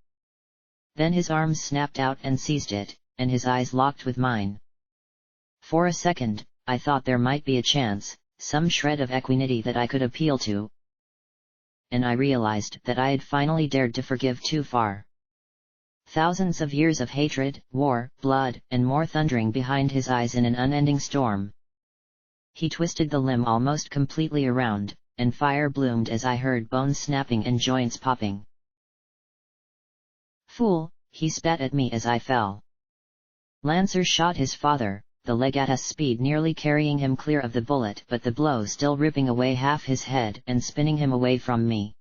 Then his arms snapped out and seized it, and his eyes locked with mine. For a second, I thought there might be a chance, some shred of equanimity that I could appeal to. And I realized that I had finally dared to forgive too far. Thousands of years of hatred, war, blood, and more thundering behind his eyes in an unending storm. He twisted the limb almost completely around, and fire bloomed as I heard bones snapping and joints popping. "Fool," he spat at me as I fell. Lancer shot his father, the leg at a speed nearly carrying him clear of the bullet, but the blow still ripping away half his head and spinning him away from me.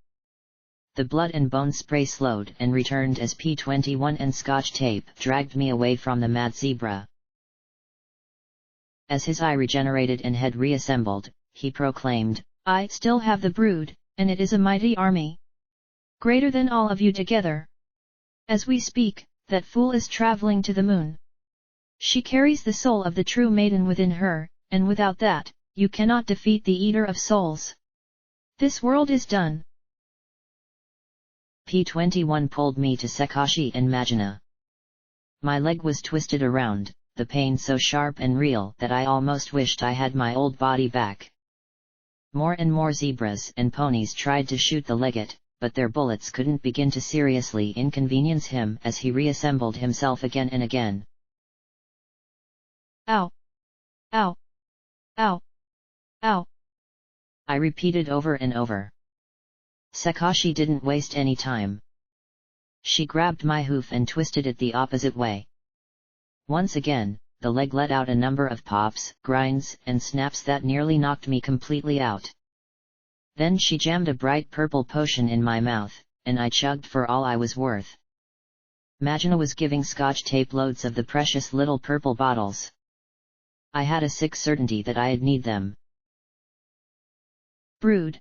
The blood and bone spray slowed and returned as P-21 and Scotch tape dragged me away from the mad zebra. As his eye regenerated and head reassembled, he proclaimed, "I still have the brood, and it is a mighty army. Greater than all of you together. As we speak, that fool is traveling to the moon. She carries the soul of the true maiden within her, and without that, you cannot defeat the Eater of Souls. This world is done." P21 pulled me to Sakashi and Majina. My leg was twisted around, the pain so sharp and real that I almost wished I had my old body back. More and more zebras and ponies tried to shoot the legate, but their bullets couldn't begin to seriously inconvenience him as he reassembled himself again and again. "Ow! Ow! Ow! Ow!" I repeated over and over. Sakashi didn't waste any time. She grabbed my hoof and twisted it the opposite way. Once again, the leg let out a number of pops, grinds, and snaps that nearly knocked me completely out. Then she jammed a bright purple potion in my mouth, and I chugged for all I was worth. Majina was giving scotch tape loads of the precious little purple bottles. I had a sick certainty that I'd need them. "Brood!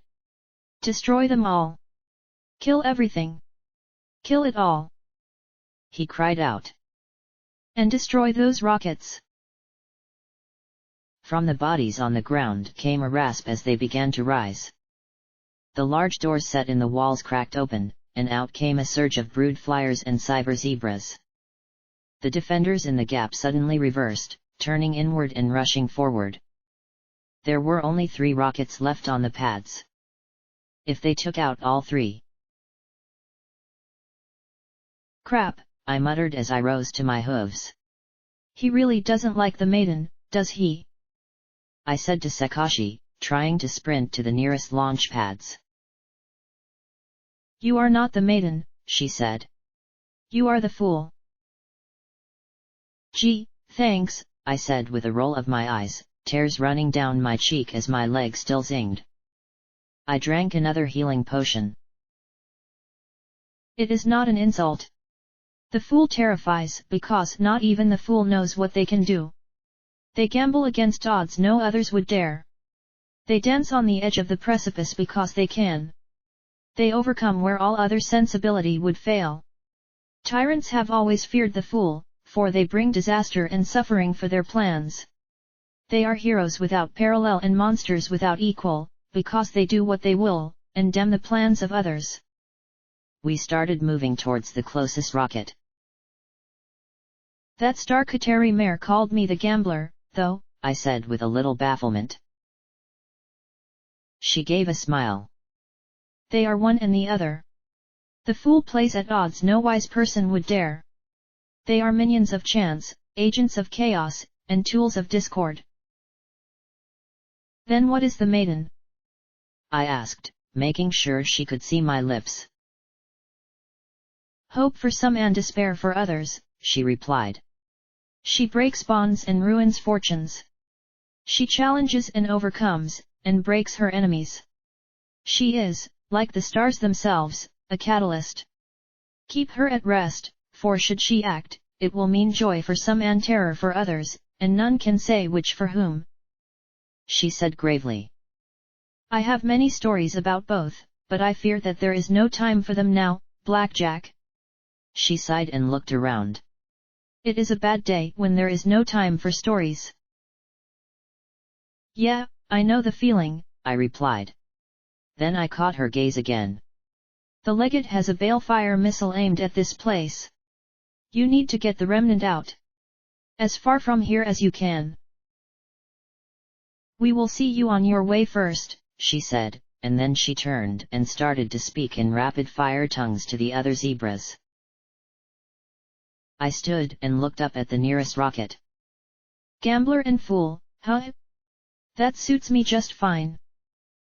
Destroy them all! Kill everything! Kill it all!" he cried out. "And destroy those rockets!" From the bodies on the ground came a rasp as they began to rise. The large doors set in the walls cracked open, and out came a surge of brood flyers and cyber zebras. The defenders in the gap suddenly reversed, turning inward and rushing forward. There were only 3 rockets left on the pads. If they took out all 3... "Crap," I muttered as I rose to my hooves. "He really doesn't like the maiden, does he?" I said to Sakashi, trying to sprint to the nearest launch pads. "You are not the maiden," she said. "You are the fool." "Gee, thanks," I said with a roll of my eyes, tears running down my cheek as my leg still zinged. I drank another healing potion. "It is not an insult. The fool terrifies because not even the fool knows what they can do. They gamble against odds no others would dare. They dance on the edge of the precipice because they can. They overcome where all other sensibility would fail. Tyrants have always feared the fool, for they bring disaster and suffering for their plans. They are heroes without parallel and monsters without equal, because they do what they will, and damn the plans of others." We started moving towards the closest rocket. "That Star-Kateri mare called me the gambler, though," I said with a little bafflement. She gave a smile. "They are one and the other. The fool plays at odds no wise person would dare. They are minions of chance, agents of chaos, and tools of discord." "Then what is the maiden?" I asked, making sure she could see my lips. "Hope for some and despair for others," she replied. "She breaks bonds and ruins fortunes. She challenges and overcomes, and breaks her enemies. She is, like the stars themselves, a catalyst. Keep her at rest, for should she act, it will mean joy for some and terror for others, and none can say which for whom," she said gravely. "I have many stories about both, but I fear that there is no time for them now, Blackjack." She sighed and looked around. "It is a bad day when there is no time for stories." "Yeah, I know the feeling," I replied. Then I caught her gaze again. "The legate has a balefire missile aimed at this place. You need to get the remnant out. As far from here as you can. We will see you on your way first," she said, and then she turned and started to speak in rapid-fire tongues to the other zebras. I stood and looked up at the nearest rocket. "Gambler and fool, huh? That suits me just fine.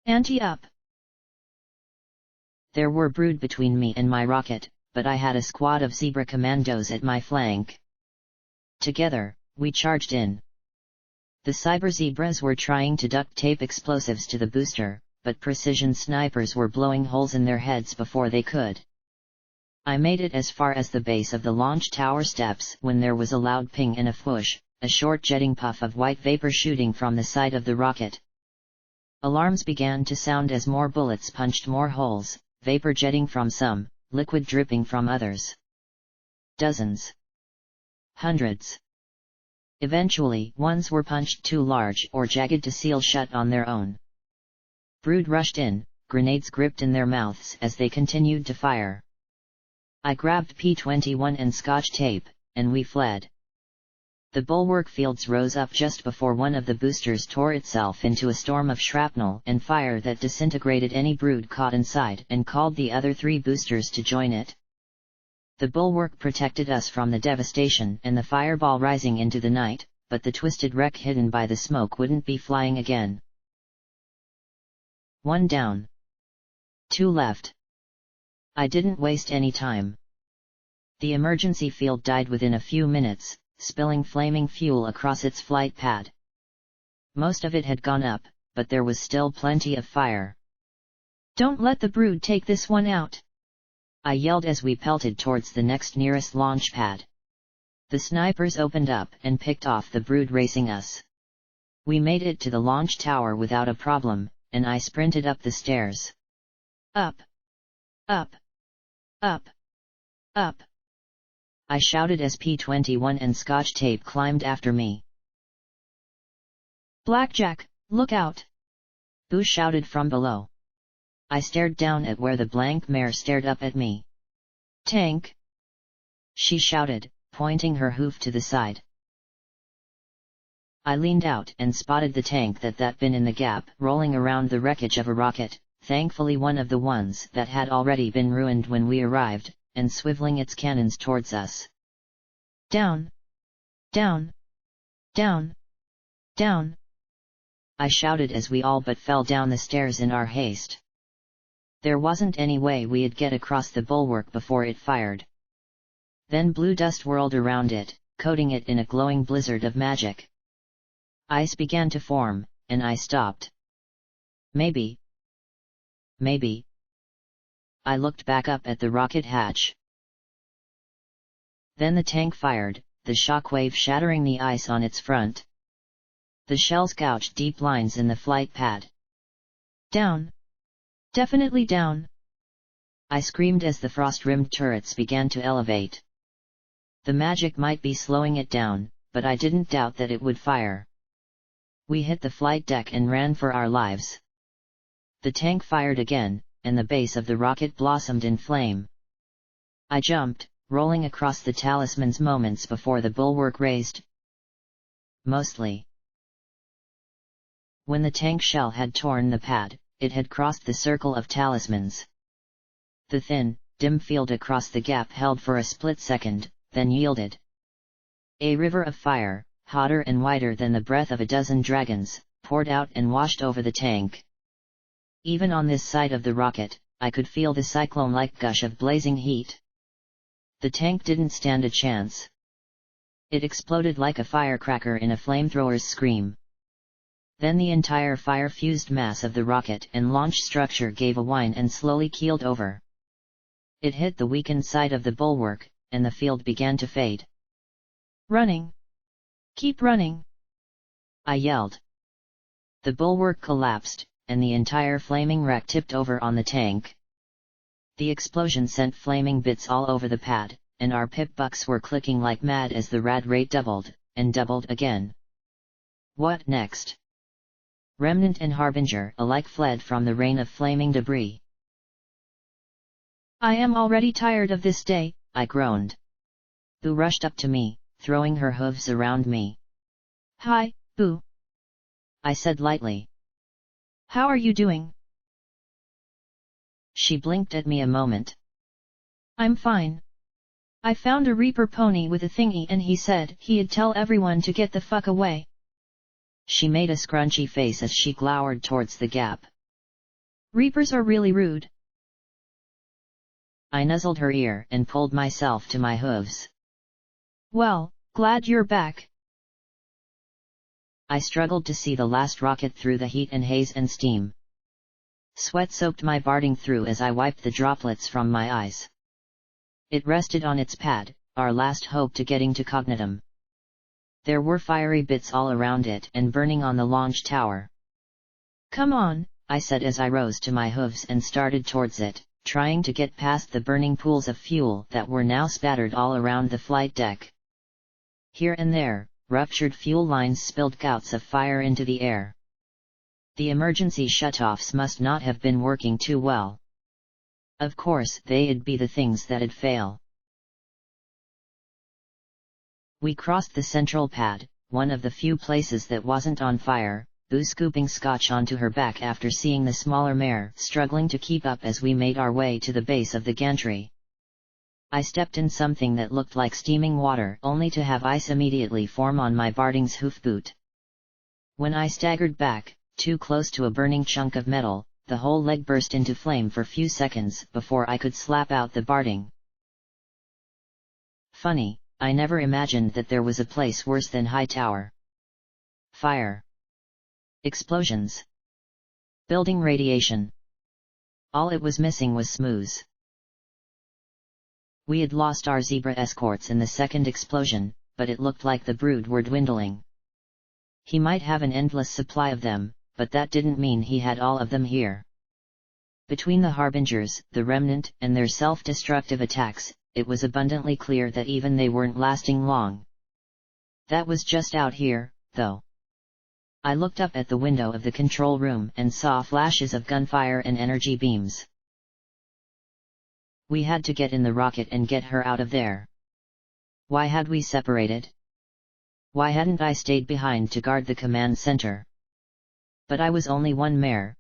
Ante up." There were brood between me and my rocket, but I had a squad of zebra commandos at my flank. Together, we charged in. The cyber zebras were trying to duct tape explosives to the booster, but precision snipers were blowing holes in their heads before they could. I made it as far as the base of the launch tower steps when there was a loud ping and a whoosh, a short jetting puff of white vapor shooting from the side of the rocket. Alarms began to sound as more bullets punched more holes, vapor jetting from some, liquid dripping from others. Dozens. Hundreds. Eventually, ones were punched too large or jagged to seal shut on their own. Brood rushed in, grenades gripped in their mouths as they continued to fire. I grabbed P-21 and Scotch tape, and we fled. The bulwark fields rose up just before one of the boosters tore itself into a storm of shrapnel and fire that disintegrated any brood caught inside and called the other 3 boosters to join it. The bulwark protected us from the devastation and the fireball rising into the night, but the twisted wreck hidden by the smoke wouldn't be flying again. 1 down. 2 left. I didn't waste any time. The emergency field died within a few minutes, spilling flaming fuel across its flight pad. Most of it had gone up, but there was still plenty of fire. "Don't let the brood take this one out," I yelled as we pelted towards the next nearest launch pad. The snipers opened up and picked off the brood racing us. We made it to the launch tower without a problem, and I sprinted up the stairs. Up. Up. Up. Up. I shouted as P-21 and Scotch tape climbed after me. "Blackjack, look out!" Boo shouted from below. I stared down at where the blank mare stared up at me. "Tank!" she shouted, pointing her hoof to the side. I leaned out and spotted the tank that'd been in the gap, rolling around the wreckage of a rocket, thankfully one of the ones that had already been ruined when we arrived, and swiveling its cannons towards us. "Down! Down! Down! Down!" I shouted as we all but fell down the stairs in our haste. There wasn't any way we'd get across the bulwark before it fired. Then blue dust whirled around it, coating it in a glowing blizzard of magic. Ice began to form, and I stopped. Maybe. I looked back up at the rocket hatch. Then the tank fired, the shockwave shattering the ice on its front. The shells gouged deep lines in the flight pad. "Down! Definitely down!" I screamed as the frost-rimmed turrets began to elevate. The magic might be slowing it down, but I didn't doubt that it would fire. We hit the flight deck and ran for our lives. The tank fired again, and the base of the rocket blossomed in flame. I jumped, rolling across the talismans moments before the bulwark raised. Mostly. When the tank shell had torn the pad, it had crossed the circle of talismans. The thin, dim field across the gap held for a split second, then yielded. A river of fire, hotter and whiter than the breath of a dozen dragons, poured out and washed over the tank. Even on this side of the rocket, I could feel the cyclone-like gush of blazing heat. The tank didn't stand a chance. It exploded like a firecracker in a flamethrower's scream. Then the entire fire-fused mass of the rocket and launch structure gave a whine and slowly keeled over. It hit the weakened side of the bulwark, and the field began to fade. "Running! Keep running!" I yelled. The bulwark collapsed, and the entire flaming wreck tipped over on the tank. The explosion sent flaming bits all over the pad, and our pip-bucks were clicking like mad as the rad rate doubled, and doubled again. What next? Remnant and Harbinger alike fled from the rain of flaming debris. "I am already tired of this day," I groaned. Boo rushed up to me, throwing her hooves around me. "Hi, Boo," I said lightly. "How are you doing?" She blinked at me a moment. "I'm fine. I found a Reaper pony with a thingy and he said he'd tell everyone to get the fuck away." She made a scrunchy face as she glowered towards the gap. "Reapers are really rude." I nuzzled her ear and pulled myself to my hooves. "Well, glad you're back." I struggled to see the last rocket through the heat and haze and steam. Sweat soaked my barding through as I wiped the droplets from my eyes. It rested on its pad, our last hope to getting to Cognitum. There were fiery bits all around it and burning on the launch tower. "Come on," I said as I rose to my hooves and started towards it, trying to get past the burning pools of fuel that were now spattered all around the flight deck. Here and there, ruptured fuel lines spilled gouts of fire into the air. The emergency shutoffs must not have been working too well. Of course, they'd be the things that'd fail. We crossed the central pad, one of the few places that wasn't on fire, Boo scooping scotch onto her back after seeing the smaller mare struggling to keep up as we made our way to the base of the gantry. I stepped in something that looked like steaming water only to have ice immediately form on my Barding's hoof boot. When I staggered back, too close to a burning chunk of metal, the whole leg burst into flame for few seconds before I could slap out the Barding. Funny, I never imagined that there was a place worse than high tower. Fire. Explosions. Building radiation. All it was missing was smooze. We had lost our zebra escorts in the second explosion, but it looked like the brood were dwindling. He might have an endless supply of them, but that didn't mean he had all of them here. Between the Harbingers, the Remnant, and their self-destructive attacks, it was abundantly clear that even they weren't lasting long. That was just out here, though. I looked up at the window of the control room and saw flashes of gunfire and energy beams. We had to get in the rocket and get her out of there. Why had we separated? Why hadn't I stayed behind to guard the command center? But I was only one mare.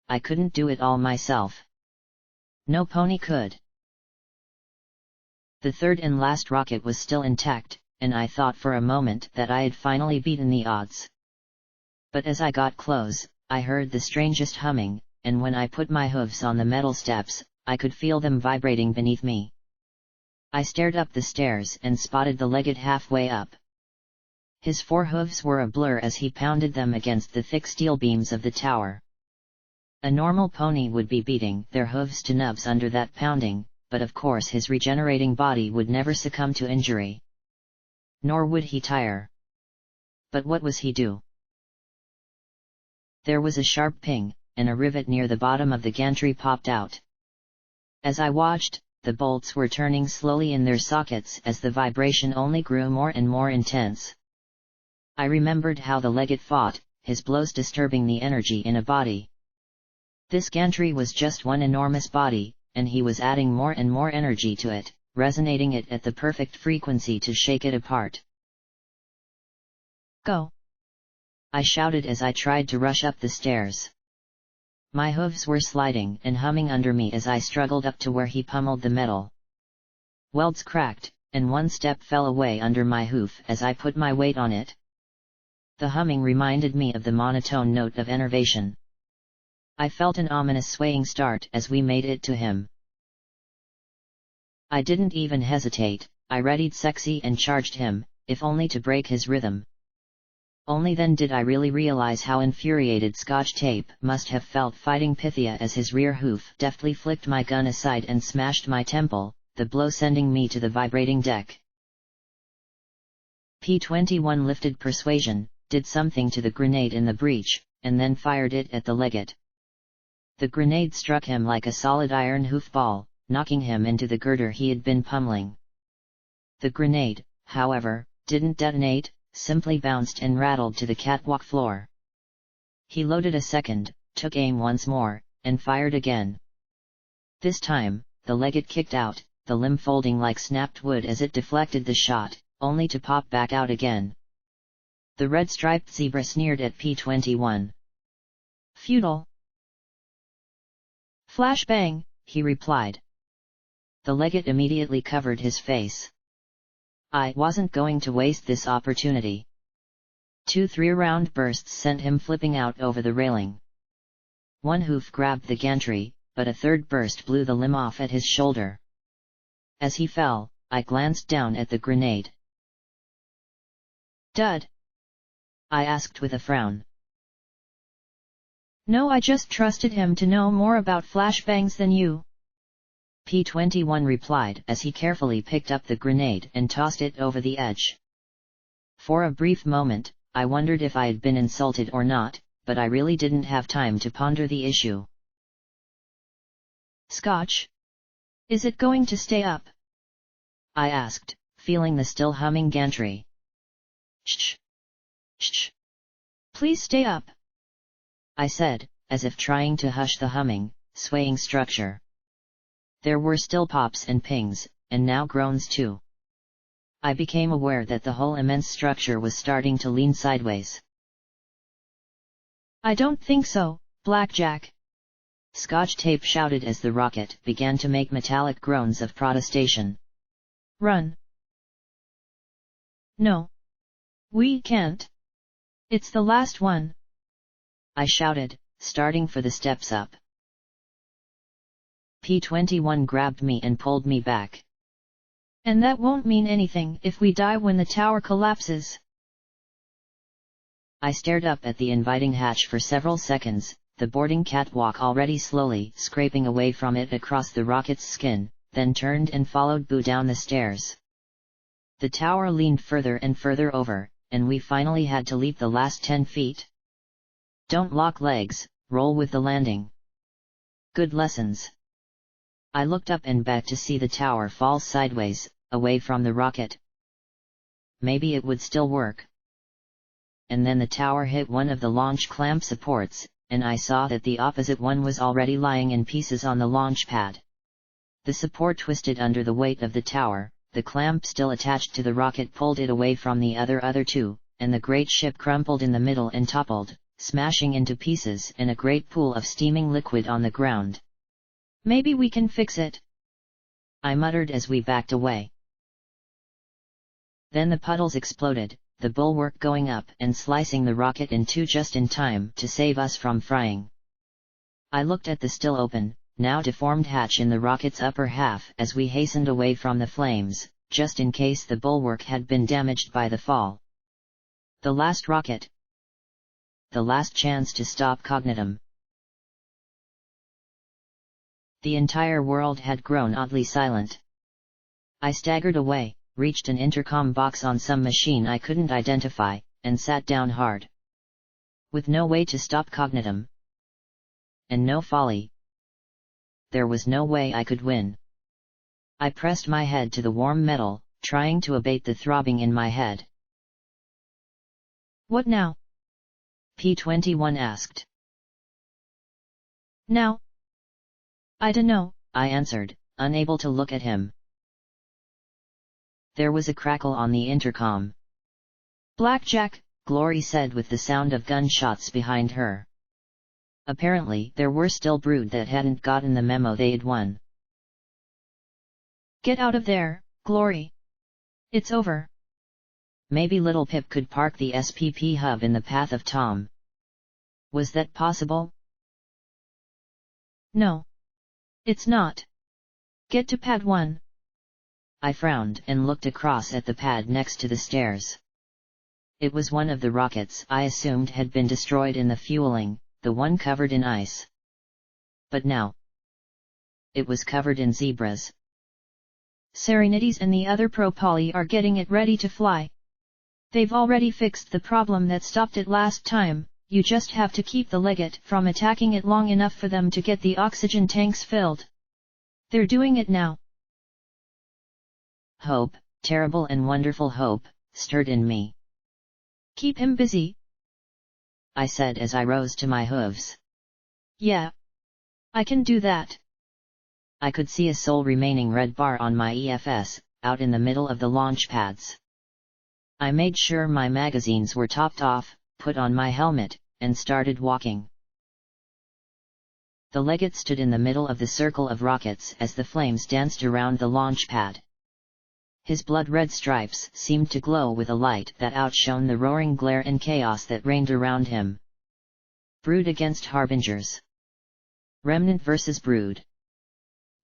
I couldn't do it all myself. No pony could. The third and last rocket was still intact, and I thought for a moment that I had finally beaten the odds. But as I got close, I heard the strangest humming, and when I put my hooves on the metal steps, I could feel them vibrating beneath me. I stared up the stairs and spotted the Legate halfway up. His forehooves were a blur as he pounded them against the thick steel beams of the tower. A normal pony would be beating their hooves to nubs under that pounding, but of course his regenerating body would never succumb to injury. Nor would he tire. But what was he do? There was a sharp ping, and a rivet near the bottom of the gantry popped out. As I watched, the bolts were turning slowly in their sockets as the vibration only grew more and more intense. I remembered how the Legate fought, his blows disturbing the energy in a body. This gantry was just one enormous body, and he was adding more and more energy to it, resonating it at the perfect frequency to shake it apart. "Go!" I shouted as I tried to rush up the stairs. My hooves were sliding and humming under me as I struggled up to where he pummeled the metal. Welds cracked, and one step fell away under my hoof as I put my weight on it. The humming reminded me of the monotone note of enervation. I felt an ominous swaying start as we made it to him. I didn't even hesitate, I readied sexy and charged him, if only to break his rhythm. Only then did I really realize how infuriated Scotch Tape must have felt fighting Pythia as his rear hoof deftly flicked my gun aside and smashed my temple, the blow sending me to the vibrating deck. P-21 lifted Persuasion, did something to the grenade in the breech, and then fired it at the Legate. The grenade struck him like a solid iron hoofball, knocking him into the girder he had been pummeling. The grenade, however, didn't detonate, simply bounced and rattled to the catwalk floor. He loaded a second, took aim once more, and fired again. This time, the Legate kicked out, the limb folding like snapped wood as it deflected the shot, only to pop back out again. The red-striped zebra sneered at P-21. "Futile." "Flashbang," he replied. The Legate immediately covered his face. I wasn't going to waste this opportunity. 2 3-round bursts sent him flipping out over the railing. One hoof grabbed the gantry, but a third burst blew the limb off at his shoulder. As he fell, I glanced down at the grenade. "Dud?" I asked with a frown. "No, I just trusted him to know more about flashbangs than you," P-21 replied as he carefully picked up the grenade and tossed it over the edge. For a brief moment, I wondered if I had been insulted or not, but I really didn't have time to ponder the issue. Scotch? Is it going to stay up? I asked, feeling the still humming gantry. Shh! Shh! Please stay up, I said, as if trying to hush the humming, swaying structure. There were still pops and pings, and now groans too. I became aware that the whole immense structure was starting to lean sideways. I don't think so, Blackjack. Scotch Tape shouted as the rocket began to make metallic groans of protestation. Run! No. We can't. It's the last one. I shouted, starting for the steps up. P-21 grabbed me and pulled me back. And that won't mean anything if we die when the tower collapses. I stared up at the inviting hatch for several seconds, the boarding catwalk already slowly scraping away from it across the rocket's skin, then turned and followed Boo down the stairs. The tower leaned further and further over, and we finally had to leap the last 10 feet. Don't lock legs, roll with the landing. Good lessons. I looked up and back to see the tower fall sideways, away from the rocket. Maybe it would still work. And then the tower hit one of the launch clamp supports, and I saw that the opposite one was already lying in pieces on the launch pad. The support twisted under the weight of the tower, the clamp still attached to the rocket pulled it away from the other two, and the great ship crumpled in the middle and toppled, smashing into pieces in a great pool of steaming liquid on the ground. Maybe we can fix it, I muttered as we backed away. Then the puddles exploded, the bulwark going up and slicing the rocket in two just in time to save us from frying. I looked at the still open, now deformed hatch in the rocket's upper half as we hastened away from the flames, just in case the bulwark had been damaged by the fall. The last rocket. The last chance to stop Cognitum. The entire world had grown oddly silent. I staggered away, reached an intercom box on some machine I couldn't identify, and sat down hard. With no way to stop Cognitum. And no folly. There was no way I could win. I pressed my head to the warm metal, trying to abate the throbbing in my head. What now? P-21 asked. Now? I dunno, I answered, unable to look at him. There was a crackle on the intercom. Blackjack, Glory said with the sound of gunshots behind her. Apparently there were still brood that hadn't gotten the memo they'd won. Get out of there, Glory. It's over. Maybe Little Pip could park the SPP hub in the path of Tom. Was that possible? No. It's not. Get to pad 1. I frowned and looked across at the pad next to the stairs. It was one of the rockets I assumed had been destroyed in the fueling, the one covered in ice. But now, it was covered in zebras. Serenities and the other pro-poly are getting it ready to fly. They've already fixed the problem that stopped it last time, you just have to keep the Legate from attacking it long enough for them to get the oxygen tanks filled. They're doing it now. Hope, terrible and wonderful hope, stirred in me. Keep him busy, I said as I rose to my hooves. Yeah. I can do that. I could see a sole remaining red bar on my EFS, out in the middle of the launch pads. I made sure my magazines were topped off, put on my helmet, and started walking. The Legate stood in the middle of the circle of rockets as the flames danced around the launch pad. His blood-red stripes seemed to glow with a light that outshone the roaring glare and chaos that reigned around him. Brood against Harbingers. Remnant versus Brood.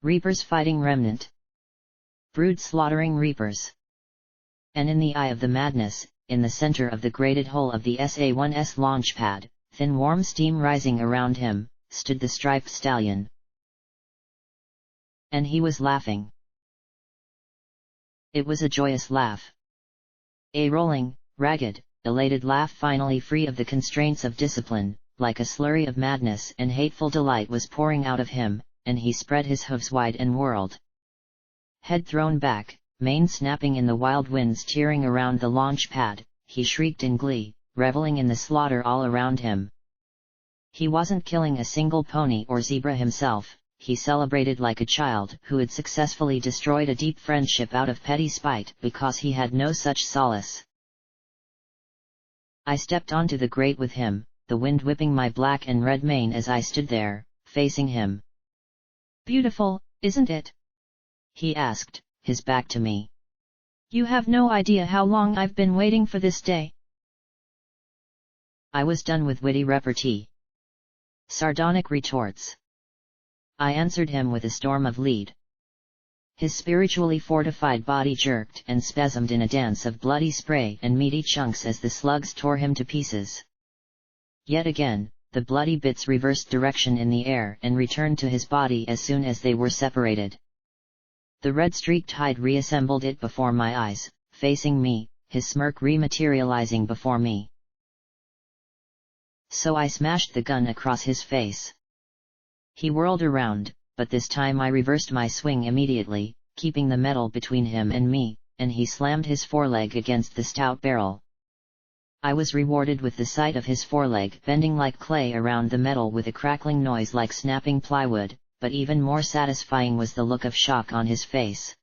Reapers fighting Remnant. Brood slaughtering Reapers. And in the eye of the madness, in the center of the grated hull of the SA-1S launch pad, thin warm steam rising around him, stood the striped stallion. And he was laughing. It was a joyous laugh. A rolling, ragged, elated laugh, finally free of the constraints of discipline, like a slurry of madness and hateful delight was pouring out of him, and he spread his hooves wide and whirled. Head thrown back, mane snapping in the wild winds tearing around the launch pad, he shrieked in glee, reveling in the slaughter all around him. He wasn't killing a single pony or zebra himself, he celebrated like a child who had successfully destroyed a deep friendship out of petty spite because he had no such solace. I stepped onto the grate with him, the wind whipping my black and red mane as I stood there, facing him. "Beautiful, isn't it?" he asked, his back to me. "You have no idea how long I've been waiting for this day." I was done with witty repartee. Sardonic retorts. I answered him with a storm of lead. His spiritually fortified body jerked and spasmed in a dance of bloody spray and meaty chunks as the slugs tore him to pieces. Yet again, the bloody bits reversed direction in the air and returned to his body as soon as they were separated. The red-streaked hide reassembled it before my eyes, facing me, his smirk rematerializing before me. So I smashed the gun across his face. He whirled around, but this time I reversed my swing immediately, keeping the metal between him and me, and he slammed his foreleg against the stout barrel. I was rewarded with the sight of his foreleg bending like clay around the metal with a crackling noise like snapping plywood, but even more satisfying was the look of shock on his face.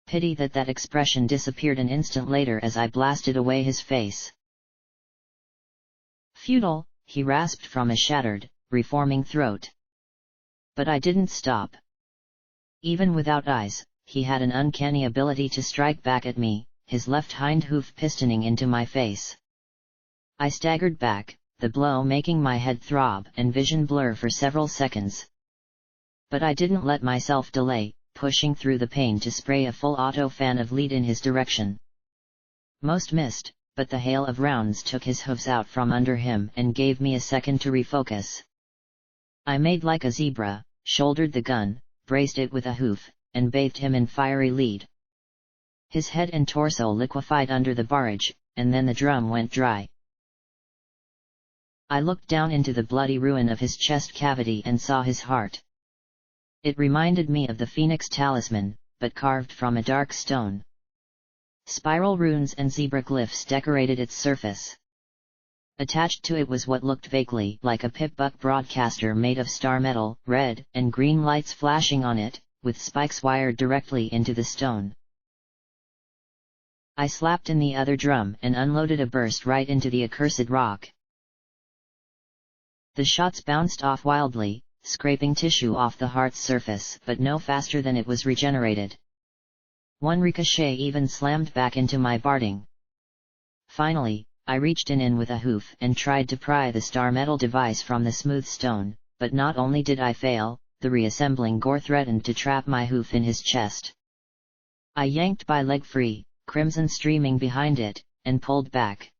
Pity that expression disappeared an instant later as I blasted away his face. "Futile," he rasped from a shattered, reforming throat. But I didn't stop. Even without eyes, he had an uncanny ability to strike back at me, his left hind hoof pistoning into my face. I staggered back, the blow making my head throb and vision blur for several seconds. But I didn't let myself delay, pushing through the pain to spray a full auto fan of lead in his direction. Most missed, but the hail of rounds took his hooves out from under him and gave me a second to refocus. I made like a zebra, shouldered the gun, braced it with a hoof, and bathed him in fiery lead. His head and torso liquefied under the barrage, and then the drum went dry. I looked down into the bloody ruin of his chest cavity and saw his heart. It reminded me of the Phoenix talisman, but carved from a dark stone. Spiral runes and zebra glyphs decorated its surface. Attached to it was what looked vaguely like a pip-buck broadcaster made of star metal, red and green lights flashing on it, with spikes wired directly into the stone. I slapped in the other drum and unloaded a burst right into the accursed rock. The shots bounced off wildly, scraping tissue off the heart's surface, but no faster than it was regenerated. One ricochet even slammed back into my barding. Finally, I reached in with a hoof and tried to pry the star metal device from the smooth stone, but not only did I fail, the reassembling gore threatened to trap my hoof in his chest. I yanked my leg free, crimson streaming behind it, and pulled back.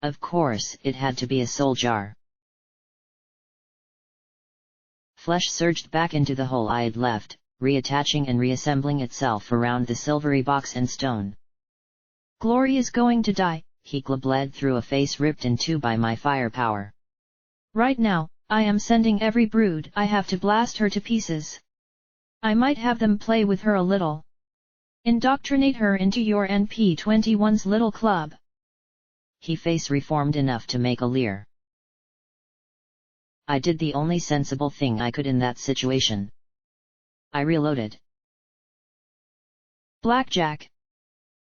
Of course, it had to be a soul jar. Flesh surged back into the hole I had left, reattaching and reassembling itself around the silvery box and stone. "Glory is going to die," he bled through a face ripped in two by my firepower. "Right now, I am sending every brood I have to blast her to pieces. I might have them play with her a little. Indoctrinate her into your NP-21's little club." He face reformed enough to make a leer. I did the only sensible thing I could in that situation. I reloaded. "Blackjack!"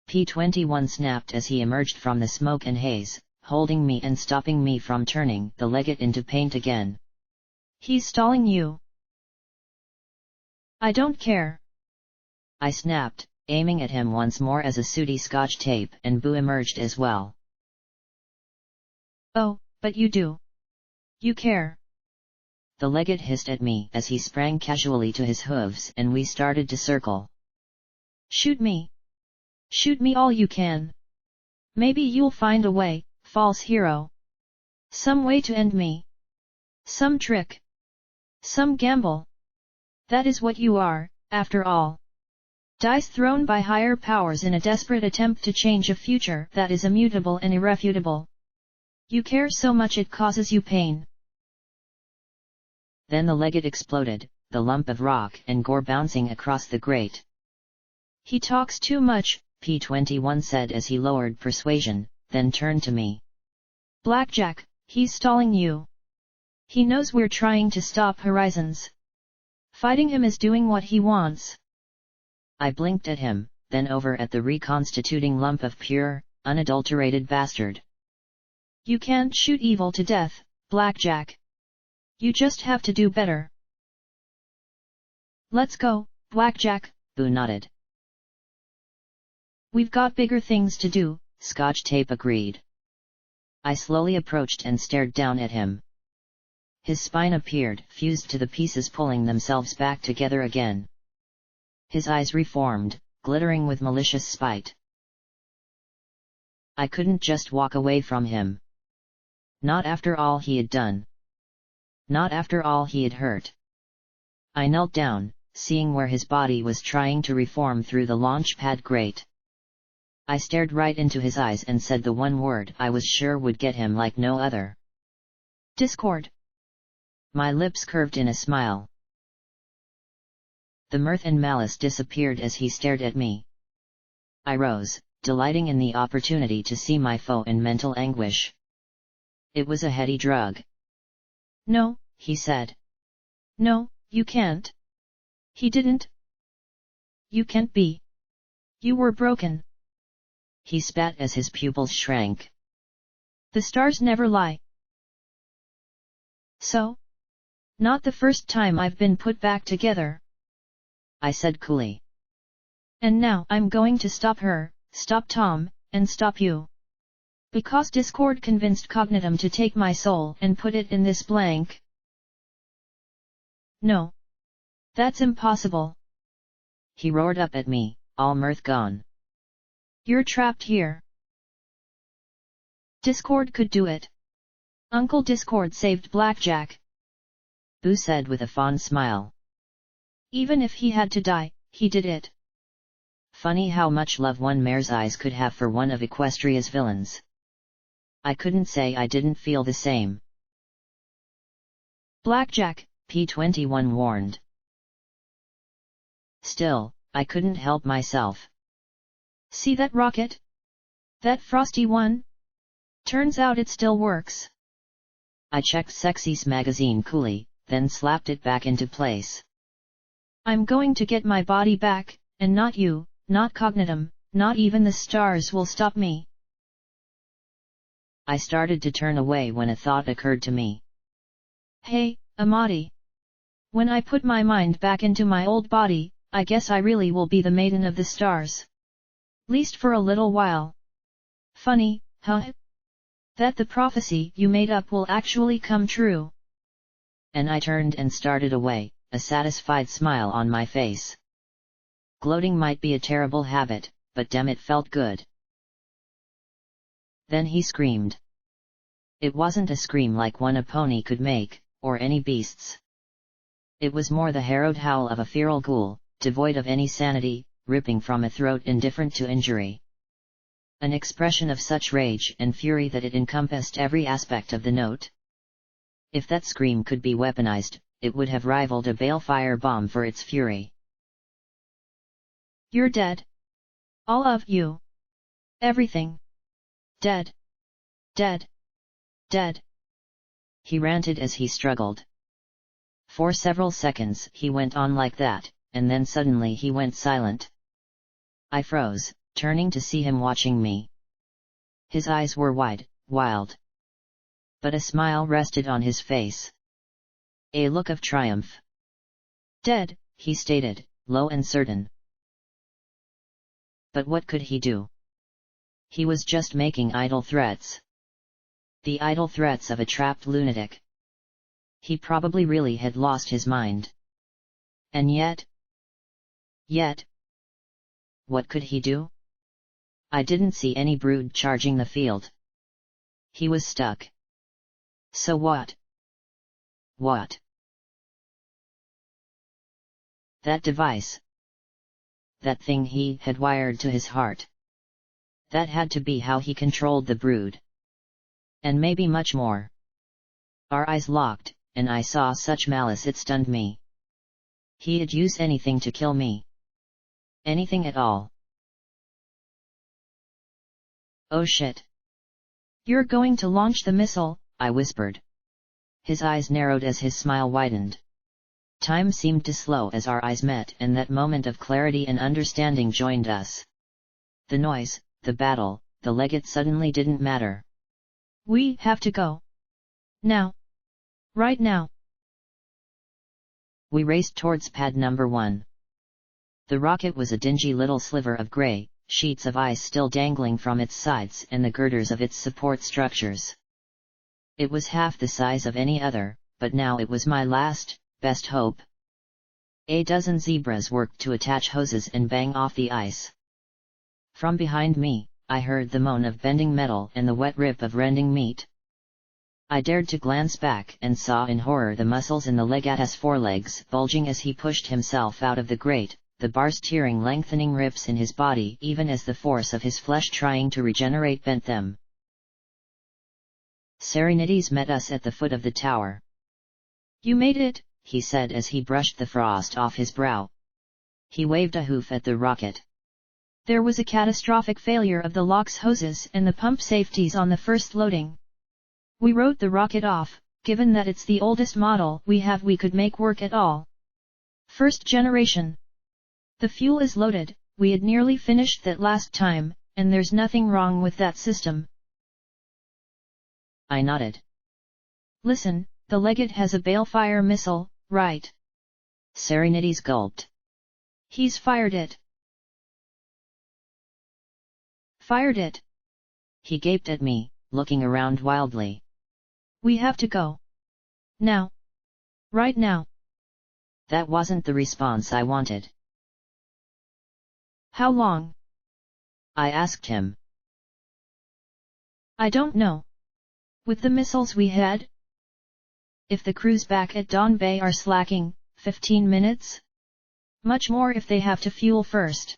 P-21 snapped as he emerged from the smoke and haze, holding me and stopping me from turning the legate into paint again. "He's stalling you." "I don't care," I snapped, aiming at him once more as a sooty scotch tape and Boo emerged as well. "Oh, but you do. You care." The legate hissed at me as he sprang casually to his hooves and we started to circle. "Shoot me. Shoot me all you can. Maybe you'll find a way, false hero. Some way to end me. Some trick. Some gamble. That is what you are, after all." Dice thrown by higher powers in a desperate attempt to change a future that is immutable and irrefutable. You care so much it causes you pain. Then the legate exploded, the lump of rock and gore bouncing across the grate. He talks too much, P21 said as he lowered persuasion, then turned to me. Blackjack, he's stalling you. He knows we're trying to stop Horizons. Fighting him is doing what he wants. I blinked at him, then over at the reconstituting lump of pure, unadulterated bastard. You can't shoot evil to death, Blackjack. You just have to do better. Let's go, Blackjack, Boo nodded. We've got bigger things to do, Scotch Tape agreed. I slowly approached and stared down at him. His spine appeared, fused to the pieces pulling themselves back together again. His eyes reformed, glittering with malicious spite. I couldn't just walk away from him. Not after all he had done. Not after all he had hurt. I knelt down, seeing where his body was trying to reform through the launch pad grate. I stared right into his eyes and said the one word I was sure would get him like no other. Discord. My lips curved in a smile. The mirth and malice disappeared as he stared at me. I rose, delighting in the opportunity to see my foe in mental anguish. It was a heady drug. No, he said. No, you can't. He didn't. You can't be. You were broken. He spat as his pupils shrank. The stars never lie. So? Not the first time I've been put back together, I said coolly. And now I'm going to stop her, stop Tom, and stop you. Because Discord convinced Cognitum to take my soul and put it in this blank. No. That's impossible. He roared up at me, all mirth gone. You're trapped here. Discord could do it. Uncle Discord saved Blackjack, Boo said with a fond smile. Even if he had to die, he did it. Funny how much love one mare's eyes could have for one of Equestria's villains. I couldn't say I didn't feel the same. Blackjack, P21 warned. Still, I couldn't help myself. See that rocket? That frosty one? Turns out it still works. I checked Sexy's magazine coolly, then slapped it back into place. I'm going to get my body back, and not you, not Cognitum, not even the stars will stop me. I started to turn away when a thought occurred to me. Hey, Amadi. When I put my mind back into my old body, I guess I really will be the maiden of the stars. Least for a little while. Funny, huh? That the prophecy you made up will actually come true. And I turned and started away, a satisfied smile on my face. Gloating might be a terrible habit, but damn it felt good. Then he screamed. It wasn't a scream like one a pony could make, or any beast's. It was more the harrowed howl of a feral ghoul, devoid of any sanity, ripping from a throat indifferent to injury. An expression of such rage and fury that it encompassed every aspect of the note. If that scream could be weaponized, it would have rivaled a balefire bomb for its fury. You're dead. All of you. Everything. Dead. Dead. Dead. He ranted as he struggled. For several seconds he went on like that, and then suddenly he went silent. I froze, turning to see him watching me. His eyes were wide, wild. But a smile rested on his face. A look of triumph. Dead, he stated, low and certain. But what could he do? He was just making idle threats. The idle threats of a trapped lunatic. He probably really had lost his mind. And yet... what could he do? I didn't see any brood charging the field. He was stuck. So what? What? That device. that thing he had wired to his heart. That had to be how he controlled the brood. And maybe much more. Our eyes locked, and I saw such malice it stunned me. He'd use anything to kill me. Anything at all. Oh shit. You're going to launch the missile, I whispered. His eyes narrowed as his smile widened. Time seemed to slow as our eyes met, and that moment of clarity and understanding joined us. The noise, the battle, the legate suddenly didn't matter. We have to go. Now. Right now. We raced towards pad number 1. The rocket was a dingy little sliver of gray, sheets of ice still dangling from its sides and the girders of its support structures. It was half the size of any other, but now it was my last, best hope. A dozen zebras worked to attach hoses and bang off the ice. From behind me, I heard the moan of bending metal and the wet rip of rending meat. I dared to glance back and saw in horror the muscles in the legate's forelegs bulging as he pushed himself out of the grate, the bars tearing lengthening rips in his body even as the force of his flesh trying to regenerate bent them. Serenities met us at the foot of the tower. You made it, he said as he brushed the frost off his brow. He waved a hoof at the rocket. There was a catastrophic failure of the LOX hoses and the pump safeties on the first loading. We wrote the rocket off, given that it's the oldest model we could make work at all. First generation. The fuel is loaded, we had nearly finished that last time, and there's nothing wrong with that system. I nodded. Listen, the legate has a balefire missile, right? Serenities gulped. He's fired it. Fired it. He gaped at me, looking around wildly. We have to go. Now. Right now. That wasn't the response I wanted. How long? I asked him. I don't know. With the missiles we had? If the crews back at Dawn Bay are slacking, 15 minutes? Much more if they have to fuel first.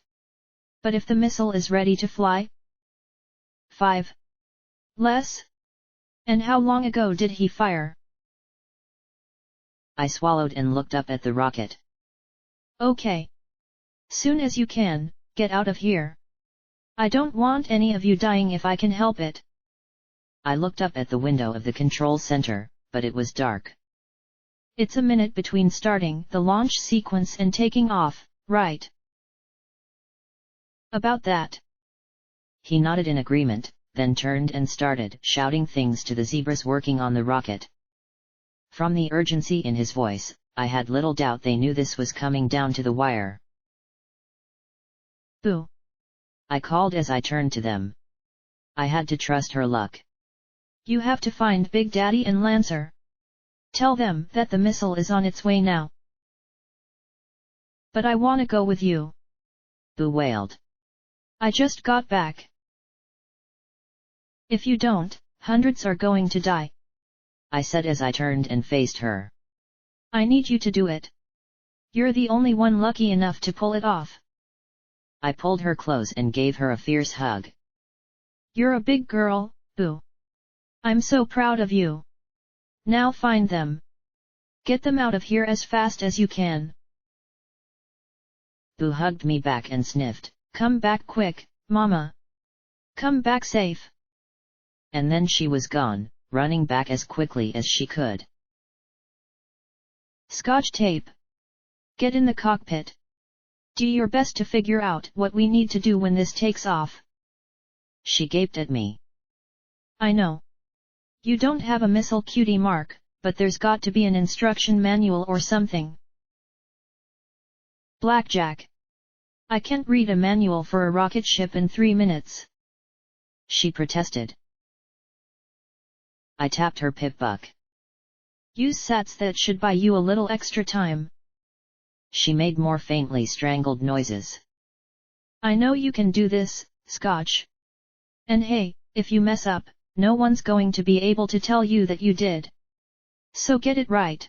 But if the missile is ready to fly? 5. Less? And how long ago did he fire? I swallowed and looked up at the rocket. Okay. Soon as you can, get out of here. I don't want any of you dying if I can help it. I looked up at the window of the control center, but it was dark. It's a minute between starting the launch sequence and taking off, right? About that. He nodded in agreement, then turned and started shouting things to the zebras working on the rocket. From the urgency in his voice, I had little doubt they knew this was coming down to the wire. Boo! I called as I turned to them. I had to trust her luck. You have to find Big Daddy and Lancer. Tell them that the missile is on its way now. But I wanna go with you. Boo wailed. I just got back. If you don't, hundreds are going to die. I said as I turned and faced her. I need you to do it. You're the only one lucky enough to pull it off. I pulled her close and gave her a fierce hug. You're a big girl, Boo. I'm so proud of you. Now find them. Get them out of here as fast as you can. Boo hugged me back and sniffed. Come back quick, Mama. Come back safe. And then she was gone, running back as quickly as she could. Scotch tape. Get in the cockpit. Do your best to figure out what we need to do when this takes off. She gaped at me. I know. You don't have a missile cutie mark, but there's got to be an instruction manual or something. Blackjack. I can't read a manual for a rocket ship in 3 minutes. She protested. I tapped her pip buck. Use sats that should buy you a little extra time. She made more faintly strangled noises. I know you can do this, Scotch. And hey, if you mess up, no one's going to be able to tell you that you did. So get it right.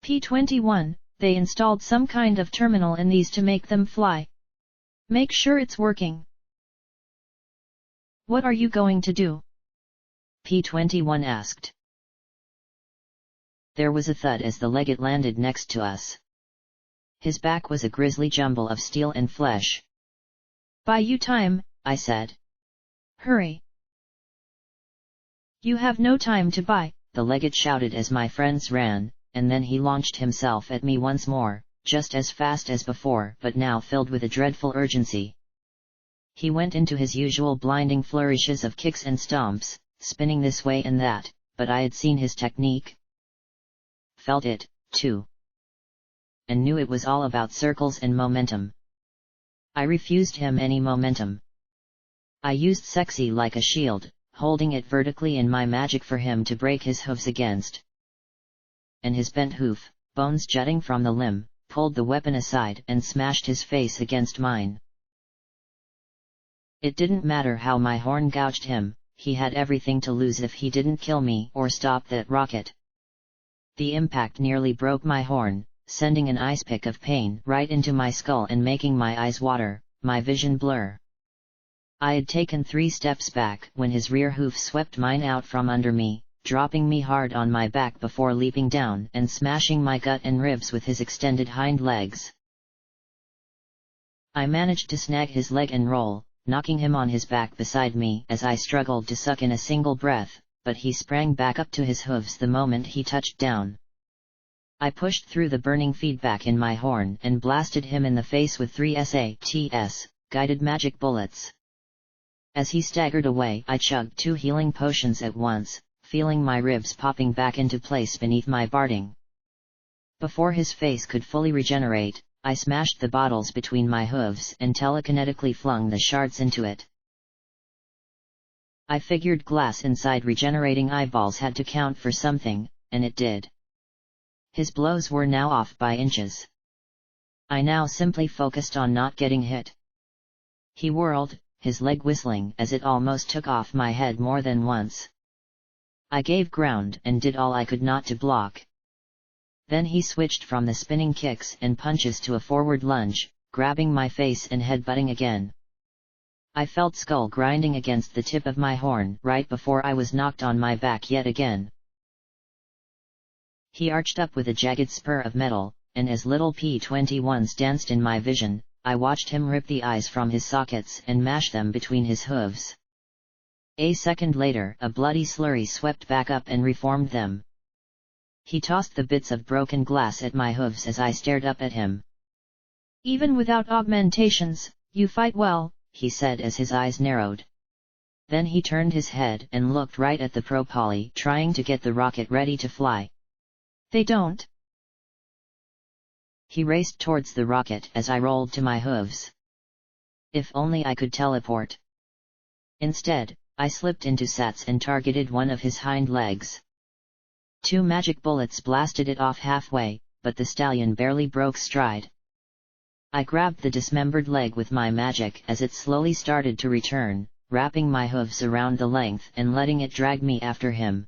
P-21, they installed some kind of terminal in these to make them fly. Make sure it's working. What are you going to do? P21 asked. There was a thud as the legate landed next to us. His back was a grisly jumble of steel and flesh. Buy you time, I said. Hurry. You have no time to buy, the legate shouted as my friends ran, and then he launched himself at me once more, just as fast as before but now filled with a dreadful urgency. He went into his usual blinding flourishes of kicks and stomps, spinning this way and that, but I had seen his technique. Felt it, too. And knew it was all about circles and momentum. I refused him any momentum. I used sexy like a shield, holding it vertically in my magic for him to break his hooves against. And his bent hoof, bones jutting from the limb, pulled the weapon aside and smashed his face against mine. It didn't matter how my horn gouged him, he had everything to lose if he didn't kill me or stop that rocket. The impact nearly broke my horn, sending an ice pick of pain right into my skull and making my eyes water, my vision blur. I had taken 3 steps back when his rear hoof swept mine out from under me, dropping me hard on my back before leaping down and smashing my gut and ribs with his extended hind legs. I managed to snag his leg and roll, knocking him on his back beside me as I struggled to suck in a single breath, but he sprang back up to his hooves the moment he touched down. I pushed through the burning feedback in my horn and blasted him in the face with 3 SATs, guided magic bullets. As he staggered away, I chugged 2 healing potions at once, feeling my ribs popping back into place beneath my barding. Before his face could fully regenerate, I smashed the bottles between my hooves and telekinetically flung the shards into it. I figured glass inside regenerating eyeballs had to count for something, and it did. His blows were now off by inches. I now simply focused on not getting hit. He whirled, his leg whistling as it almost took off my head more than once. I gave ground and did all I could not to block. Then he switched from the spinning kicks and punches to a forward lunge, grabbing my face and headbutting again. I felt skull grinding against the tip of my horn right before I was knocked on my back yet again. He arched up with a jagged spur of metal, and as little P21s danced in my vision, I watched him rip the eyes from his sockets and mash them between his hooves. A second later, a bloody slurry swept back up and reformed them. He tossed the bits of broken glass at my hooves as I stared up at him. Even without augmentations, you fight well, he said as his eyes narrowed. Then he turned his head and looked right at the propoly trying to get the rocket ready to fly. They don't. He raced towards the rocket as I rolled to my hooves. If only I could teleport. Instead, I slipped into Sats and targeted one of his hind legs. 2 magic bullets blasted it off halfway, but the stallion barely broke stride. I grabbed the dismembered leg with my magic as it slowly started to return, wrapping my hooves around the length and letting it drag me after him.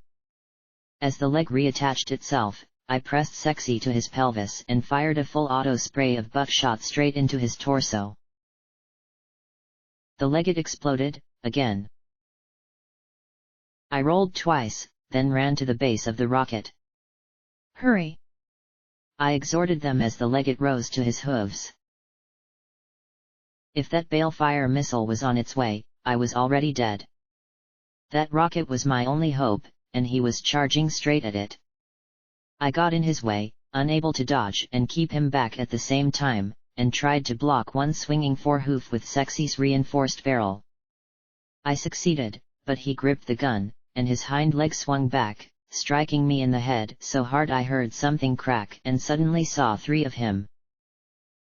As the leg reattached itself, I pressed sexy to his pelvis and fired a full auto spray of buckshot straight into his torso. The legate exploded, again. I rolled twice, then ran to the base of the rocket. Hurry! I exhorted them as the legate rose to his hooves. If that balefire missile was on its way, I was already dead. That rocket was my only hope, and he was charging straight at it. I got in his way, unable to dodge and keep him back at the same time, and tried to block one swinging forehoof with Sexy's reinforced barrel. I succeeded, but he gripped the gun, and his hind leg swung back, striking me in the head so hard I heard something crack and suddenly saw 3 of him.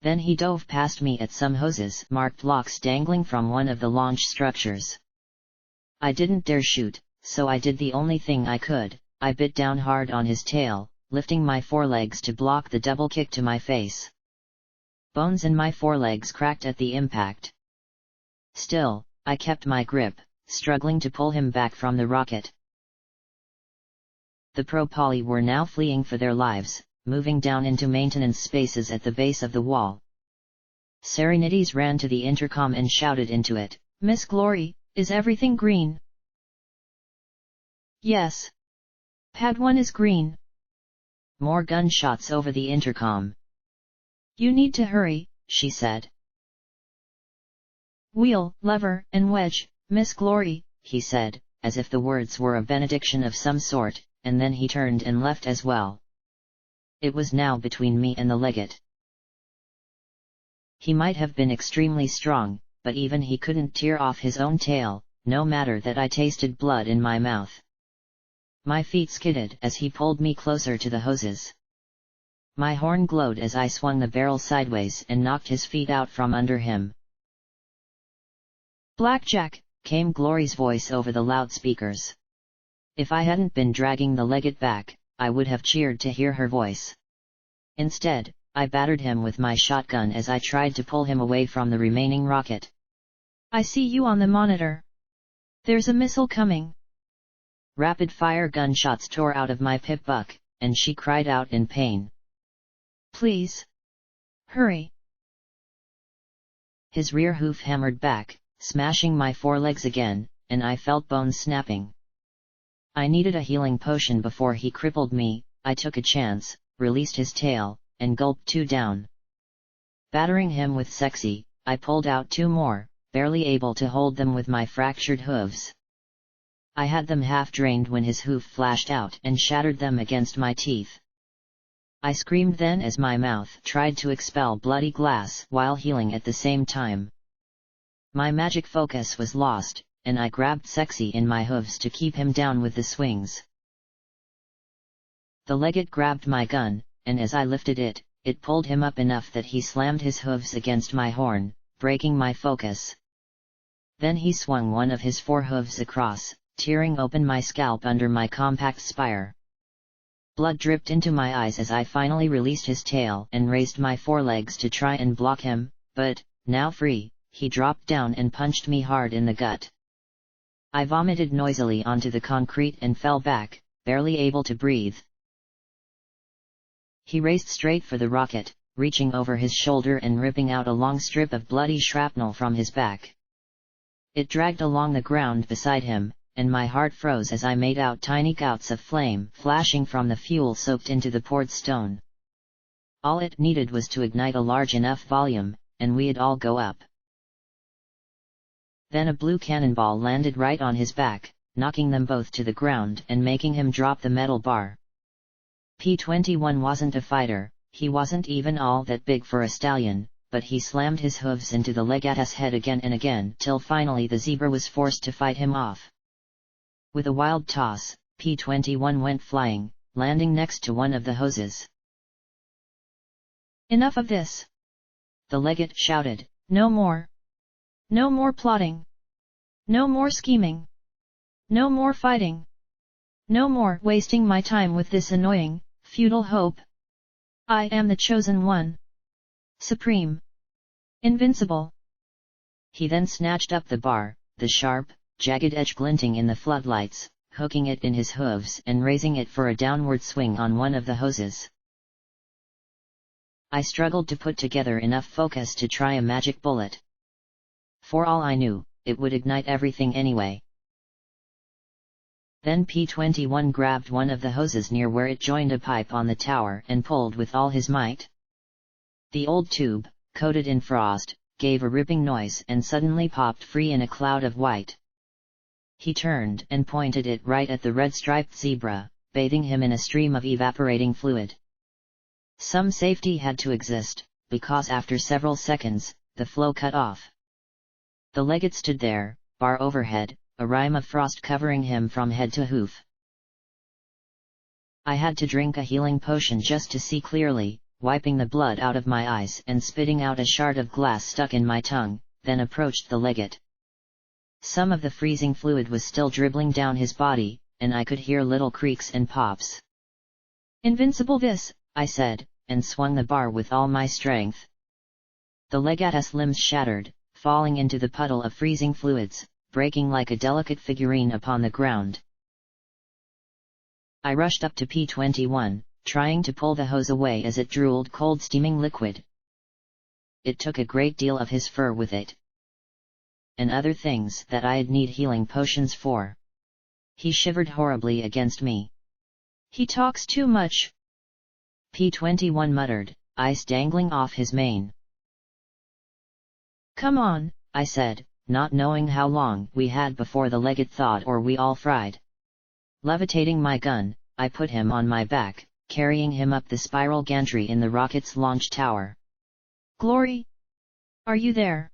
Then he dove past me at some hoses marked locks dangling from one of the launch structures. I didn't dare shoot, so I did the only thing I could, I bit down hard on his tail, lifting my forelegs to block the double kick to my face. Bones in my forelegs cracked at the impact. Still, I kept my grip, struggling to pull him back from the rocket. The propoly were now fleeing for their lives, moving down into maintenance spaces at the base of the wall. Serenities ran to the intercom and shouted into it, "Miss Glory, is everything green?" "Yes. Pad 1 is green." More gunshots over the intercom. "You need to hurry," she said. "Wheel, lever, and wedge, Miss Glory," he said, as if the words were a benediction of some sort, and then he turned and left as well. It was now between me and the legate. He might have been extremely strong, but even he couldn't tear off his own tail, no matter that I tasted blood in my mouth. My feet skidded as he pulled me closer to the hoses. My horn glowed as I swung the barrel sideways and knocked his feet out from under him. "Blackjack," came Glory's voice over the loudspeakers. If I hadn't been dragging the legate back, I would have cheered to hear her voice. Instead, I battered him with my shotgun as I tried to pull him away from the remaining rocket. "I see you on the monitor. There's a missile coming." Rapid-fire gunshots tore out of my pip buck, and she cried out in pain. "Please. Hurry." His rear hoof hammered back, smashing my forelegs again, and I felt bones snapping. I needed a healing potion before he crippled me. I took a chance, released his tail, and gulped 2 down. Battering him with sexy, I pulled out 2 more, barely able to hold them with my fractured hooves. I had them half drained when his hoof flashed out and shattered them against my teeth. I screamed then as my mouth tried to expel bloody glass while healing at the same time. My magic focus was lost, and I grabbed sexy in my hooves to keep him down with the swings. The legate grabbed my gun, and as I lifted it, it pulled him up enough that he slammed his hooves against my horn, breaking my focus. Then he swung one of his 4 hooves across, tearing open my scalp under my compact spire. Blood dripped into my eyes as I finally released his tail and raised my forelegs to try and block him, but, now free, he dropped down and punched me hard in the gut. I vomited noisily onto the concrete and fell back, barely able to breathe. He raced straight for the rocket, reaching over his shoulder and ripping out a long strip of bloody shrapnel from his back. It dragged along the ground beside him, and my heart froze as I made out tiny gouts of flame flashing from the fuel soaked into the poured stone. All it needed was to ignite a large enough volume, and we'd all go up. Then a blue cannonball landed right on his back, knocking them both to the ground and making him drop the metal bar. P-21 wasn't a fighter, he wasn't even all that big for a stallion, but he slammed his hooves into the legate's head again and again till finally the zebra was forced to fight him off. With a wild toss, P-21 went flying, landing next to one of the hoses. "Enough of this!" the legate shouted. "No more! No more plotting! No more scheming! No more fighting! No more wasting my time with this annoying, futile hope! I am the chosen one! Supreme! Invincible!" He then snatched up the bar, the sharp, jagged edge glinting in the floodlights, hooking it in his hooves and raising it for a downward swing on one of the hoses. I struggled to put together enough focus to try a magic bullet. For all I knew, it would ignite everything anyway. Then P-21 grabbed one of the hoses near where it joined a pipe on the tower and pulled with all his might. The old tube, coated in frost, gave a ripping noise and suddenly popped free in a cloud of white. He turned and pointed it right at the red-striped zebra, bathing him in a stream of evaporating fluid. Some safety had to exist, because after several seconds, the flow cut off. The legate stood there, bar overhead, a rime of frost covering him from head to hoof. I had to drink a healing potion just to see clearly, wiping the blood out of my eyes and spitting out a shard of glass stuck in my tongue, then approached the legate. Some of the freezing fluid was still dribbling down his body, and I could hear little creaks and pops. "Invincible this," I said, and swung the bar with all my strength. The legate's limbs shattered, falling into the puddle of freezing fluids, breaking like a delicate figurine upon the ground. I rushed up to P-21, trying to pull the hose away as it drooled cold steaming liquid. it took a great deal of his fur with it. And other things that I'd need healing potions for. He shivered horribly against me. He talks too much. P21 muttered, ice dangling off his mane. Come on, I said, not knowing how long we had before the legate thawed or we all fried. Levitating my gun, I put him on my back, carrying him up the spiral gantry in the rocket's launch tower. Glory? Are you there?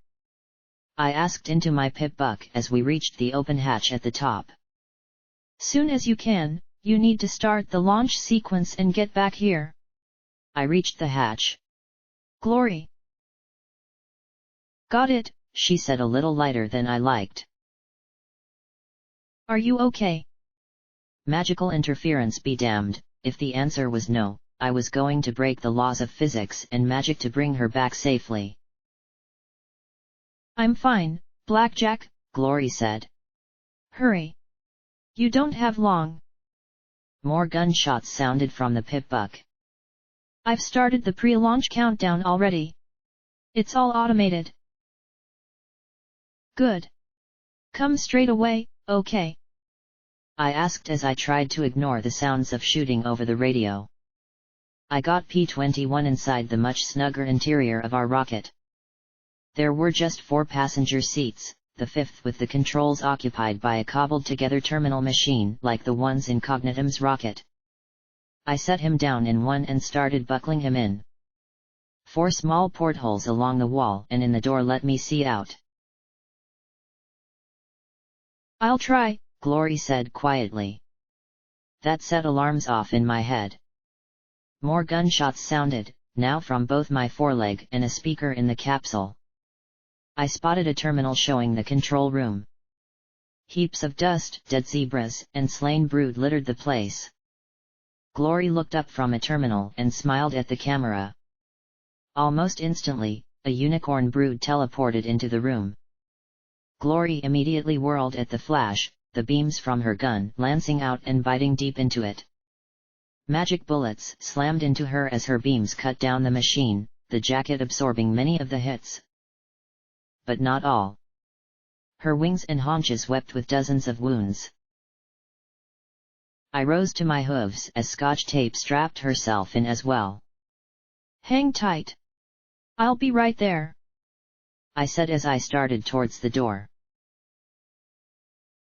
I asked into my pip-buck as we reached the open hatch at the top. Soon as you can, you need to start the launch sequence and get back here. I reached the hatch. Glory. Got it, she said a little lighter than I liked. Are you okay? Magical interference be damned, if the answer was no, I was going to break the laws of physics and magic to bring her back safely. I'm fine, Blackjack, Glory said. Hurry. You don't have long. More gunshots sounded from the pip-buck. I've started the pre-launch countdown already. It's all automated. Good. Come straight away, okay? I asked as I tried to ignore the sounds of shooting over the radio. I got P21 inside the much snugger interior of our rocket. There were just 4 passenger seats, the 5th with the controls occupied by a cobbled-together terminal machine like the ones in Cognitum's rocket. I set him down in one and started buckling him in. 4 small portholes along the wall and in the door let me see out. I'll try, Glory said quietly. That set alarms off in my head. More gunshots sounded, now from both my foreleg and a speaker in the capsule. I spotted a terminal showing the control room. Heaps of dust, dead zebras, and slain brood littered the place. Glory looked up from a terminal and smiled at the camera. Almost instantly, a unicorn brood teleported into the room. Glory immediately whirled at the flash, the beams from her gun lancing out and biting deep into it. Magic bullets slammed into her as her beams cut down the machine, the jacket absorbing many of the hits. But not all. Her wings and haunches wept with dozens of wounds. I rose to my hooves as Scotch Tape strapped herself in as well. Hang tight. I'll be right there, I said as I started towards the door.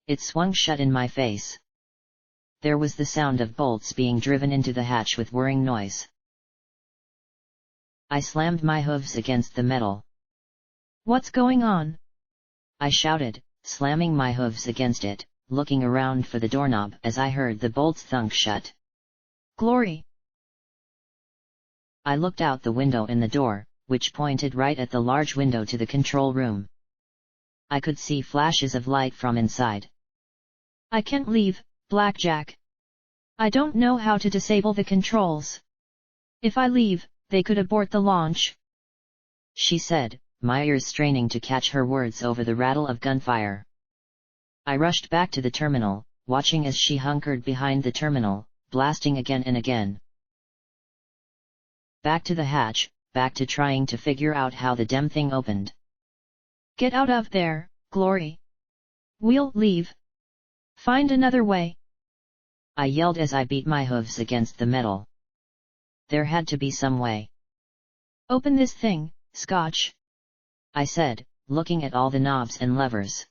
It swung shut in my face. There was the sound of bolts being driven into the hatch with whirring noise. I slammed my hooves against the metal. What's going on? I shouted, slamming my hooves against it, looking around for the doorknob as I heard the bolts thunk shut. Glory. I looked out the window in the door, which pointed right at the large window to the control room. I could see flashes of light from inside. I can't leave, Blackjack. I don't know how to disable the controls. If I leave, they could abort the launch, she said, my ears straining to catch her words over the rattle of gunfire. I rushed back to the terminal, watching as she hunkered behind the terminal, blasting again and again. Back to the hatch, back to trying to figure out how the damn thing opened. Get out of there, Glory. We'll leave. Find another way. I yelled as I beat my hooves against the metal. There had to be some way. Open this thing, Scotch, I said, looking at all the knobs and levers.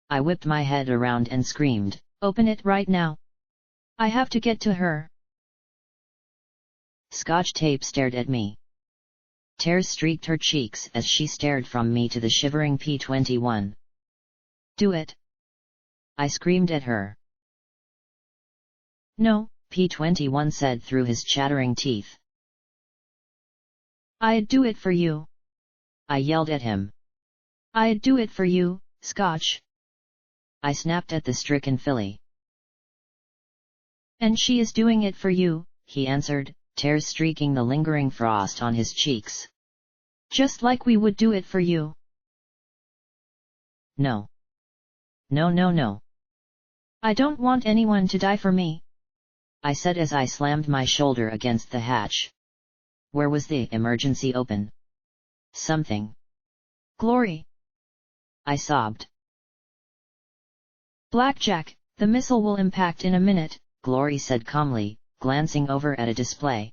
I whipped my head around and screamed, open it right now. I have to get to her. Scotch Tape stared at me. Tears streaked her cheeks as she stared from me to the shivering P21. Do it, I screamed at her. No, P21 said through his chattering teeth. I'd do it for you, I yelled at him. I'd do it for you, Scotch, I snapped at the stricken filly. And she is doing it for you, he answered, tears streaking the lingering frost on his cheeks. Just like we would do it for you. No. No, no, no. I don't want anyone to die for me, I said as I slammed my shoulder against the hatch. Where was the emergency open? Something. Glory! I sobbed. Blackjack, the missile will impact in a minute, Glory said calmly, glancing over at a display.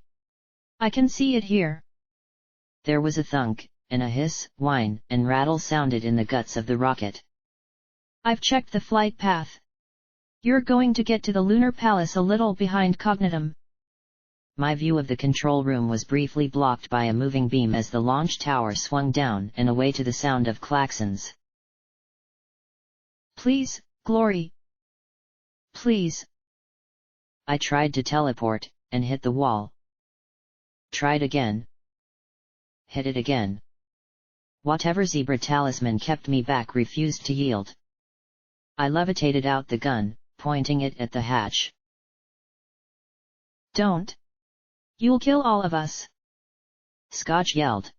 I can see it here. There was a thunk, and a hiss, whine, and rattle sounded in the guts of the rocket. I've checked the flight path. You're going to get to the Lunar Palace a little behind Cognitum. My view of the control room was briefly blocked by a moving beam as the launch tower swung down and away to the sound of klaxons. Please, Glory. Please. I tried to teleport, and hit the wall. Tried again. Hit it again. Whatever zebra talisman kept me back refused to yield. I levitated out the gun, pointing it at the hatch. Don't. You'll kill all of us. Scotch yelled.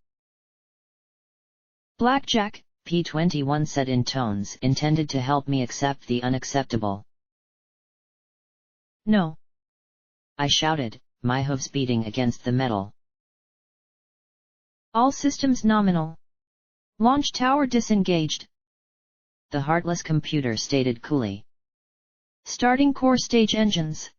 Blackjack, P-21 said in tones intended to help me accept the unacceptable. No. I shouted, my hooves beating against the metal. All systems nominal. Launch tower disengaged. The heartless computer stated coolly. Starting core stage engines.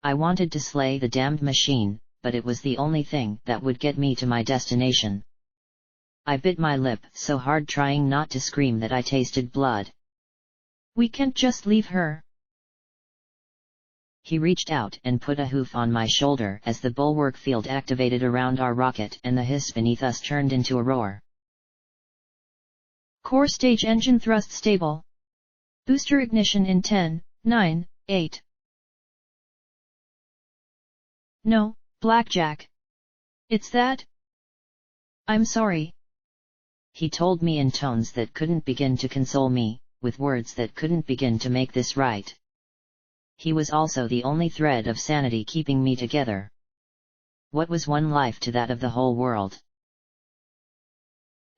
I wanted to slay the damned machine, but it was the only thing that would get me to my destination. I bit my lip so hard trying not to scream that I tasted blood. We can't just leave her. He reached out and put a hoof on my shoulder as the bulwark field activated around our rocket and the hiss beneath us turned into a roar. Core stage engine thrust stable. Booster ignition in 10, 9, 8. No, Blackjack. It's that? I'm sorry. He told me in tones that couldn't begin to console me, with words that couldn't begin to make this right. He was also the only thread of sanity keeping me together. What was one life to that of the whole world?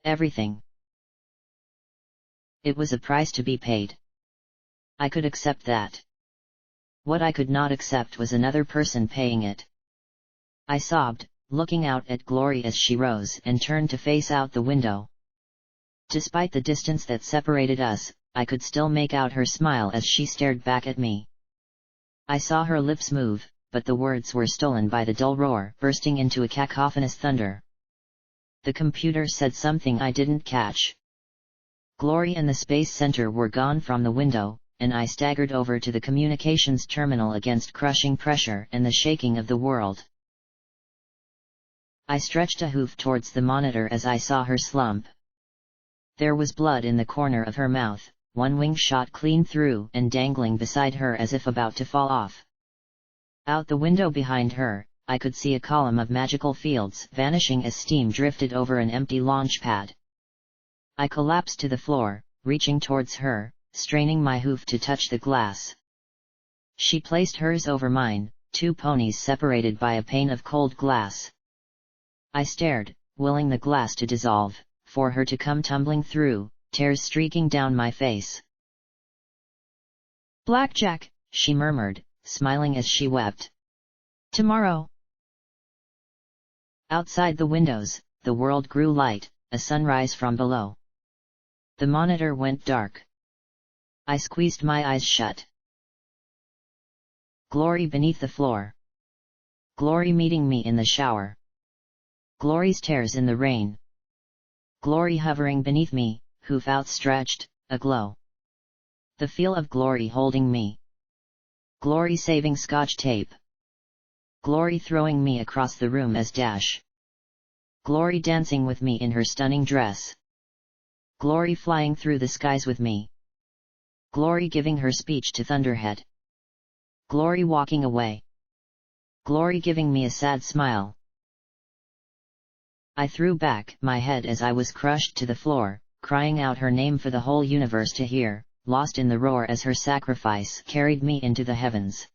Everything. It was a price to be paid. I could accept that. What I could not accept was another person paying it. I sobbed, looking out at Glory as she rose and turned to face out the window. Despite the distance that separated us, I could still make out her smile as she stared back at me. I saw her lips move, but the words were stolen by the dull roar bursting into a cacophonous thunder. The computer said something I didn't catch. Glory and the Space Center were gone from the window, and I staggered over to the communications terminal against crushing pressure and the shaking of the world. I stretched a hoof towards the monitor as I saw her slump. There was blood in the corner of her mouth, one wing shot clean through and dangling beside her as if about to fall off. Out the window behind her, I could see a column of magical fields vanishing as steam drifted over an empty launch pad. I collapsed to the floor, reaching towards her, straining my hoof to touch the glass. She placed hers over mine, two ponies separated by a pane of cold glass. I stared, willing the glass to dissolve, for her to come tumbling through, tears streaking down my face. Blackjack, she murmured, smiling as she wept. Tomorrow. Outside the windows, the world grew light, a sunrise from below. The monitor went dark. I squeezed my eyes shut. Glory beneath the floor. Glory meeting me in the shower. Glory's tears in the rain. Glory hovering beneath me, hoof outstretched, aglow. The feel of Glory holding me. Glory saving Scotch tape. Glory throwing me across the room as Dash. Glory dancing with me in her stunning dress. Glory flying through the skies with me. Glory giving her speech to Thunderhead. Glory walking away. Glory giving me a sad smile. I threw back my head as I was crushed to the floor, crying out her name for the whole universe to hear, lost in the roar as her sacrifice carried me into the heavens.